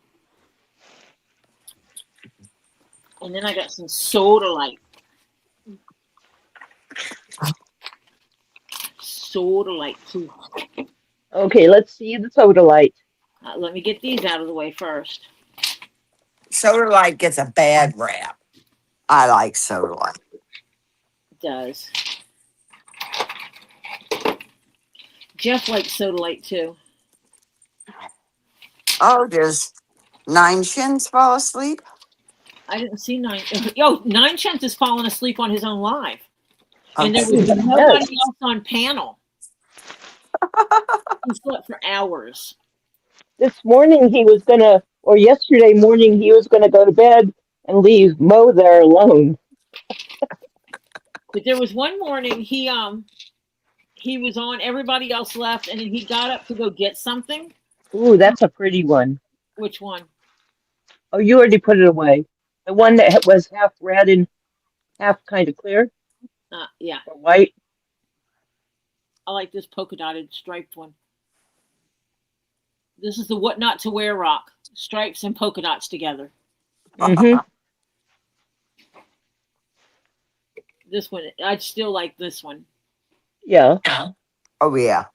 And then I got some soda light. Soda light too. Okay, let's see the soda light. Let me get these out of the way first. Soda light gets a bad rap. I like soda light. It does. Jeff likes soda light too. Oh, does Nine Shins fall asleep? I didn't see Nine. Yo, Nine Cents has fallen asleep on his own live. And there Okay. was nobody else on panel. He slept for hours. This morning he was gonna, or yesterday morning he was gonna go to bed and leave Mo there alone. But there was one morning he was on, everybody else left, and then he got up to go get something. Ooh, that's a pretty one. Which one? Oh, you already put it away. The one that was half red and half kind of clear Yeah. or white. I like this polka dotted striped one. This is the what not to wear rock. Stripes and polka dots together. Mm-hmm. This one, I'd still like this one. Yeah. Oh, yeah.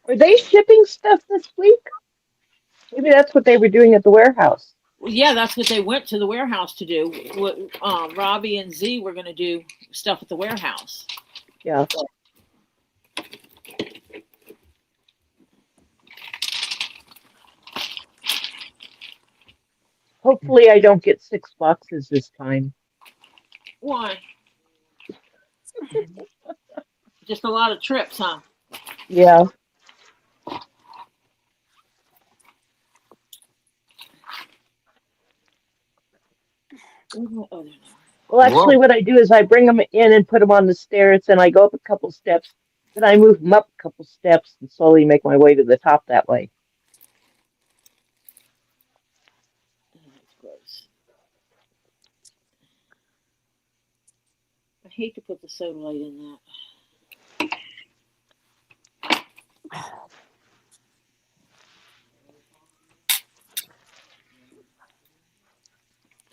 Are they shipping stuff this week? Maybe that's what they were doing at the warehouse. Well, yeah, that's what they went to the warehouse to do. What Robbie and Z were going to do stuff at the warehouse. Yeah. Hopefully I don't get 6 boxes this time. Why? Just a lot of trips, huh? Yeah. Well, actually, what I do is I bring them in and put them on the stairs, and I go up a couple steps, then I move them up a couple steps and slowly make my way to the top that way. That's gross. I hate to put the soda light in that.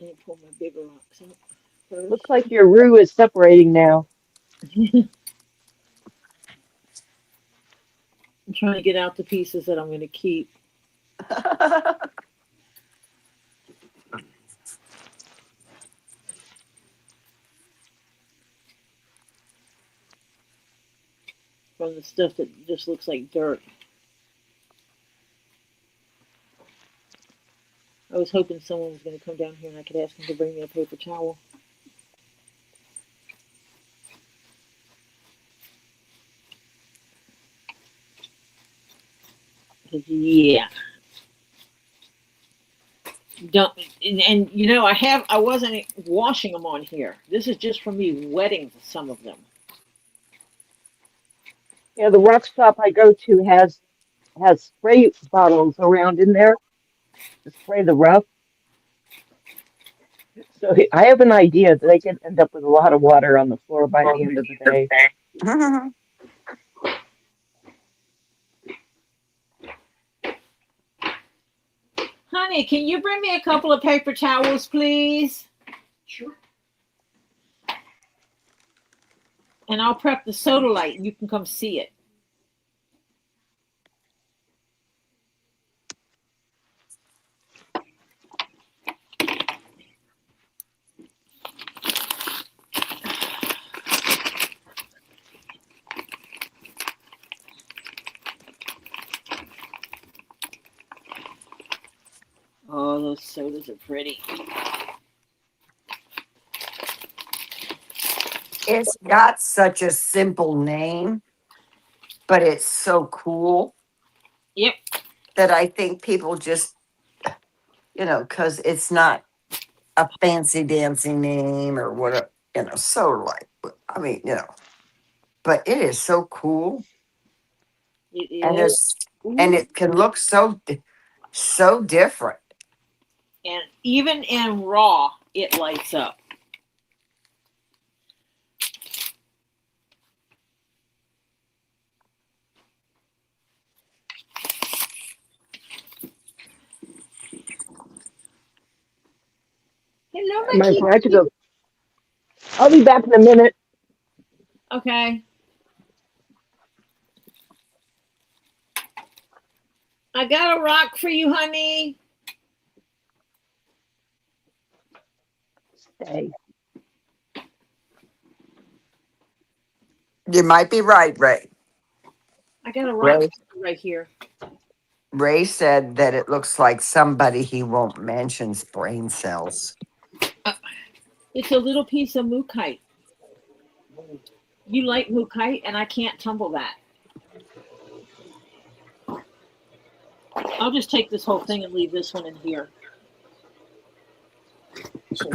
Let me pull my bigger rocks out first. Looks like your roux is separating now. I'm trying to get out the pieces that I'm going to keep. From the stuff that just looks like dirt. I was hoping someone was going to come down here and I could ask them to bring me a paper towel. Yeah. Don't and you know I wasn't washing them on here. This is just for me wetting some of them. Yeah, the rock shop I go to has spray bottles around in there to spray the rough. So I have an idea that they can end up with a lot of water on the floor by the end of the day. Honey, can you bring me a couple of paper towels, please? Sure. And I'll prep the soda light and you can come see it. Oh, those sodas are pretty. It's got such a simple name, but it's so cool. Yep. That I think people just, because it's not a fancy dancy name or what, so like, I mean, but it is so cool. It and is. it can look so different. And even in raw, it lights up. Hello, I'm my I have to kitty. go. I'll be back in a minute. Okay. I got a rock for you, honey. Stay. You might be right, Ray. I got a rock Ray right here. Ray said that it looks like somebody he won't mention's brain cells. It's a little piece of mookaite. You like mookaite, and I can't tumble that. I'll just take this whole thing and leave this one in here. So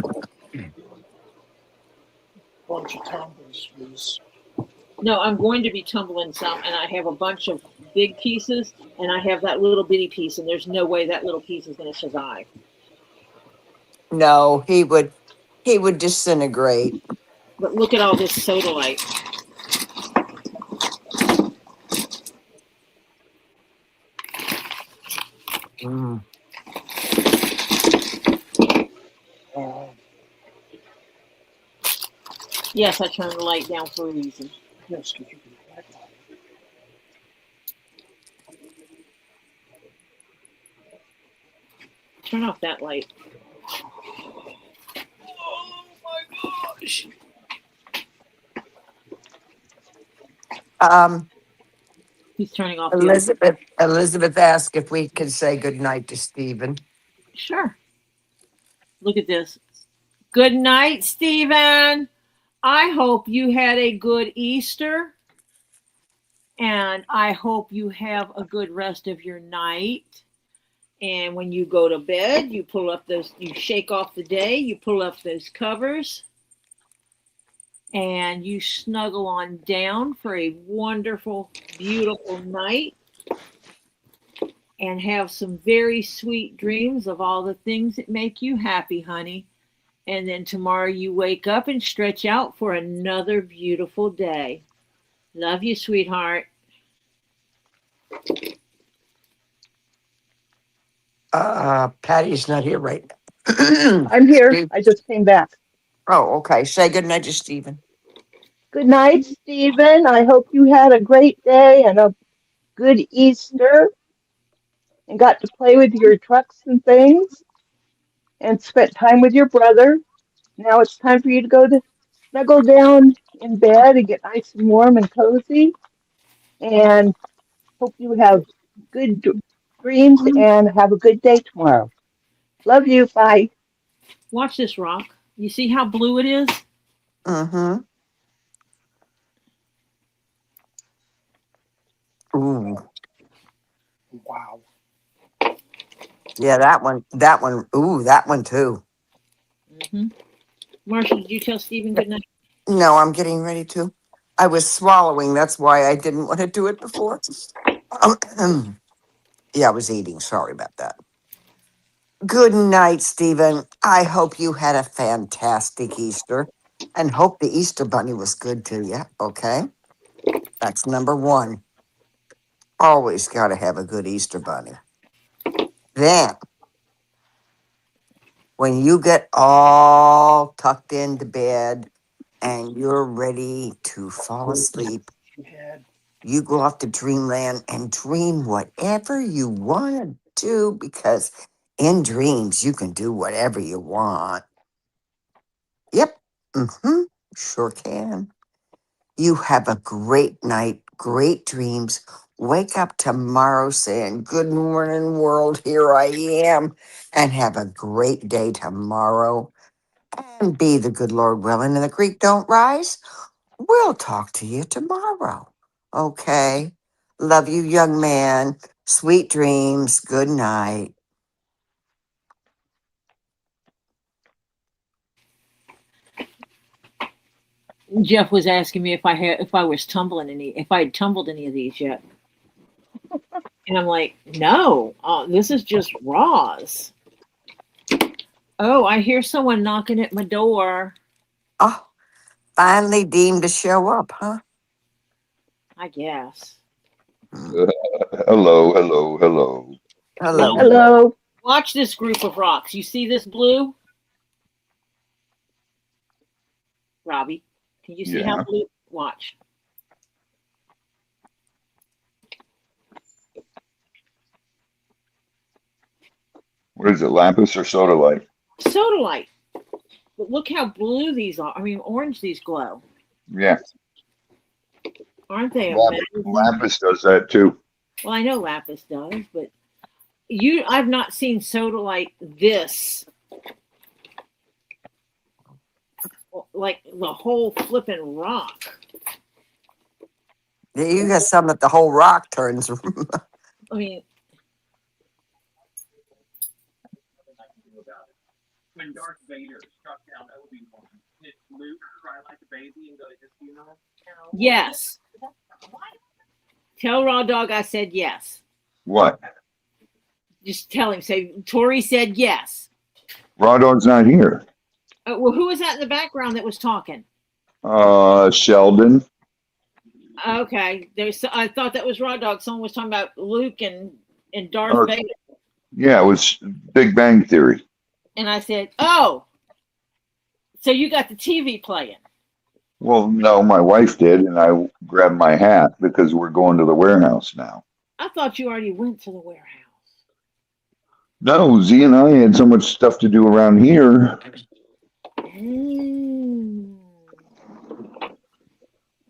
bunch of tumbles was No, I'm going to be tumbling some, and I have a bunch of big pieces, and I have that little bitty piece, and there's no way that little piece is going to survive. No, he would disintegrate. But look at all this sodalite. Mm. Yes, I turned the light down for a reason. yes, because you can back on it. Turn off that light. Oh my gosh. He's turning off the other. Elizabeth asked if we could say goodnight to Stephen. Sure. Look at this. Good night, Stephen. I hope you had a good Easter, and I hope you have a good rest of your night. And when you go to bed, you shake off the day, you pull up those covers, and you snuggle on down for a wonderful, beautiful night, and have some very sweet dreams of all the things that make you happy, honey. And then tomorrow you wake up and stretch out for another beautiful day. Love you, sweetheart. Patty's not here right now. I'm here. I just came back. Oh, okay. Say goodnight to Stephen. Good night, Stephen. I hope you had a great day and a good Easter and got to play with your trucks and things and spent time with your brother. Now it's time for you to go to snuggle down in bed and get nice and warm and cozy. And hope you have good dreams and have a good day tomorrow. Love you. Bye. Watch this rock. You see how blue it is? Mm-hmm. Ooh. Wow. Yeah, that one. Ooh, that one too. Mm-hmm. Marcia, did you tell Stephen good night? No, I'm getting ready to. I was swallowing. That's why I didn't want to do it before. Yeah, I was eating. Sorry about that. Good night, Stephen. I hope you had a fantastic Easter and hope the Easter bunny was good to you. Okay. That's number one. Always got to have a good Easter bunny. Then, when you get all tucked into bed and you're ready to fall asleep, You had you go off to dreamland and dream whatever you want to do because in dreams you can do whatever you want. Yep. Mm-hmm. Sure can. You have a great night, great dreams. Wake up tomorrow saying, "Good morning, world. Here I am." And have a great day tomorrow. And be the good Lord willing and the creek don't rise. We'll talk to you tomorrow. Okay. Love you, young man. Sweet dreams. Good night. Jeff was asking me if I had tumbled any of these yet. And I'm like, no, this is just raws. Oh, I hear someone knocking at my door. Oh, finally deemed to show up, huh? I guess. Hello, hello, hello. Hello. Hello. Watch this group of rocks. You see this blue? Robbie, can you see how blue? Watch. What is it, lapis or sodalite? Sodalite. But look how blue these are. I mean, orange these glow. Yeah. Aren't they Lapis, amazing? lapis does that too. Well, I know lapis does, but I've not seen sodalite this. Like the whole flipping rock. Yeah, you got some that the whole rock turns. I mean, When Darth Vader struck down Obi-Wan, did Luke cry like a baby and go to his funeral? yes. Tell Raw Dog I said yes. What? Just tell him. Say, Tori said yes. Raw Dog's not here. Well, who was that in the background that was talking? Sheldon. Okay. I thought that was Raw Dog. Someone was talking about Luke and Darth Vader. Yeah, it was Big Bang Theory. And I said, oh, so you got the TV playing. Well, no, my wife did, and I grabbed my hat because we're going to the warehouse now. I thought you already went to the warehouse. No, Z and I had so much stuff to do around here. Mm.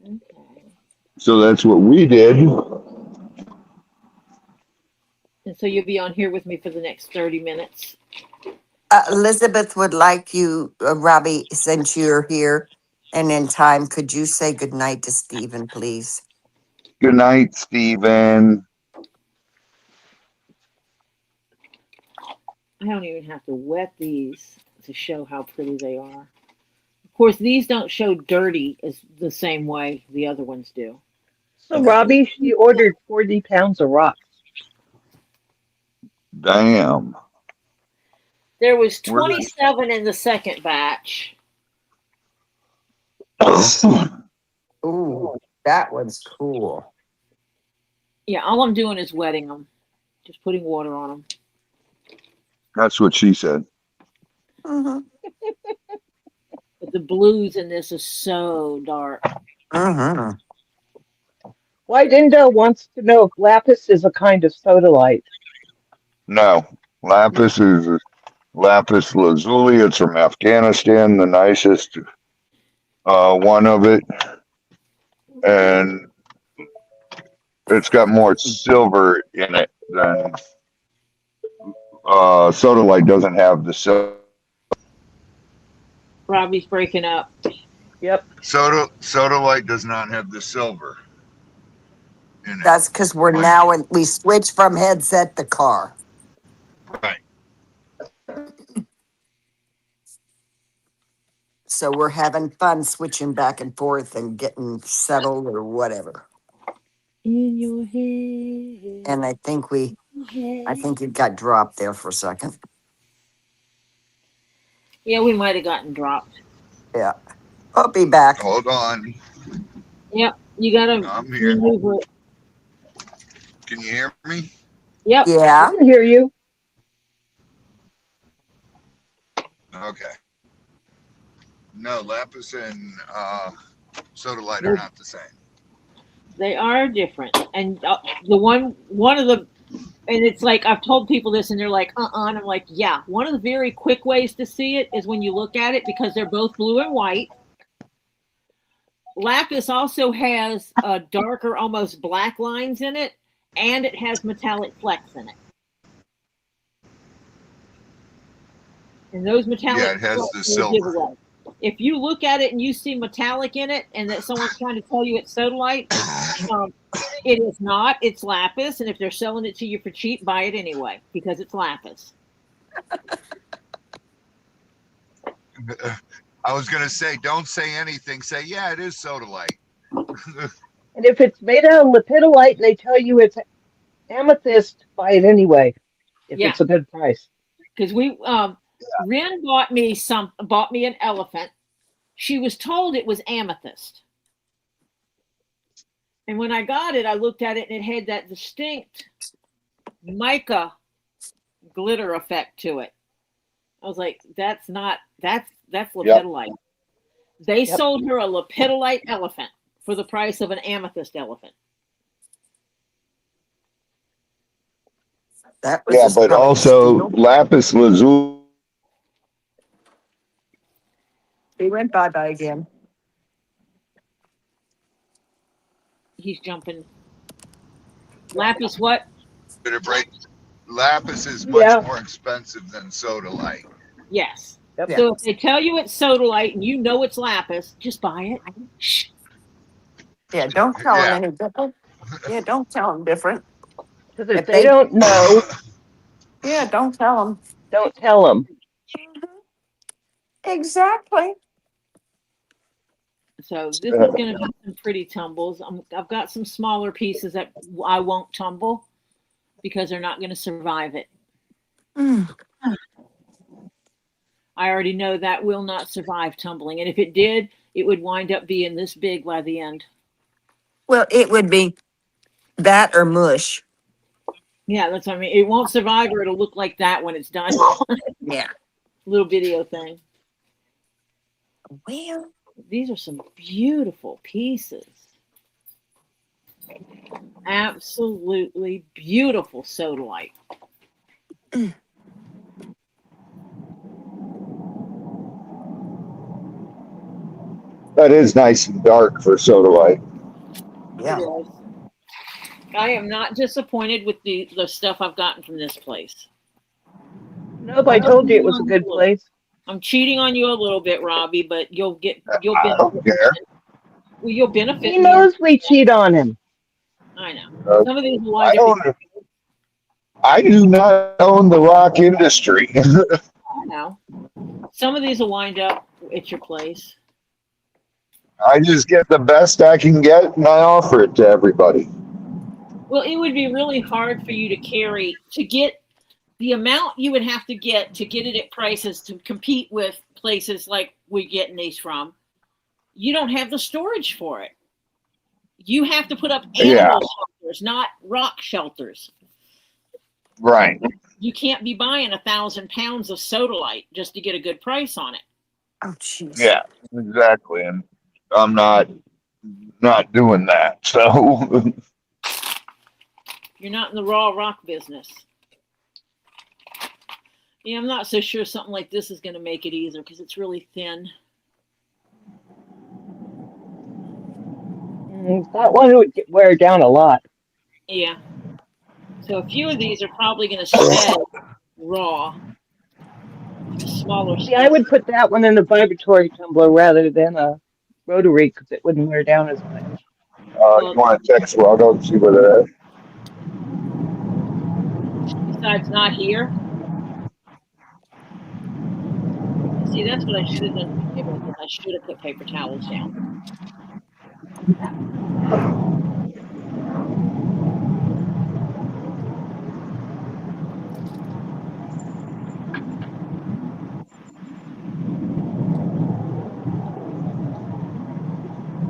Okay. So that's what we did. And so you'll be on here with me for the next 30 minutes. Elizabeth would like you, Robbie, since you're here and in time, could you say goodnight to Stephen, please? Good night, Stephen. I don't even have to wet these to show how pretty they are. Of course, these don't show dirty as the same way the other ones do. So, Robbie, she ordered 40 pounds of rocks. Damn. There was 27 in the second batch. Ooh, that one's cool. Yeah, all I'm doing is wetting them. Just putting water on them. That's what she said. Mm-hmm. But the blues in this is so dark. Mm-hmm. Wydinda wants to know if lapis is a kind of sodalite. No, lapis is lapis lazuli. It's from Afghanistan, the nicest one of it, and it's got more silver in it than sodalite doesn't have the silver. Robbie's breaking up. Yep. Sodalite does not have the silver in it. That's because we switched from headset to car. Right. So we're having fun switching back and forth and getting settled or whatever. In your head. And I think it got dropped there for a second. Yeah, we might have gotten dropped. Yeah. I'll be back. Hold on. Yep, you gotta I'm here. maneuver it. Can you hear me? Yep. Yeah. I can hear you. Okay. No, lapis and sodalite are not the same. They are different. And and it's like, I've told people this and they're like, and I'm like, yeah, one of the very quick ways to see it is when you look at it because they're both blue and white. Lapis also has darker, almost black lines in it, and it has metallic flecks in it. And those metallic it has flecks the will silver. give away. If you look at it and you see metallic in it and that someone's trying to tell you it's sodalite, it is not. It's lapis. And if they're selling it to you for cheap, buy it anyway because it's lapis. I was going to say, don't say anything. Say, yeah, it is sodalite. And if it's made out of lepidolite and they tell you it's Amethyst, buy it anyway if Yeah, it's a good price. because Ren bought me an elephant. She was told it was amethyst. And when I got it, I looked at it and it had that distinct mica glitter effect to it. I was like, that's Yep. lepidolite. They Yep. sold her a lepidolite elephant for the price of an amethyst elephant. That was Yeah, just but probably a also steal. lapis lazuli. He went bye-bye again. He's jumping. Lapis what? Lapis is much Yeah. more expensive than sodalite. Yes. Yep. So if they tell you it's sodalite and you know it's lapis, just buy it. Shh. Yeah, don't tell them Yeah. any different. Yeah, don't tell them different. Because if If they they, don't know, yeah, don't tell them. don't tell them. Exactly. So this is going to be some pretty tumbles. I've got some smaller pieces that I won't tumble because they're not going to survive it. I already know that will not survive tumbling. And if it did, it would wind up being this big by the end. Well, it would be that or mush. Yeah, that's what I mean. It won't survive or it'll look like that when it's done. Yeah. Little video thing. Well, These are some beautiful pieces. Absolutely beautiful sodalite. That is nice and dark for sodalite. yeah. It is. I am not disappointed with the stuff I've gotten from this place. Nope, I told you it was a good place. I'm cheating on you a little bit, Robbie, but you'll I benefit. don't care. Well, you'll benefit. He knows we cheat on him. I know. Some of these will wind up. I do not own the rock industry. I know. Some of these will wind up at your place. I just get the best I can get and I offer it to everybody. Well, it would be really hard for you to get the amount you would have to get it at prices to compete with places like we're getting these from. You don't have the storage for it. You have to put up animal shelters, not rock shelters. Right. You can't be buying 1,000 pounds of sodalite just to get a good price on it. Oh, jeez. Yeah, exactly. And I'm not doing that. So You're not in the raw rock business. Yeah, I'm not so sure something like this is going to make it either because it's really thin. That one would wear down a lot. Yeah. So a few of these are probably going to stay raw. Smaller. See, I would put that one in a vibratory tumbler rather than a rotary because it wouldn't wear down as much. you want to text Rocco and see where they're at? Besides not here. See, that's what I should have done. I should have put paper towels down.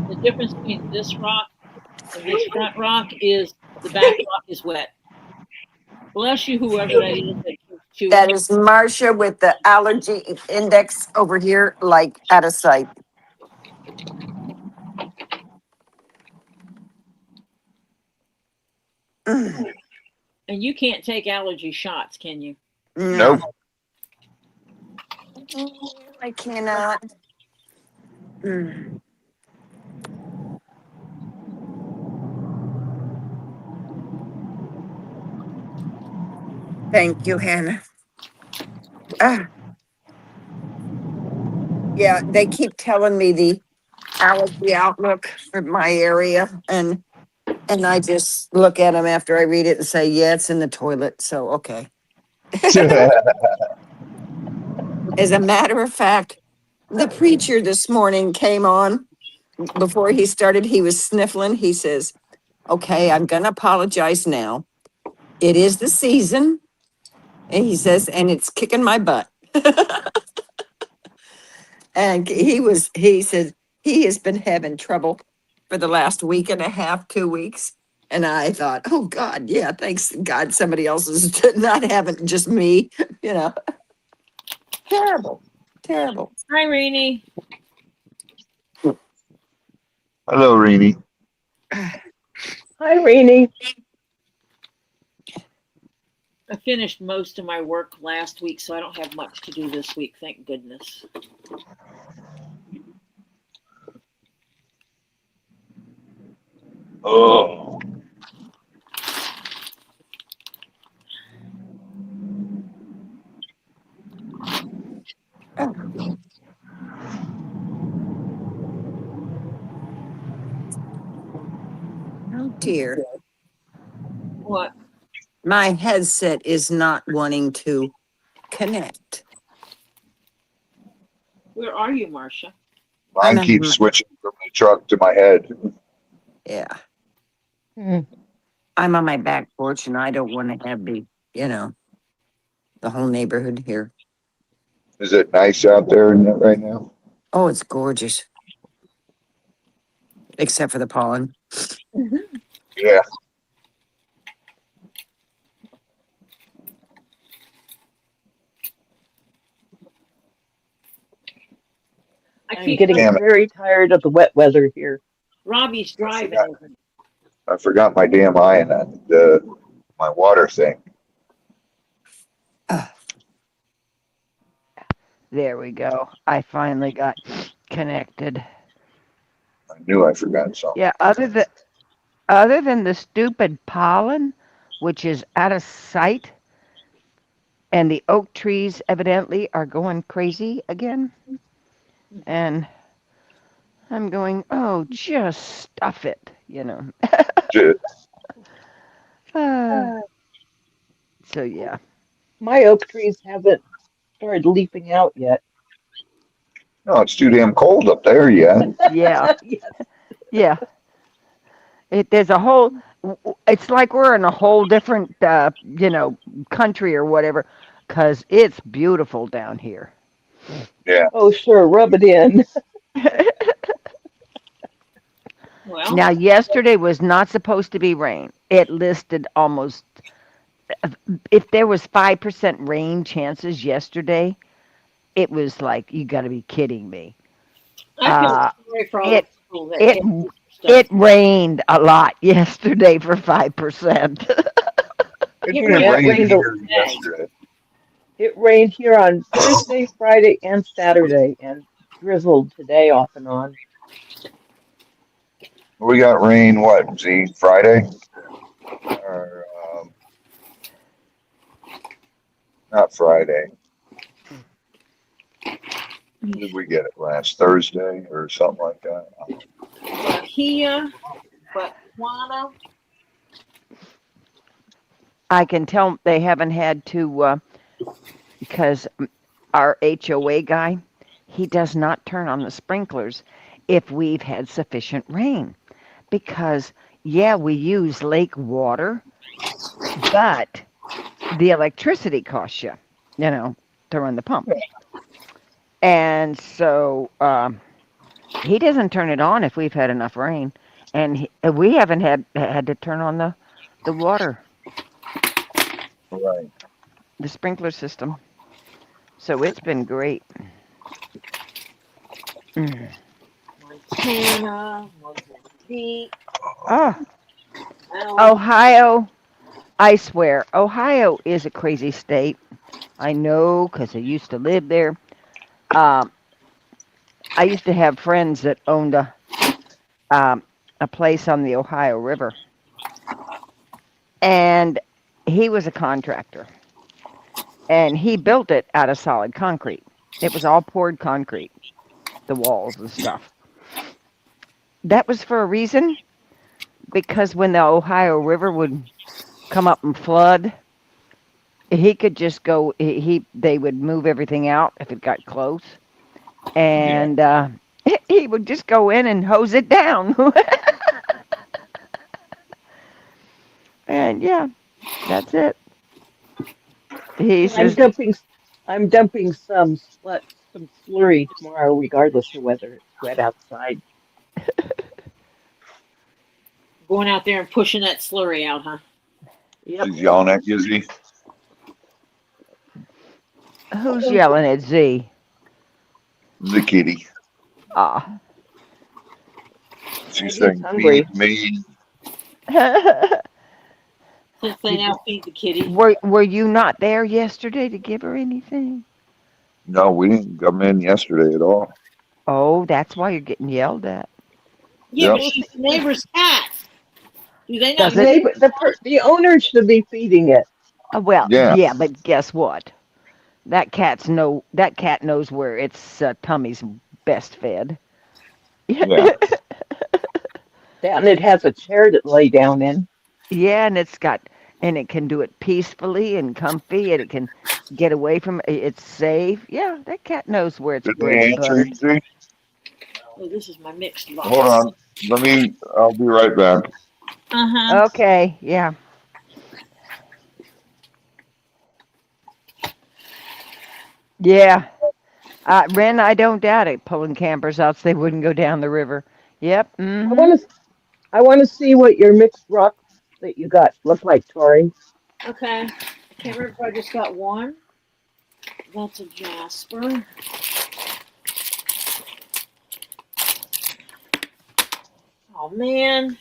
The difference between this rock and this front rock is the back rock is wet. Bless you, whoever that is. That is Marcia with the allergy index over here, like out of sight. And you can't take allergy shots, can you? Nope. I cannot. Thank you, Hannah. Yeah, they keep telling me the allergy outlook for my area, and I just look at them after I read it and say, yeah, it's in the toilet. So, okay. As a matter of fact, the preacher this morning came on. Before he started, he was sniffling. He says, okay, I'm going to apologize now. It is the season. And he says, and it's kicking my butt. And he said he has been having trouble for the last week and a half, 2 weeks. And I thought, oh God, yeah, thanks God somebody else is not having just me, you know. Terrible, terrible. Hi, Rainey. Hello, Rini. Hi, Rainey. I finished most of my work last week, so I don't have much to do this week, thank goodness. Oh. Oh dear. What? My headset is not wanting to connect. Where are you, Marcia? Mine I'm keeps switching from the truck to my head. Yeah. Hmm. I'm on my back porch and I don't want to have the whole neighborhood here. Is it nice out there right now? Oh, it's gorgeous. Except for the pollen. Yeah. I'm keep getting Damn it. very tired of the wet weather here. Robbie's driving. I forgot my damn eye in my water thing. There we go. I finally got connected. I knew I forgot something. Yeah, other than the stupid pollen, which is out of sight, and the oak trees evidently are going crazy again. And I'm going, oh, just stuff it, So yeah. My oak trees haven't started leafing out yet. No, it's too damn cold up there yet. Yeah. Yes. Yeah. There's a whole. It's like we're in a whole different, country or whatever, because it's beautiful down here. Yeah. Oh, sure. Rub it in. Well, Now, yesterday was not supposed to be rain. It listed almost. If there was 5% rain chances yesterday, it was like, you got to be kidding me. I feel Uh, sorry for all the it people that it get stuff. it rained a lot yesterday for 5%. It It didn't rained Yeah, it rain rained. here today. yesterday. It rained here on Thursday, Friday, and Saturday, and drizzled today off and on. We got rain, what, Z, Friday? Or, not Friday. When did we get it last Thursday or something like that? Bahia, Botswana. I can tell they haven't had to because our HOA guy, he does not turn on the sprinklers if we've had sufficient rain. Because, yeah, we use lake water, but the electricity costs you, to run the pump. And so he doesn't turn it on if we've had enough rain. And we haven't had to turn on the water, Right. the sprinkler system. So it's been great. Montana, Mozambique, Oh, Alabama. Ohio. I swear, Ohio is a crazy state. I know because I used to live there. Um, I used to have friends that owned um, a place on the Ohio River, and he was a contractor, and he built it out of solid concrete. It was all poured concrete, the walls and stuff. That was for a reason, because when the Ohio River would come up and flood, he could just go. They would move everything out if it got close, and he would just go in and hose it down. And yeah, That's it. He And I'm says, dumping some slurry tomorrow, regardless of whether it's wet outside. Going out there and pushing that slurry out, huh? Yep. She's yelling at Gizzy. "Who's yelling at Z?" The kitty. Ah. She's Maybe it's saying, feed hungry. me. Since they Did now feed the kitty. were you not there yesterday to give her anything? No, we didn't come in yesterday at all. Oh, that's why you're getting yelled at. Yeah, but Yep. Well, she's the neighbor's cat. Do they not Does the it? know? neighbor, the owner should be feeding it. Well, Yeah. yeah, but guess what? That cat knows where its tummy's best fed. Yeah. And it has a chair to lay down in. Yeah, and it can do it peacefully and comfy, and it can get away from it. It's safe. Yeah, that cat knows where it's Did bread they and answer buttered. anything? Oh, this is my mixed Hold box. on. I'll be right back. Uh-huh. Okay, yeah. Yeah. Ren, I don't doubt it. Pulling campers out so they wouldn't go down the river. Yep. I Mm-hmm. want to I want to see what your mixed rocks that you got look like, Tori. Okay. I can't remember if I just got one. That's a Jasper. Oh man.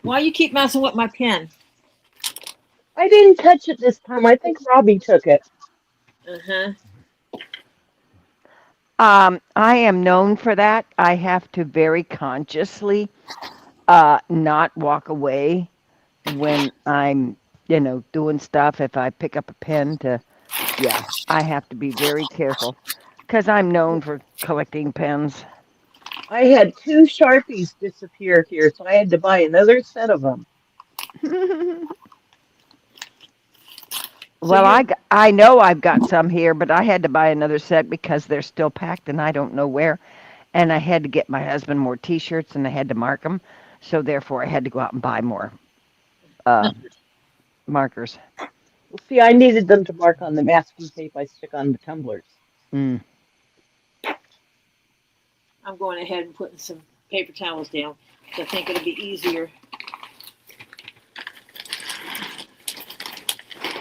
Why you keep messing with my pen? I didn't touch it this time. I think Robbie took it. Uh-huh. I am known for that. I have to very consciously not walk away when I'm, doing stuff. If I pick up a pen yeah, I have to be very careful because I'm known for collecting pens. I had two Sharpies disappear here, so I had to buy another set of them. So Well, you're I know I've got some here, but I had to buy another set because they're still packed and I don't know where. And I had to get my husband more T-shirts and I had to mark them. So therefore, I had to go out and buy more uh, markers. Well, see, I needed them to mark on the masking tape I stick on the tumblers. Mm. I'm going ahead and putting some paper towels down. So I think it'll be easier.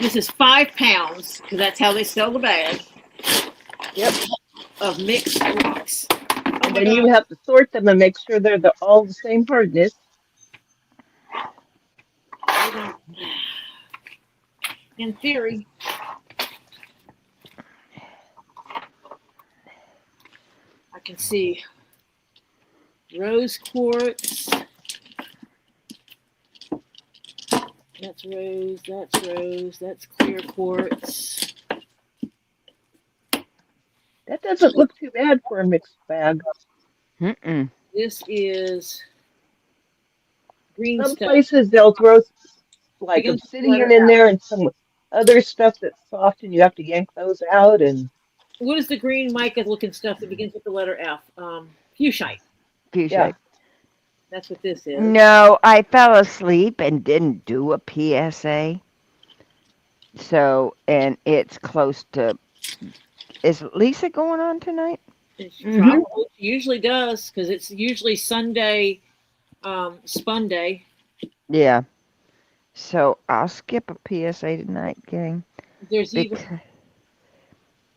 This is 5 pounds, because that's how they sell the bag. Yep. Of mixed rocks. Oh And my then God. you have to sort them and make sure they're all the same hardness. In theory. I can see rose quartz. That's rose, that's clear quartz. That doesn't look too bad for a mixed bag. Mm-mm. This is green Some stuff. places they'll throw like Begins with the obsidian letter in F. there and some other stuff that's soft, and you have to yank those out. And What is the green mica looking stuff that begins with the letter F? Fuchsite. Few yeah, shape. That's what this is. No, I fell asleep and didn't do a PSA. So, and it's close to. Is Lisa going on tonight? It's hmm probably usually does because it's usually Sunday spun day. Yeah. So I'll skip a PSA tonight, gang, There's even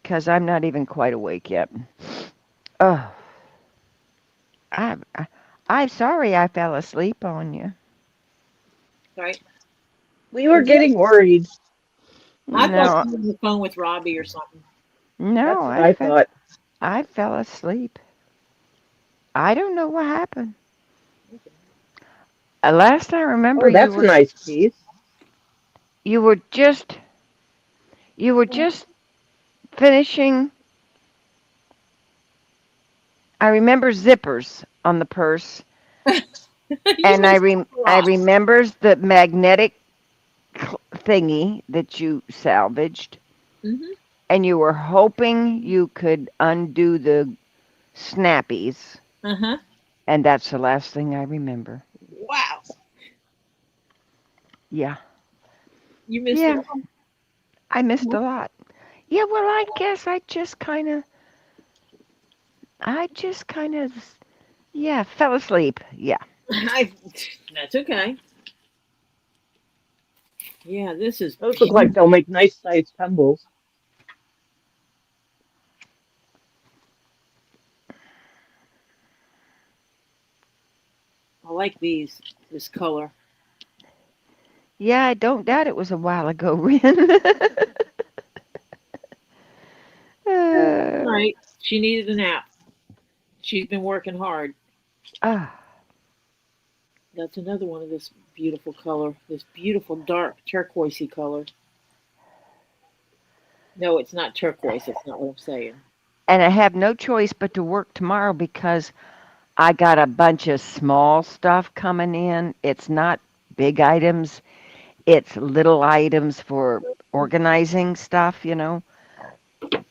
because I'm not even quite awake yet. Oh, I'm sorry I fell asleep on you. right. we were getting worried. I thought No, you were on the phone with Robbie or something. no, That's what I thought. I fell asleep. I don't know what happened. Last I remember, Oh, that's a nice piece. you were just you were just finishing. I remember zippers on the purse, You and must I rock. remembers the magnetic thingy that you salvaged, Mm-hmm. and you were hoping you could undo the snappies, Uh-huh. and that's the last thing I remember. Yeah. You missed Yeah. it. I missed a lot. Yeah, well, I guess I just kind of, yeah, fell asleep. Yeah. That's okay. Yeah, this is Those look like beautiful. they'll make nice sized tumbles. I like this color. Yeah, I don't doubt it was a while ago, Ren. uh, Right. She needed a nap. She's been working hard. ah, That's another one of this beautiful color. This beautiful dark turquoisey color. No, it's not turquoise. That's not what I'm saying. and I have no choice but to work tomorrow because I got a bunch of small stuff coming in. It's not big items, it's little items for organizing stuff.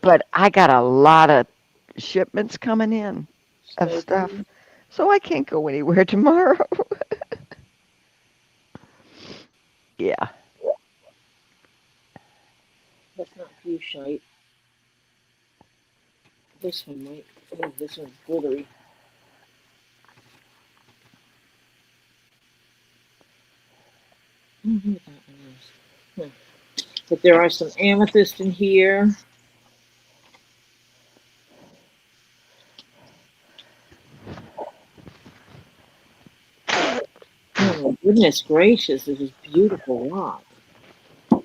But I got a lot of shipments coming in of stuff. Smoky. So I can't go anywhere tomorrow. Yeah. That's not fuchsite. This one might. Oh, this one's glittery. I don't know what that one is. But there are some amethyst in here. Oh my goodness gracious, this is beautiful rock. Oh,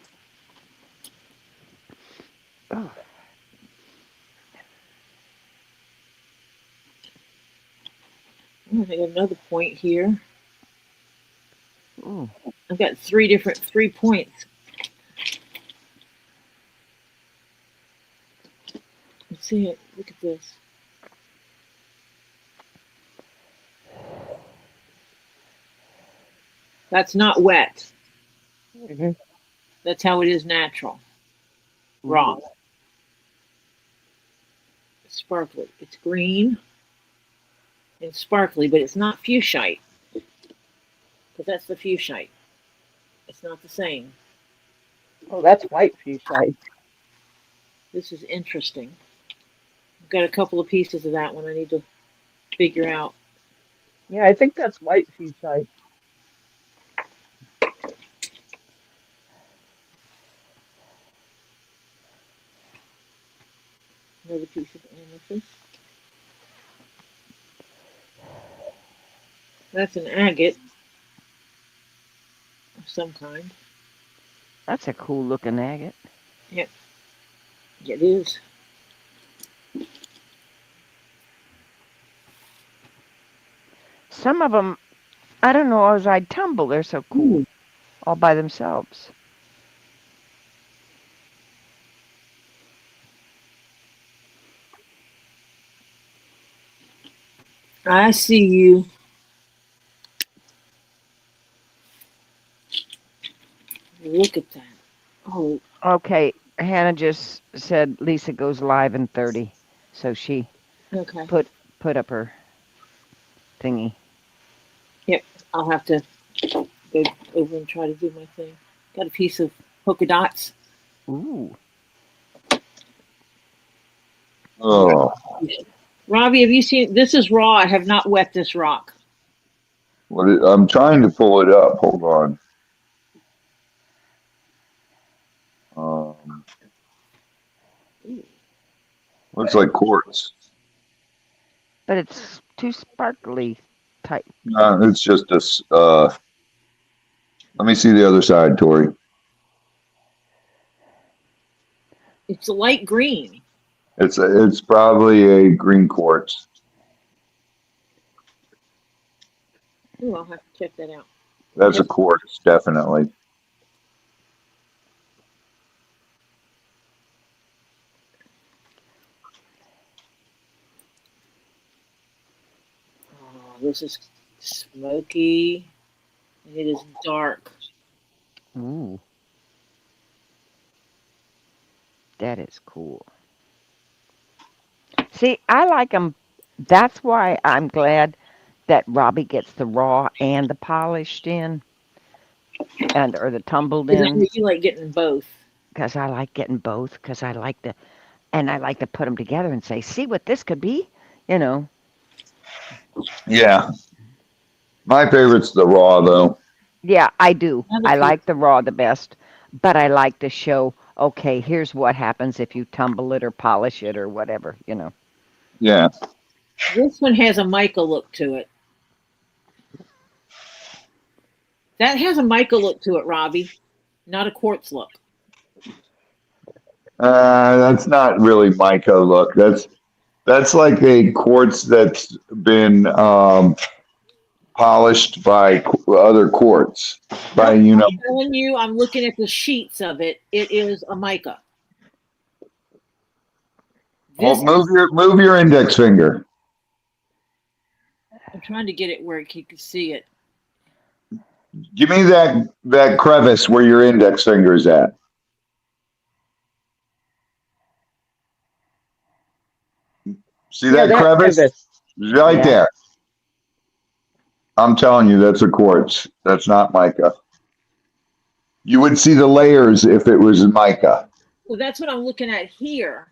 Oh, I got another point here. ooh. I've got three points. Let's see it. Look at this. That's not wet. Hmm. That's how it is natural. Raw. Ooh. Sparkly. It's green and sparkly, but it's not fuchsite. Because that's the fuchsite. It's not the same. Oh, that's white fuchsite. This is interesting. I've got a couple of pieces of that one I need to figure out. Yeah, I think that's white fuchsite. Another piece of amethyst. That's an agate of some kind. That's a cool looking agate. Yep, it is. Some of them, I don't know as I'd tumble. They're so cool Ooh. all by themselves. I see you. Look at that. Oh, Okay, Hannah just said Lisa goes live in 30. So she okay. put up her thingy. Yep, I'll have to go over and try to do my thing. Got a piece of polka dots. Ooh. Oh, Robbie, have you seen? This is raw. I have not wet this rock. I'm trying to pull it up. Hold on. Um, looks like quartz. But it's too sparkly type. It's just a. Let me see the other side, Tori. It's light green. It's probably a green quartz. Ooh, I'll have to check that out. That's a quartz, definitely. Oh, this is smoky. And it is dark. Ooh. That is cool. See, I like them. That's why I'm glad that Robbie gets the raw and the polished in or the tumbled Is that in, what you like getting both? because I like getting both, because I like to put them together and say, see what this could be, you know. Yeah. My favorite's the raw, though. Yeah, I do. I have a I few. like the raw the best, but I like to show, okay, here's what happens if you tumble it or polish it or whatever, you know. Yeah. This one has a mica look to it. That has a mica look to it, Robbie, not a quartz look. That's not really mica look. That's like a quartz that's been polished by other quartz. By I'm telling you, I'm looking at the sheets of it. It is a mica. Well, move your index finger. I'm trying to get it where you can see it. Give me that crevice where your index finger is at. See that crevice? Right there. I'm telling you, that's a quartz. That's not mica. You would see the layers if it was mica. Well, that's what I'm looking at here,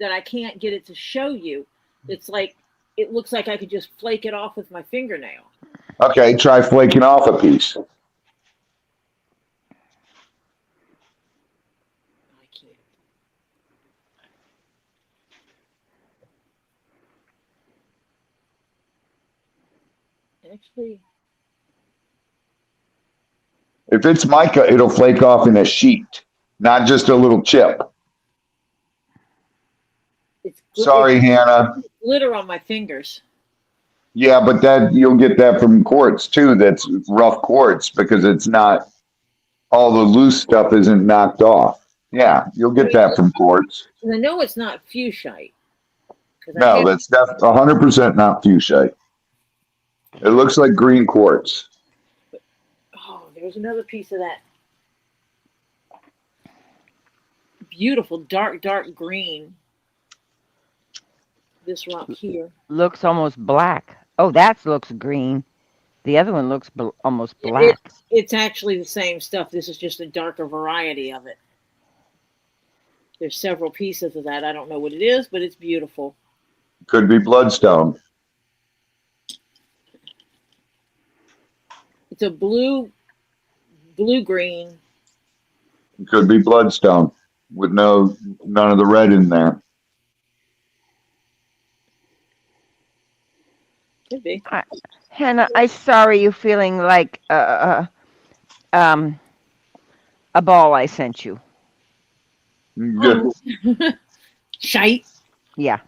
that I can't get it to show you. It's like, it looks like I could just flake it off with my fingernail. Okay, try flaking off a piece. I can't. Actually, if it's mica, it'll flake off in a sheet, not just a little chip. Sorry, Hannah. Glitter on my fingers. Yeah, but that you'll get that from quartz too. That's rough quartz because it's not all the loose stuff isn't knocked off. Yeah, you'll get that from quartz. I know it's not fuchsite. No, that's 100% not fuchsite. It looks like green quartz. Oh, there's another piece of that beautiful dark green. This rock here looks almost black. Oh, that looks green. The other one looks almost black. It's actually the same stuff. This is just a darker variety of it. There's several pieces of that. I don't know what it is, but it's beautiful. Could be bloodstone. It's a blue green. Could be bloodstone with none of the red in there. Could be. Hannah, I'm sorry you feeling like a ball I sent you. Good. Shite. Yeah.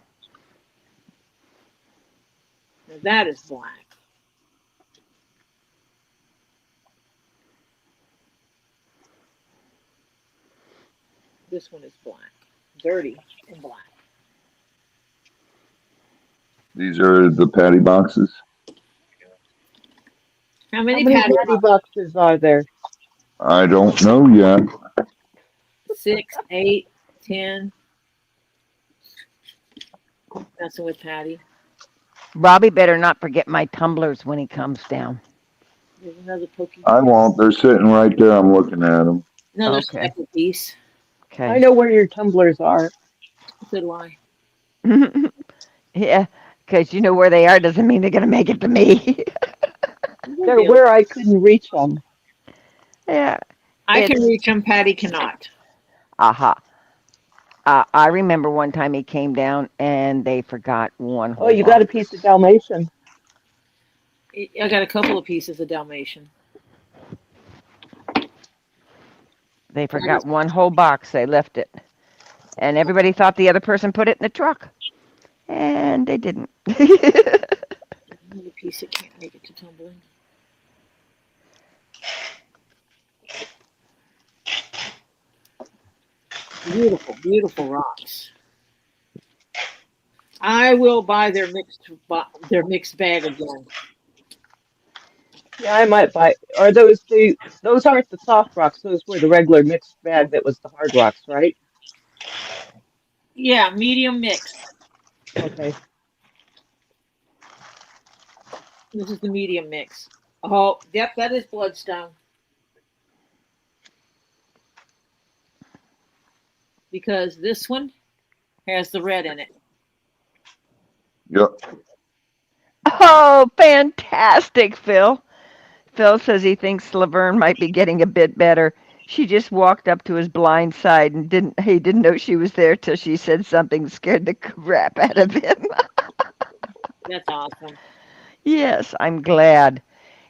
Now that is black. This one is black. Dirty and black. These are the patty boxes. How many patty boxes are there? I don't know yet. 6, 8, 10. Messing with Patty. Robbie better not forget my tumblers when he comes down. There's another pokey. I won't. They're sitting right there. I'm looking at them. Another second piece. Okay. I know where your tumblers are. So do I. Yeah, because you know where they are doesn't mean they're going to make it to me. They're where I couldn't reach them. Yeah. I can reach them. Patty cannot. Aha. I remember one time he came down and they forgot one whole Oh, you got a piece of Dalmatian. I got a couple of pieces of Dalmatian. They forgot one whole box. They left it. And everybody thought the other person put it in the truck. And they didn't. Another piece that can't make it to tumbling. Beautiful, beautiful rocks. I will buy their mixed bag again. Yeah, I might buy. Are those those aren't the soft rocks? Those were the regular mixed bag that was the hard rocks, right? Yeah, medium mix. Okay. This is the medium mix. Oh, yep, that is bloodstone. because this one has the red in it. Yep. Oh, fantastic, Phil. Phil says he thinks Laverne might be getting a bit better. She just walked up to his blind side and he didn't know she was there till she said something that scared the crap out of him. That's awesome. Yes, I'm glad.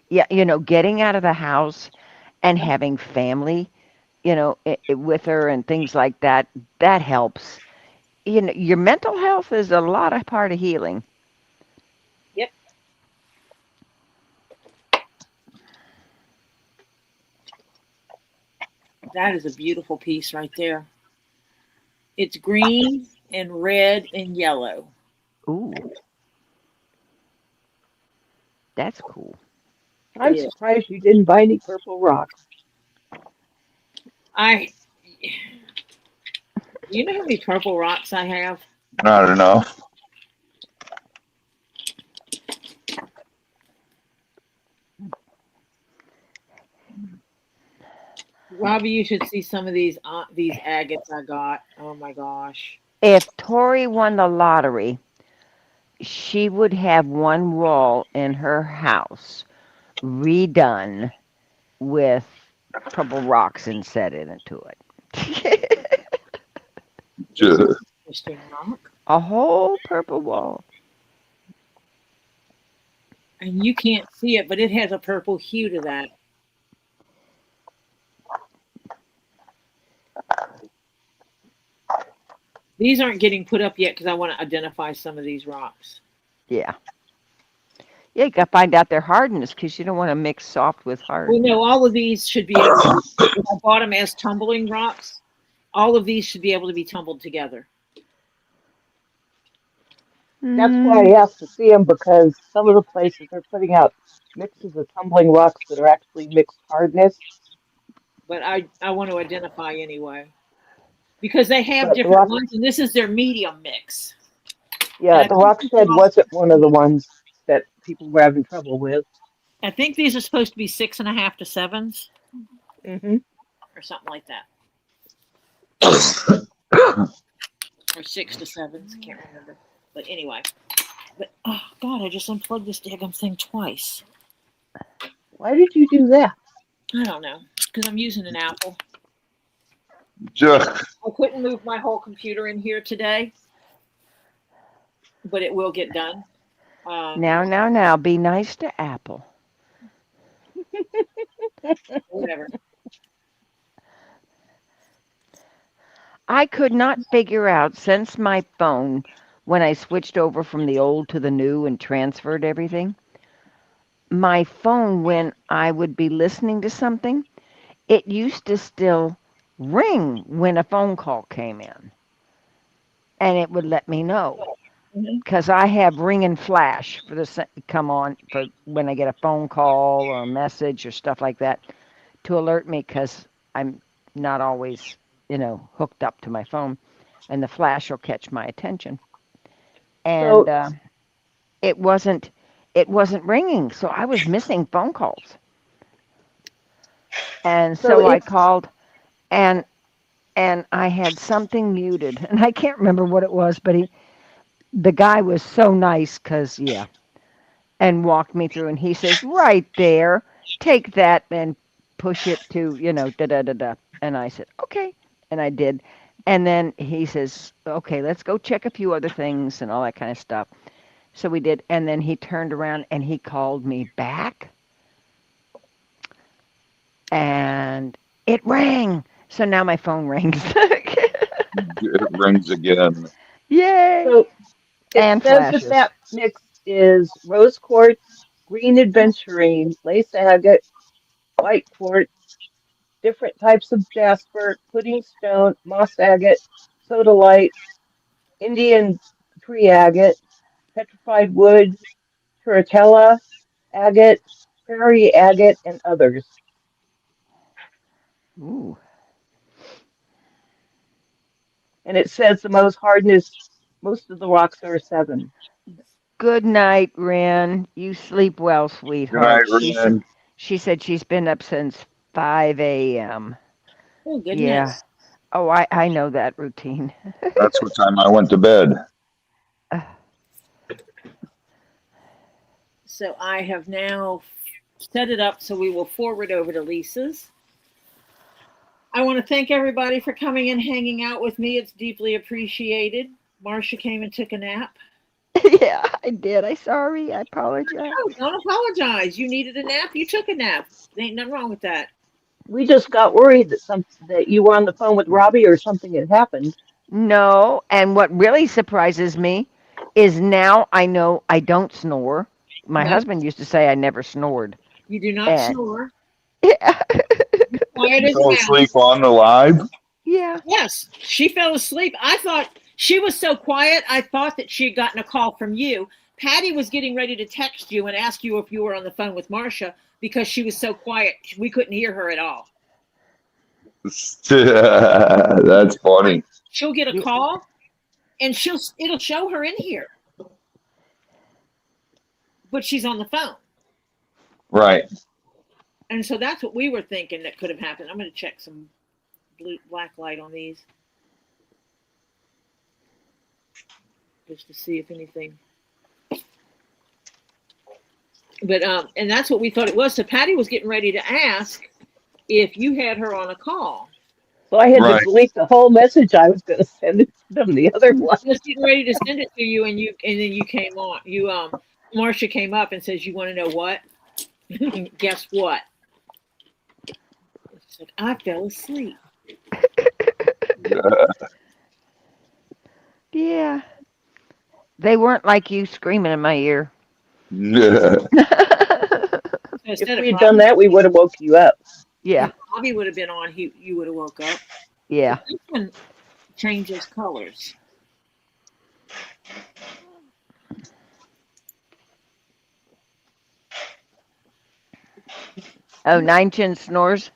Yeah, getting out of the house and having family, with her and things like that, that helps. Your mental health is a lot of part of healing. Yep. That is a beautiful piece right there. It's green and red and yellow. Ooh, that's cool. I'm Yeah. surprised you didn't buy any purple rocks. You know how many purple rocks I have? Not enough. Robbie, you should see some of these agates I got. Oh my gosh. If Tori won the lottery, she would have one wall in her house redone with purple rocks inset into it. Interesting rock. A whole purple wall. And you can't see it, but it has a purple hue to that. These aren't getting put up yet because I want to identify some of these rocks. Yeah. Yeah, you got to find out their hardness because you don't want to mix soft with hard. Well, no, all of these should be able to, if I bought them as tumbling rocks, all of these should be able to be tumbled together. That's why I asked to see them, because some of the places are putting out mixes of tumbling rocks that are actually mixed hardness. But I want to identify anyway. Because they have But the different rock, ones, and this is their medium mix. yeah, And the rock shed wasn't one of the ones that people were having trouble with. I think these are supposed to be 6.5 to 7s. Mm-hmm. Or something like that. Or 6 to 7s. I can't remember. But anyway. But, oh, God, I just unplugged this daggum thing twice. Why did you do that? I don't know. Because I'm using an Apple. Just I couldn't move my whole computer in here today. But it will get done. Now, be nice to Apple. Whatever. I could not figure out since my phone, when I switched over from the old to the new and transferred everything, my phone, when I would be listening to something, it used to still ring when a phone call came in. And it would let me know. Because I have ring and flash for come on for when I get a phone call or a message or stuff like that to alert me, because I'm not always, hooked up to my phone, and the flash will catch my attention. And it wasn't ringing, so I was missing phone calls. And so I called, and I had something muted, and I can't remember what it was, but the guy was so nice, because and walked me through, and he says, right there, take that and push it to, da da da da. And I said, okay. And I did. And then he says, okay, let's go check a few other things and all that kind of stuff. So we did. And then he turned around and he called me back. And it rang. So now my phone rings. it rings again. Yay. So it and says flashes. that mix is rose quartz, green adventurine, lace agate, white quartz, different types of jasper, pudding stone, moss agate, sodalite, Indian tree agate, petrified wood, turritella, agate, prairie agate, and others. Ooh. And it says the most hardness, most of the rocks are 7. Good night, Ren. You sleep well, Good night, sweetheart. Ren. She said she's been up since 5 a.m. Oh, goodness. Yeah. Oh, I know that routine. That's what time I went to bed. So I have now set it up so we will forward over to Lisa's. I want to thank everybody for coming and hanging out with me. It's deeply appreciated. Marcia came and took a nap. Yeah, I did. I'm sorry. I apologize. Oh, don't apologize. You needed a nap. You took a nap. There ain't nothing wrong with that. We just got worried that you were on the phone with Robbie or something had happened. No, and what really surprises me is now I know I don't snore. My No, husband used to say I never snored. you do not And snore. yeah. Quiet You as a fell mouse. asleep on the live? Yeah. Yes, she fell asleep. I thought she was so quiet. I thought that she had gotten a call from you. Patty was getting ready to text you and ask you if you were on the phone with Marcia because she was so quiet. We couldn't hear her at all. That's funny. She'll get a call and it'll show her in here. But she's on the phone. Right. And so that's what we were thinking that could have happened. I'm going to check some black light on these. Just to see if anything. But and that's what we thought it was. So Patty was getting ready to ask if you had her on a call. So I had to delete the whole message I was going to send it to them the other one. Just getting ready to send it to you, and then you came on. Marcia came up and says, "You want to know what? Guess what?" I said, "I fell asleep." Yeah. They weren't like you screaming in my ear. If we had done that, we would have woke you up. Yeah. If Bobby would have been on, you would have woke up. Yeah. This one changes colors. Oh, 9-chin snores?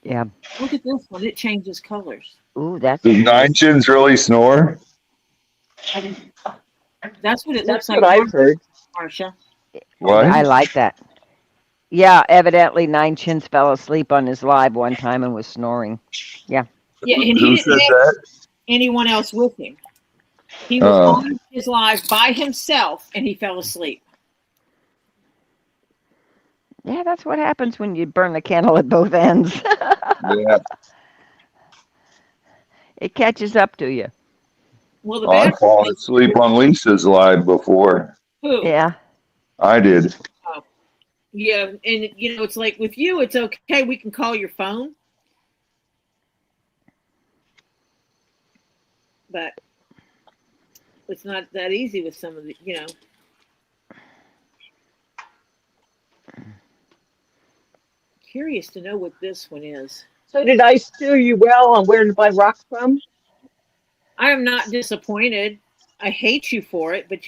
Yeah. Look at this one. It changes colors. Ooh, that's Does 9-chins really snore? That's what it looks That's like. what I've heard. Marcia. What? I like that. Yeah, evidently 9-chins fell asleep on his live one time and was snoring. Yeah. Yeah, and Who he said didn't have that? anyone else with him. He was on his live by himself, and he fell asleep. Yeah, that's what happens when you burn the candle at both ends. Yeah. It catches up to you. Well, the I've fallen asleep on Lisa's live before. Who? Yeah. I did. Oh. Yeah, and it's like with you, it's okay. We can call your phone, but it's not that easy with some of the, Curious to know what this one is. So did I steer you well on where to buy rocks from? I am not disappointed. I hate you for it, but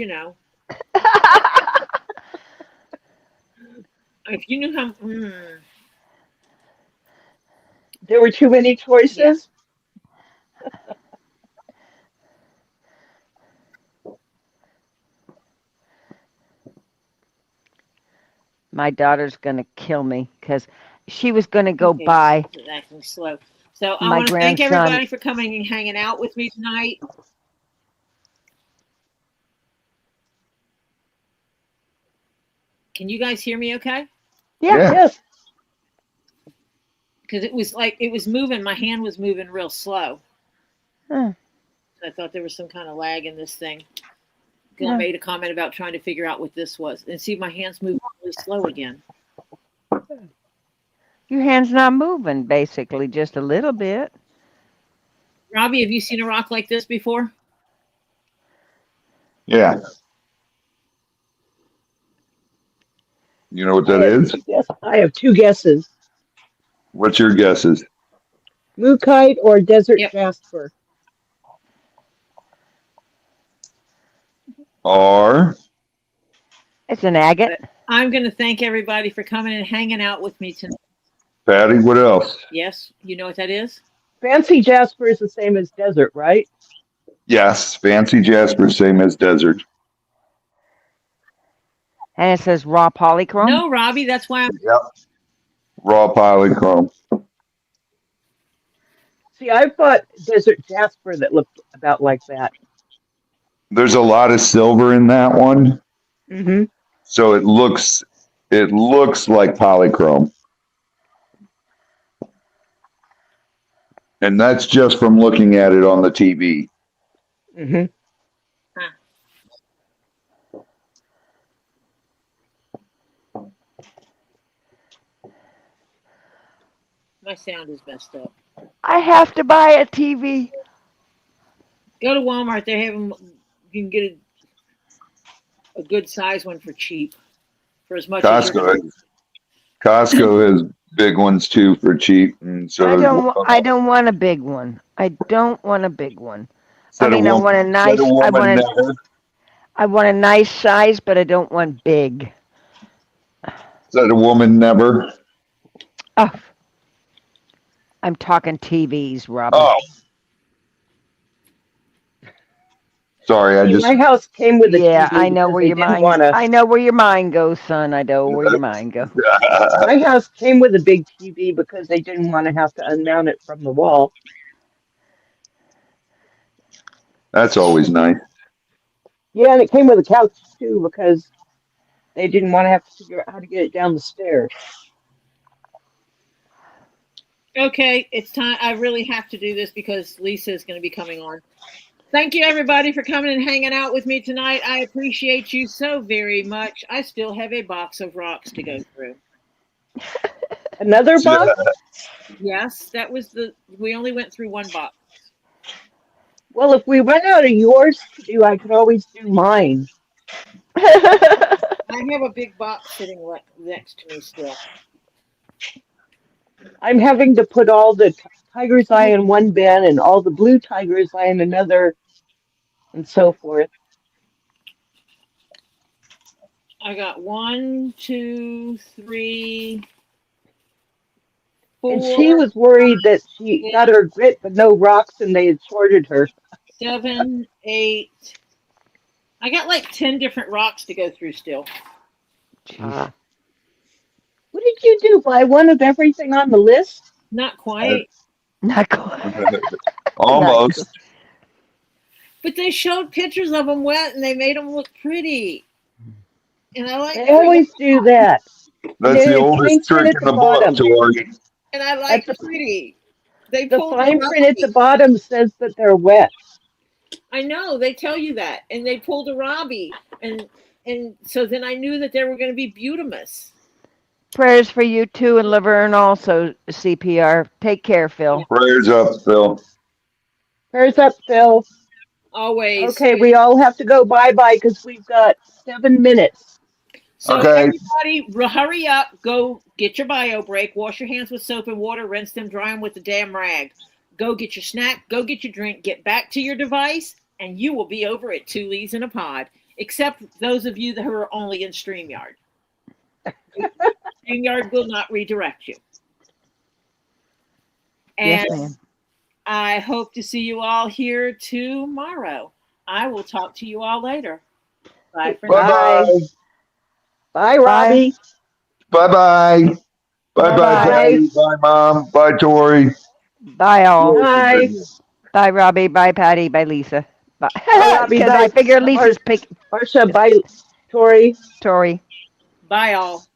if you knew how. There were too many choices? Yeah. My daughter's going to kill me because she was going to go buy. It's acting slow. So I want to thank everybody for coming and hanging out with me tonight. Can you guys hear me okay? Yeah. Yes. Because it was moving. My hand was moving real slow. Huh. I thought there was some kind of lag in this thing. Gil made a comment about trying to figure out what this was. And see, my hands move really slow again. Your hand's not moving, basically, just a little bit. Robbie, have you seen a rock like this before? Yeah. You know what that is? Yes, I have two guesses. What's your guesses? Mookite or desert jasper? Or? It's an agate. But I'm going to thank everybody for coming and hanging out with me tonight. Patty, what else? Yes, you know what that is? Fancy jasper is the same as desert, right? Yes, fancy jasper, same as desert. And it says raw polychrome? No, Robbie, that's why I'm... Yep. Raw polychrome. See, I've bought desert jasper that looked about like that. There's a lot of silver in that one, Mm-hmm. so it looks like polychrome. And that's just from looking at it on the TV. Mm-hmm. My sound is messed up. I have to buy a TV. Go to Walmart. They have them. You can get a good size one for cheap, for as much as you're. Costco has big ones too for cheap, and so I don't want a big one. I don't want a big one. I said a mean, I want a woman, nice. said a woman never. I want a nice size, but I don't want big. Said a woman never. Oh, I'm talking TVs, Robin. Oh, sorry, I See, just my house came with a Yeah, TV I know because where they your didn't mind. want to. I know where your mind goes, son. I know where your mind goes. My house came with a big TV because they didn't want to have to unmount it from the wall. That's always nice. Yeah, and it came with a couch too because they didn't want to have to figure out how to get it down the stairs. Okay, it's time. I really have to do this because Lisa is going to be coming on. Thank you, everybody, for coming and hanging out with me tonight. I appreciate you so very much. I still have a box of rocks to go through. Another box? Yes, that was we only went through one box. Well, if we run out of yours to do, I could always do mine. I have a big box sitting next to me still. I'm having to put all the tiger's eye in one bin and all the blue tiger's eye in another, and so forth. I got 1, 2, 3, 4. And she was worried that she got her grit but no rocks and they had shorted her. 7, 8. I got like 10 different rocks to go through still. What did you do? Buy one of everything on the list? Not quite. Not quite. Almost. But they showed pictures of them wet and they made them look pretty. And I like. They always do that. That's the oldest trick in the book, Tori. And I like pretty. They the fine print at the bottom says that they're wet. I know, they tell you that. And they pulled a Robbie. And so then I knew that they were going to be beautimous. Prayers for you too, and Laverne also, CPR. Take care, Phil. Prayers up, Phil. Prayers up, Phil. Always. Okay, we all have to go bye-bye because we've got 7 minutes. So everybody, hurry up. Go get your bio break. Wash your hands with soap and water. Rinse them, dry them with a damn rag. Go get your snack. Go get your drink. Get back to your device, and you will be over at 2 Leaves in a Pod, except those of you that are only in StreamYard. StreamYard will not redirect you. And yes, I hope to see you all here tomorrow. I will talk to you all later. Bye for now. Bye. Bye, Robbie. Bye-bye. Bye-bye, Patty. Bye, Mom. Bye, Tori. Bye, all. Bye. Bye, Robbie. Bye, Patty. Bye, Lisa. Bye. Robbie. Because I figure Lisa's pick. Marsha, bye, Tori. Tori. Bye, all.